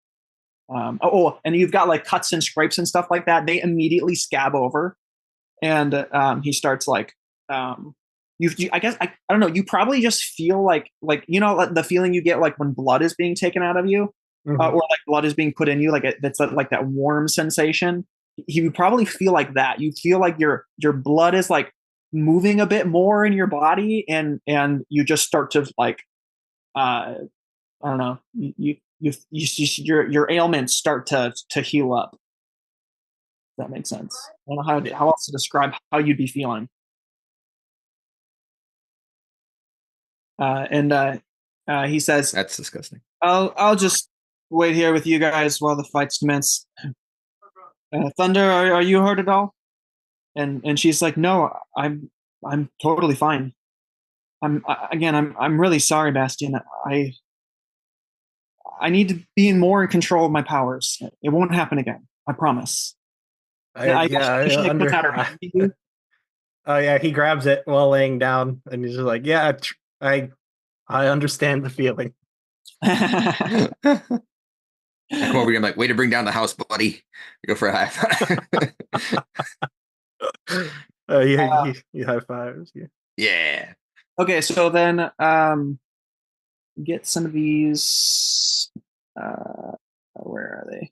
and you've got like cuts and scrapes and stuff like that. They immediately scab over, and he starts like, I guess I don't know. You probably just feel like you know the feeling you get like when blood is being taken out of you, or like blood is being put in you. Like that's like that warm sensation. You probably feel like that. You feel like your blood is like moving a bit more in your body, and you just start to like, I don't know. Your ailments start to heal up. If that makes sense. I don't know how else to describe how you'd be feeling. He says, That's disgusting. I'll just wait here with you guys while the fights commence. Thunder, are you hurt at all? And she's like, no, I'm totally fine. I'm really sorry, Bastian. I need to be more in control of my powers. It won't happen again. I promise. Oh yeah, he grabs it while laying down, and he's just like, yeah, I understand the feeling. I come over here, I'm like, way to bring down the house, buddy. Go for a high five. He high fives. Yeah. Yeah. Okay, so then get some of these. Where are they?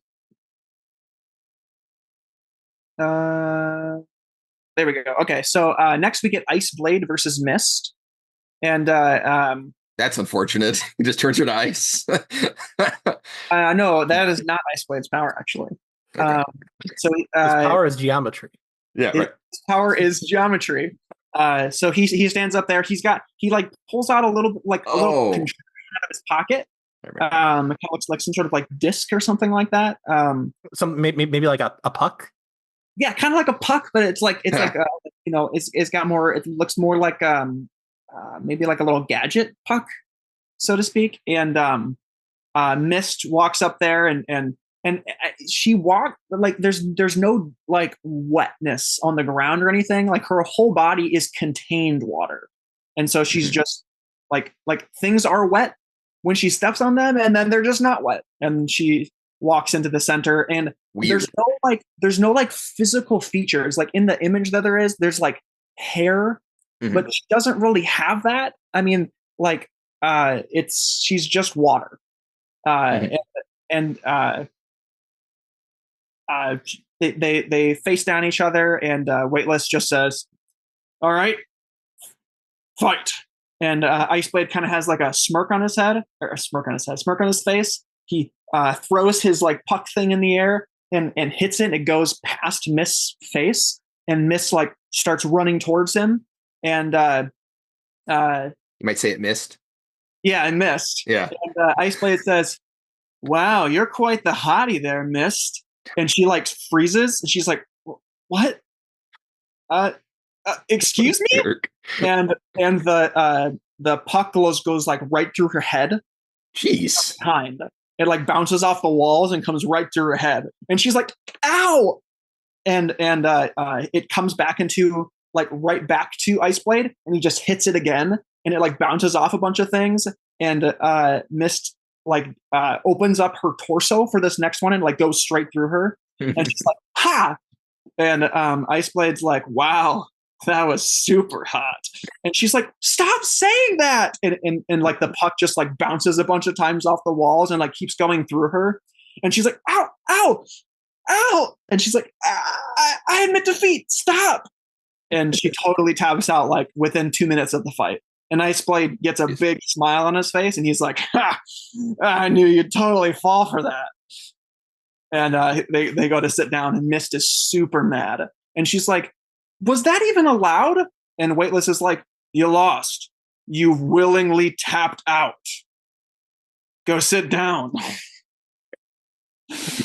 There we go. Okay, so next we get Ice Blade versus Mist, and that's unfortunate. He just turns her to ice. no, that is not Ice Blade's power actually. Okay. So his power is geometry. Yeah, right. His power is geometry. So he stands up there. He like pulls out a little controller out of his pocket. It kind of looks like some sort of like disc or something like that. Maybe like a puck. Yeah, kind of like a puck, but it's like it's got more. It looks more like maybe like a little gadget puck, so to speak. And Mist walks up there and she walked like there's no like wetness on the ground or anything. Like her whole body is contained water, and so she's just like things are wet when she steps on them, and then they're just not wet. And she walks into the center, and there's no physical features like in the image that there's like hair, but she doesn't really have that. I mean, like she's just water, and they face down each other, and Weightless just says, "All right, fight." Iceblade kind of has like a smirk on his head, or a smirk on his head, smirk on his face. He throws his like puck thing in the air and hits it. And it goes past Mist's face, and Mist like starts running towards him. And You might say it missed. yeah, and Mist. Yeah. And Iceblade says, "Wow, you're quite the hottie there, Mist." And she like freezes, and she's like, "What? Excuse me?" Jerk. And the puck goes like right through her head. Jeez. Behind. It like bounces off the walls and comes right through her head. And she's like, "Ow!" And it comes back into like right back to Iceblade, and he just hits it again, and it like bounces off a bunch of things. And Mist like opens up her torso for this next one and like goes straight through her. And she's like, "Ha!" And Iceblade's like, "Wow, that was super hot." And she's like, "Stop saying that!" And like the puck just like bounces a bunch of times off the walls and like keeps going through her. And she's like, "Ow, ow, ow!" And she's like, I admit defeat. Stop!" And she totally taps out like within 2 minutes of the fight. And Iceblade gets a big smile on his face, and he's like, "Ha! I knew you'd totally fall for that." And they go to sit down, and Mist is super mad. And she's like, "Was that even allowed?" And Weightless is like, "You lost. You willingly tapped out. Go sit down."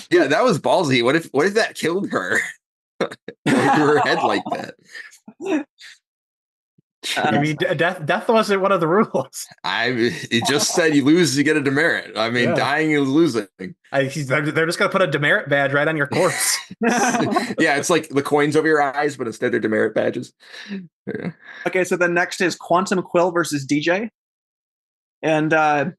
Yeah, that was ballsy. What if that killed her? Through her head like that. I mean, death wasn't one of the rules. It just said you lose, you get a demerit. I mean, Yeah. dying is losing. They're just gonna put a demerit badge right on your corpse. Yeah, it's like the coins over your eyes, but instead they're demerit badges. Yeah. Okay, so the next is Quantum Quill versus DJ. And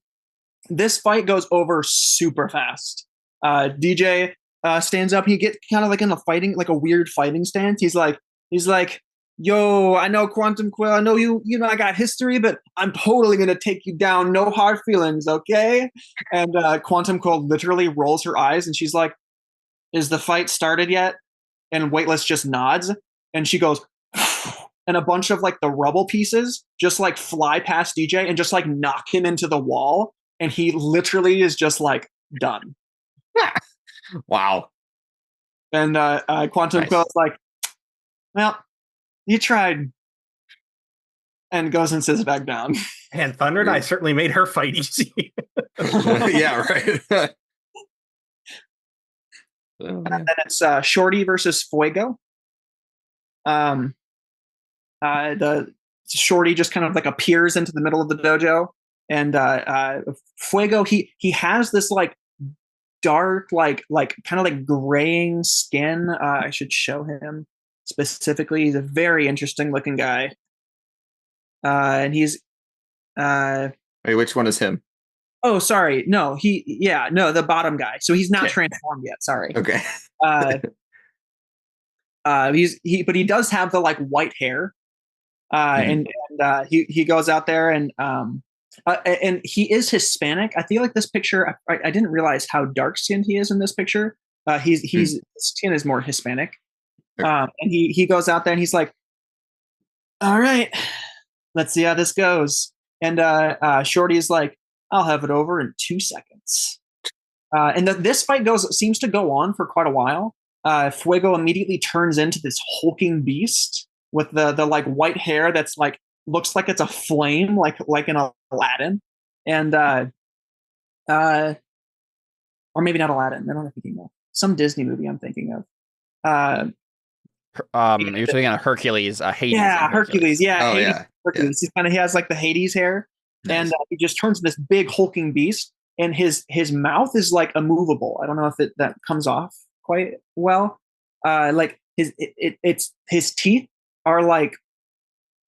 this fight goes over super fast. DJ stands up. He gets kind of like in a weird fighting stance. He's like, "Yo, I know Quantum Quill. I know you know I got history, but I'm totally gonna take you down. No hard feelings, okay?" And Quantum Quill literally rolls her eyes, and she's like, "Is the fight started yet?" And Weightless just nods, and she goes, and a bunch of like the rubble pieces just like fly past DJ and just like knock him into the wall, and he literally is just like done. Wow. And Quantum Quill is like, "Well, you tried," and goes and sits back down. And Thunder and I certainly made her fight easy. Yeah, right. And then it's Shorty versus Fuego. The Shorty just kind of like appears into the middle of the dojo, and Fuego he has this like dark like kind of like graying skin. I should show him specifically. He's a very interesting looking guy. And he's Wait, which one is him? oh, sorry. No, the bottom guy. So he's not transformed yet. Sorry. Okay. But he does have the like white hair. And he goes out there and he is Hispanic. I feel like this picture, I didn't realize how dark skinned he is in this picture. His skin is more Hispanic. And he goes out there and he's like, "All right, let's see how this goes." And Shorty is like, "I'll have it over in 2 seconds." And this fight seems to go on for quite a while. Fuego immediately turns into this hulking beast with the like white hair that's like looks like it's a flame, like in Aladdin, and or maybe not Aladdin. I don't know if you thinking of some Disney movie. I'm thinking of. You're talking about Hercules. Hades. Yeah, Hercules. Yeah, Oh, Hades, yeah. Hercules. He has like the Hades hair, Nice. and he just turns into this big hulking beast. And his mouth is like immovable. I don't know if that comes off quite well. Like his teeth are like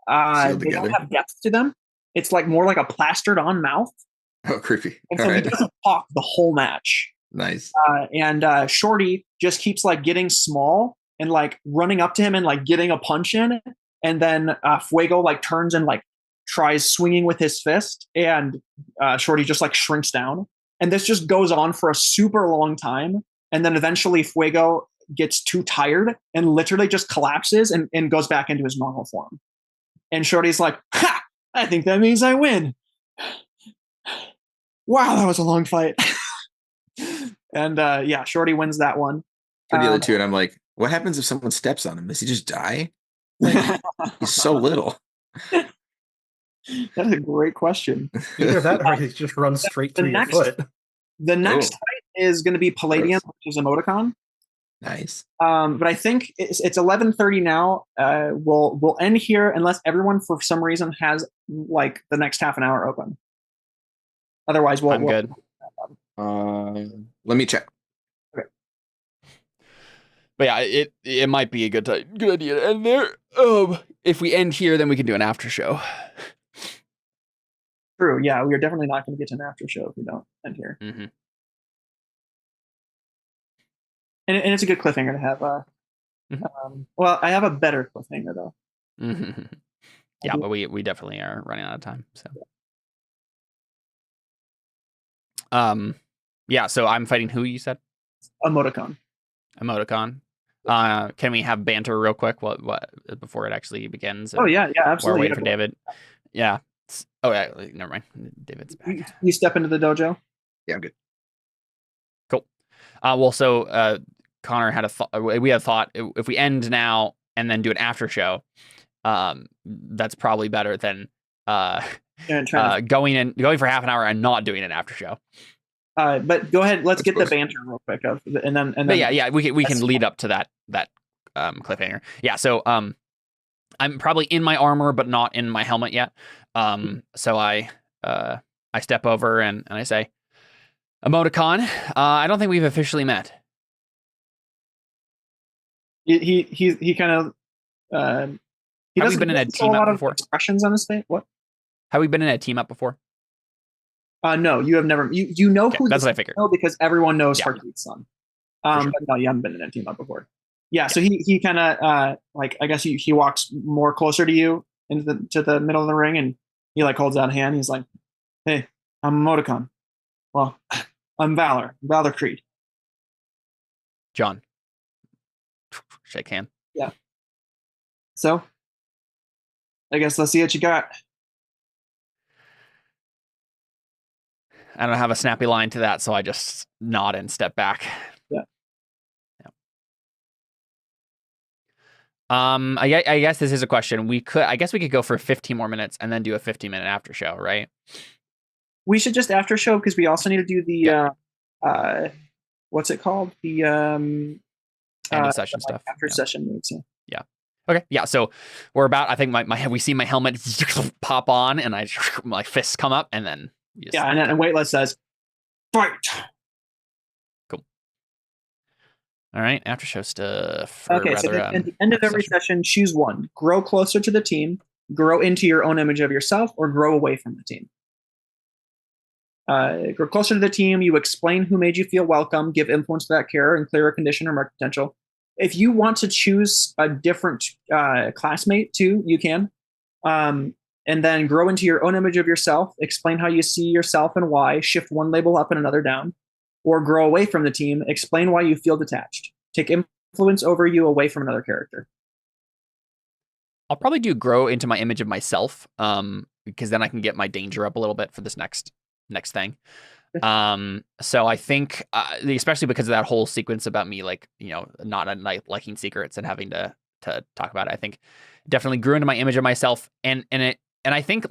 they don't have depth to them. It's like more like a plastered on mouth. Oh, creepy. And so he doesn't talk the whole match. Nice. And Shorty just keeps like getting small and like running up to him and like getting a punch in. And then Fuego like turns and like tries swinging with his fist, and Shorty just like shrinks down. And this just goes on for a super long time. And then eventually Fuego gets too tired and literally just collapses and goes back into his normal form. And Shorty's like, "Ha! I think that means I win. Wow, that was a long fight. And yeah, Shorty wins that one. For the other two, and I'm like, what happens if someone steps on him? Does he just die? Like, he's so little. That's a great question. Either that or he just runs straight through your foot. The next fight is going to be Palladium, which is emoticon. Nice. But I think it's 11:30 now. We'll end here unless everyone for some reason has like the next half an hour open. Otherwise, I'm good. Let me check. Okay. But yeah, it might be a good idea to end there. If we end here, then we can do an after show. True. Yeah, we are definitely not going to get to an after show if we don't end here. Mm-hmm. And it's a good cliffhanger to have. Well, I have a better cliffhanger though. Mm-hmm. Yeah, but we definitely are running out of time. So, yeah. So I'm fighting who you said? Emoticon. Can we have banter real quick? What before it actually begins? Oh yeah, absolutely. We're waiting for David. Yeah. Oh yeah. Never mind. David's back. You step into the dojo. Yeah, I'm good. Cool. Well, so Connor had a thought. We had a thought. If we end now and then do an after show, that's probably better than going for half an hour and not doing an after show. But go ahead. Let's get the banter real quick, and then. But yeah, we can lead up to that cliffhanger. Yeah. So I'm probably in my armor, but not in my helmet yet. So I step over and I say, Emoticon, I don't think we've officially met. He kind of have we been in a team up before? Expressions on his face. What? Have we been in a team up before? No, you have never. You know who? That's what I figured. Because everyone knows Harkeet's son. Sure. But no, you haven't been in a team up before. Yeah, so he kind of like I guess he walks more closer to you to the middle of the ring, and he like holds out a hand. He's like, "Hey, I'm Emoticon. Well, I'm Valor Creed. John, shake hand. Yeah. So, I guess let's see what you got. I don't have a snappy line to that, so I just nod and step back. Yeah. I guess this is a question. I guess we could go for 15 more minutes and then do a 50-minute after show, right? We should just after show because we also need to do the what's it called? The end of session stuff. After session moves. Yeah. Okay. Yeah. So we're about. I think we see my helmet pop on, and my fists come up, and then and Weightless says, "Fight." Cool. All right. After show stuff. Okay. So at the end of every session, choose one. Grow closer to the team. Grow into your own image of yourself, or grow away from the team. Grow closer to the team. You explain who made you feel welcome. Give influence to that character and clear a condition or mark potential. If you want to choose a different classmate too, you can. And then grow into your own image of yourself. Explain how you see yourself and why. Shift one label up and another down. Or grow away from the team. Explain why you feel detached. Take influence over you away from another character. I'll probably do grow into my image of myself, because then I can get my danger up a little bit for this next thing. So I think, especially because of that whole sequence about me, like, not liking secrets and having to talk about it, I think definitely grew into my image of myself. And I think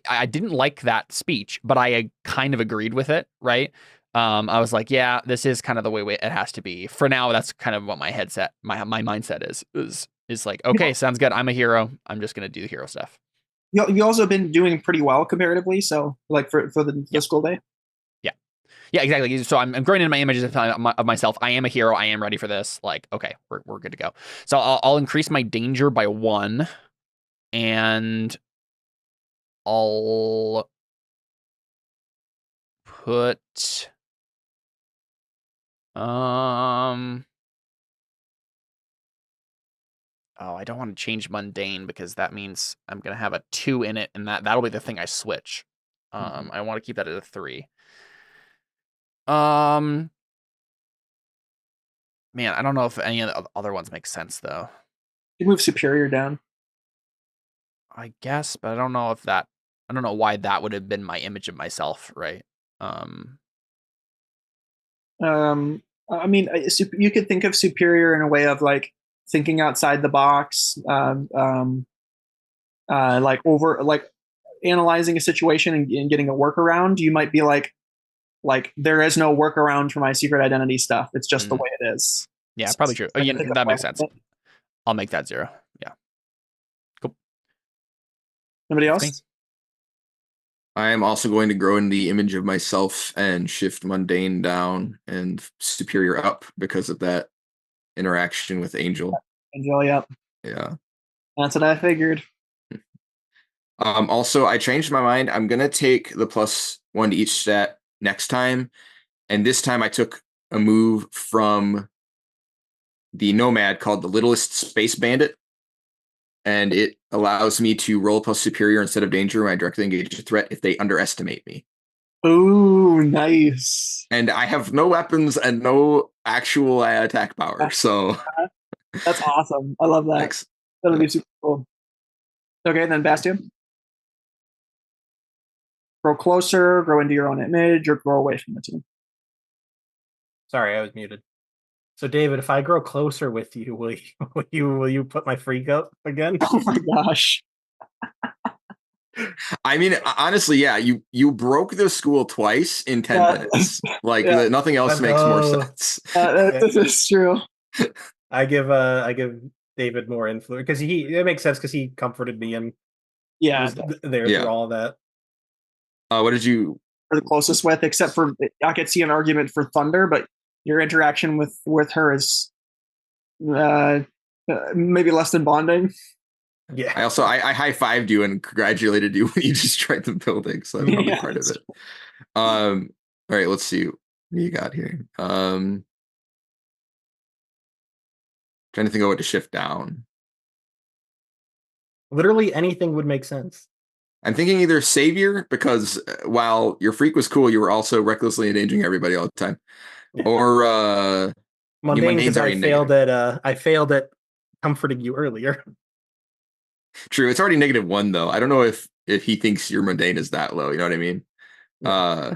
I didn't like that speech, but I kind of agreed with it. Right. I was like, yeah, this is kind of the way it has to be for now. That's kind of what my mindset is like, okay, sounds good. I'm a hero. I'm just going to do the hero stuff. You also been doing pretty well comparatively. So like for the school day. Yeah, exactly. So I'm growing into my images of myself. I am a hero. I am ready for this. Like, okay, we're good to go. So I'll increase my danger by 1, and I'll put I don't want to change mundane because that means I'm gonna have a 2 in it, and that'll be the thing I switch. I want to keep that at a 3. Man, I don't know if any of the other ones make sense though. You move superior down. I guess, but I don't know if that I don't know why that would have been my image of myself, right? I mean, you could think of superior in a way of like thinking outside the box, like analyzing a situation and getting a workaround. You might be like there is no workaround for my secret identity stuff. It's just the way it is. Yeah, probably true. So That makes sense. I'll make that 0. Yeah. Cool. Anybody That's else? I am also going to grow in the image of myself and shift mundane down and superior up because of that interaction with Angel. Angel, yep. Yeah. That's what I figured. Also, I changed my mind. I'm going to take the +1 to each stat next time. And this time I took a move from the Nomad called the Littlest Space Bandit. And it allows me to roll plus superior instead of danger when I directly engage a threat if they underestimate me. Ooh, nice. And I have no weapons and no actual attack power. So that's awesome. I love that. Thanks. That'll be super cool. Okay, then Bastion. Grow closer, grow into your own image, or grow away from the team. Sorry, I was muted. So, David, if I grow closer with you, will you put my freak up again? Oh my gosh! I mean, honestly, yeah, you broke the school twice in 10 minutes. Like nothing else makes more sense. This is true. I give David more influence because it makes sense because he comforted me and was there through all of that. What did you? The closest with, except for I could see an argument for Thunder, but your interaction with her is maybe less than bonding. Yeah. I high-fived you and congratulated you when you destroyed the building, so I'm probably part of it. All right, let's see what you got here. Trying to think of what to shift down. Literally anything would make sense. I'm thinking either Savior, because while your freak was cool, you were also recklessly endangering everybody all the time. Yeah. Or Mundane, because I failed at comforting you earlier. True, it's already -1 though. I don't know if he thinks your mundane is that low. You know what I mean? Yeah.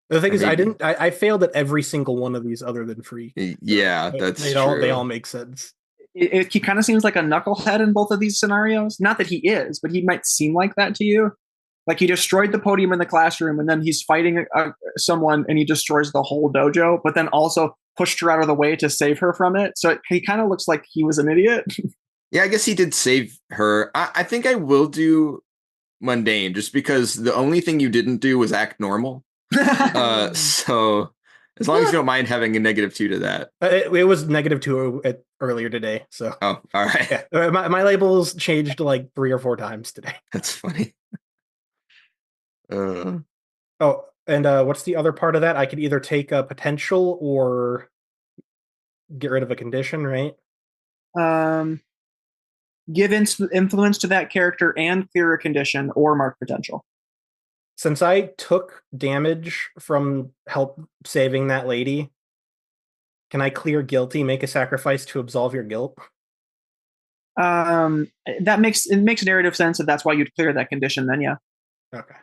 The thing is, I failed at every single one of these other than free. Yeah, that's true. They all make sense. He kind of seems like a knucklehead in both of these scenarios. Not that he is, but he might seem like that to you. Like he destroyed the podium in the classroom, and then he's fighting someone, and he destroys the whole dojo. But then also pushed her out of the way to save her from it. So he kind of looks like he was an idiot. Yeah, I guess he did save her. I think I will do mundane just because the only thing you didn't do was act normal. So as long as you don't mind having a -2 to that. It was -2 earlier today. So all right. Yeah. My labels changed like 3 or 4 times today. That's funny. And what's the other part of that? I could either take a potential or get rid of a condition, right? Give influence to that character and clear a condition or mark potential. Since I took damage from help saving that lady, can I clear guilty, make a sacrifice to absolve your guilt? That makes narrative sense if that's why you'd clear that condition, then yeah. Okay.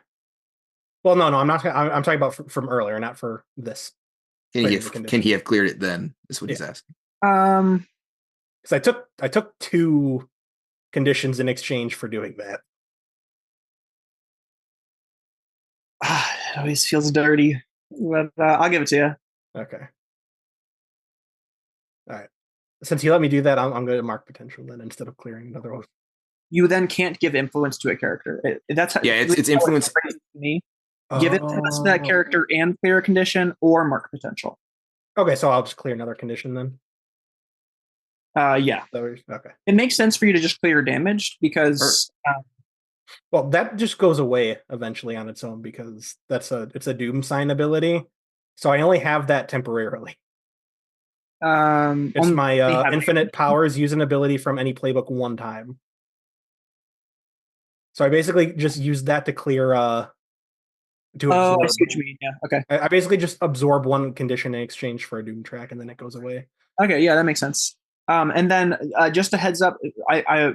Well, no, I'm not. I'm talking about from earlier, not for this. Can he have cleared it then? Is what he's asking. Because I took 2 conditions in exchange for doing that. It always feels dirty, but I'll give it to you. Okay. All right. Since you let me do that, I'm going to mark potential then instead of clearing another one. You then can't give influence to a character. It's influence. To me. Give influence to that character and clear a condition or mark potential. Okay, so I'll just clear another condition then. Yeah. Okay. It makes sense for you to just clear damage because. Well, that just goes away eventually on its own because it's a doom sign ability. So I only have that temporarily. It's my infinite powers. Use an ability from any playbook 1 time. So I basically just used that to clear. To absorb. I see what you mean. Yeah. Okay. I basically just absorb 1 condition in exchange for a doom track, and then it goes away. Okay. Yeah, that makes sense. And then just a heads up, I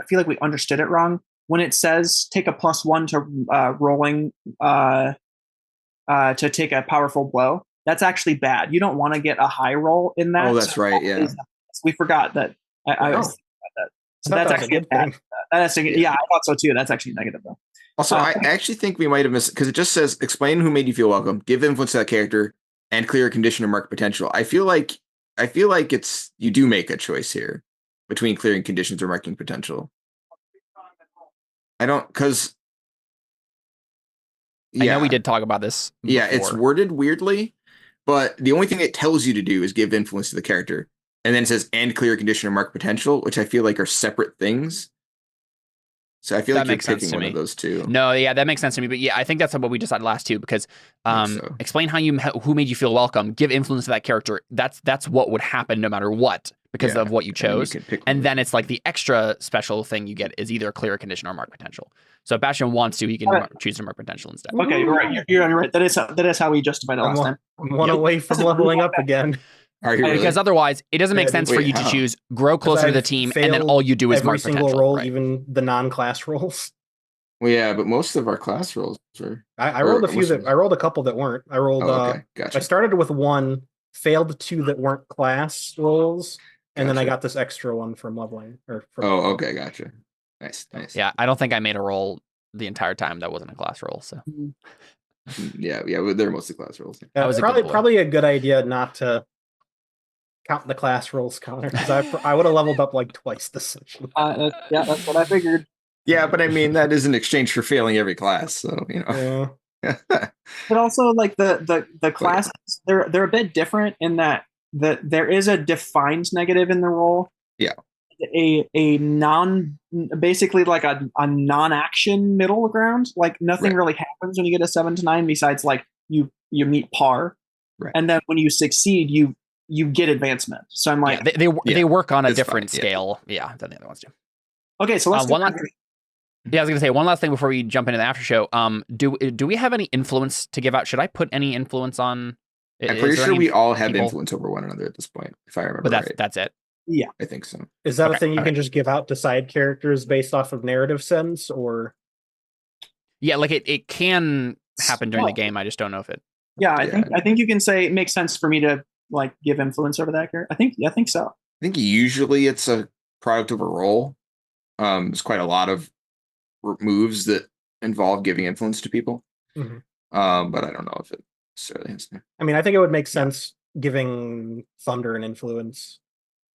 feel like we understood it wrong. when it says take a +1 to rolling to take a powerful blow, that's actually bad. You don't want to get a high roll in that. Oh, that's right. Yeah. We forgot that. I was thinking about that. So that's actually a good thing. Yeah, I thought so too. That's actually negative though. Also, I actually think we might have missed, because it just says explain who made you feel welcome, give influence to that character, and clear a condition or mark potential. I feel like it's you do make a choice here between clearing conditions or marking potential. I don't, because I know we did talk about this before. Yeah, it's worded weirdly, but the only thing it tells you to do is give influence to the character. And then it says and clear condition or mark potential, which I feel like are separate things. So I feel like you're picking one of those two. No, yeah, that makes sense to me. But yeah, I think that's what we decided last too, because explain who made you feel welcome, give influence to that character. That's what would happen no matter what, because of what you chose. And then it's like the extra special thing you get is either clear condition or mark potential. So if Bastion wants to, he can choose to mark potential instead. Okay, you're right. You're right. That is how we justified it last time. I'm one away from leveling up again. Because otherwise, it doesn't make sense for you to choose grow closer to the team, and then all you do is mark potential. Every single roll, even the non-class rolls. Well, yeah, but most of our class rolls are. I rolled a few I rolled a couple that weren't. I rolled. Gotcha. I started with 1, failed 2 that weren't class rolls, and then I got this extra one from leveling. Okay, gotcha. Nice. Yeah, I don't think I made a roll the entire time that wasn't a class roll. So. Yeah, they're mostly class rolls. That was probably a good idea not to count the class rolls counter, because I would have leveled up like twice this session. Yeah, that's what I figured. Yeah, but I mean that is in exchange for failing every class, so But also, like the classes, they're a bit different in that there is a defined negative in the roll. Yeah. Basically like a non-action middle ground. Like nothing really happens when you get a 7 to 9 besides like you meet par, and then when you succeed, you get advancement. So I'm like, they work on a different scale, than the other ones do. Okay, so let's I was gonna say one last thing before we jump into the after show. Do we have any influence to give out? Should I put any influence on? I'm pretty sure we all have influence over one another at this point, if I remember right. That's it. Yeah, I think so. Is that a thing you can just give out to side characters based off of narrative sense, or? Yeah, like it can happen during the game. I just don't know if it. Yeah, I think you can say it makes sense for me to like give influence over that character. I think so. I think usually it's a product of a roll. There's quite a lot of moves that involve giving influence to people. Mm-hmm. But I don't know if it necessarily has to. I mean, I think it would make sense giving Thunder an influence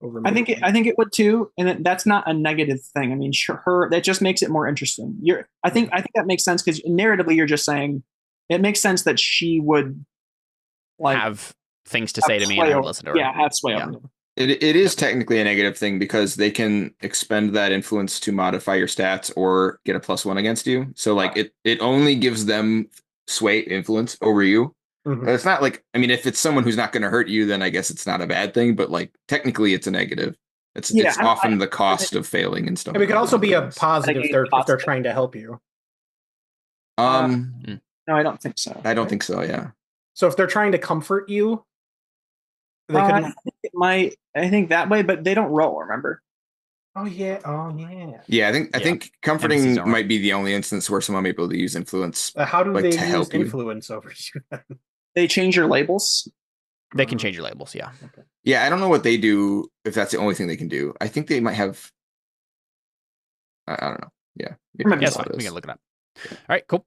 over. I think it would too, and that's not a negative thing. I mean, that just makes it more interesting. I think that makes sense because narratively, you're just saying it makes sense that she would like have things to say to me and I would listen to her. Yeah, have sway over. It is technically a negative thing because they can expend that influence to modify your stats or get a +1 against you. So like it only gives them sway influence over you. Mm-hmm. But it's not like, I mean, if it's someone who's not going to hurt you, then I guess it's not a bad thing. But like technically, it's a negative. It's often the cost of failing and stuff. It could also be a positive if they're trying to help you. No, I don't think so. I don't think so. Yeah. So if they're trying to comfort you, they I think it might. I think that way, but they don't roll. Remember? Oh yeah. Yeah, I think comforting might be the only instance where someone may be able to use influence. How do they use influence over you? They change your labels. They can change your labels. Yeah. Okay. Yeah, I don't know what they do if that's the only thing they can do. I think they might have. I don't know. Yeah. Yes, we can look it up. All right. Cool.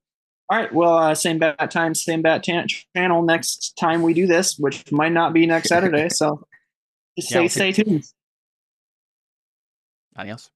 All right. Well, same bat time, same bat channel next time we do this, which might not be next Saturday. So just stay tuned. Adios.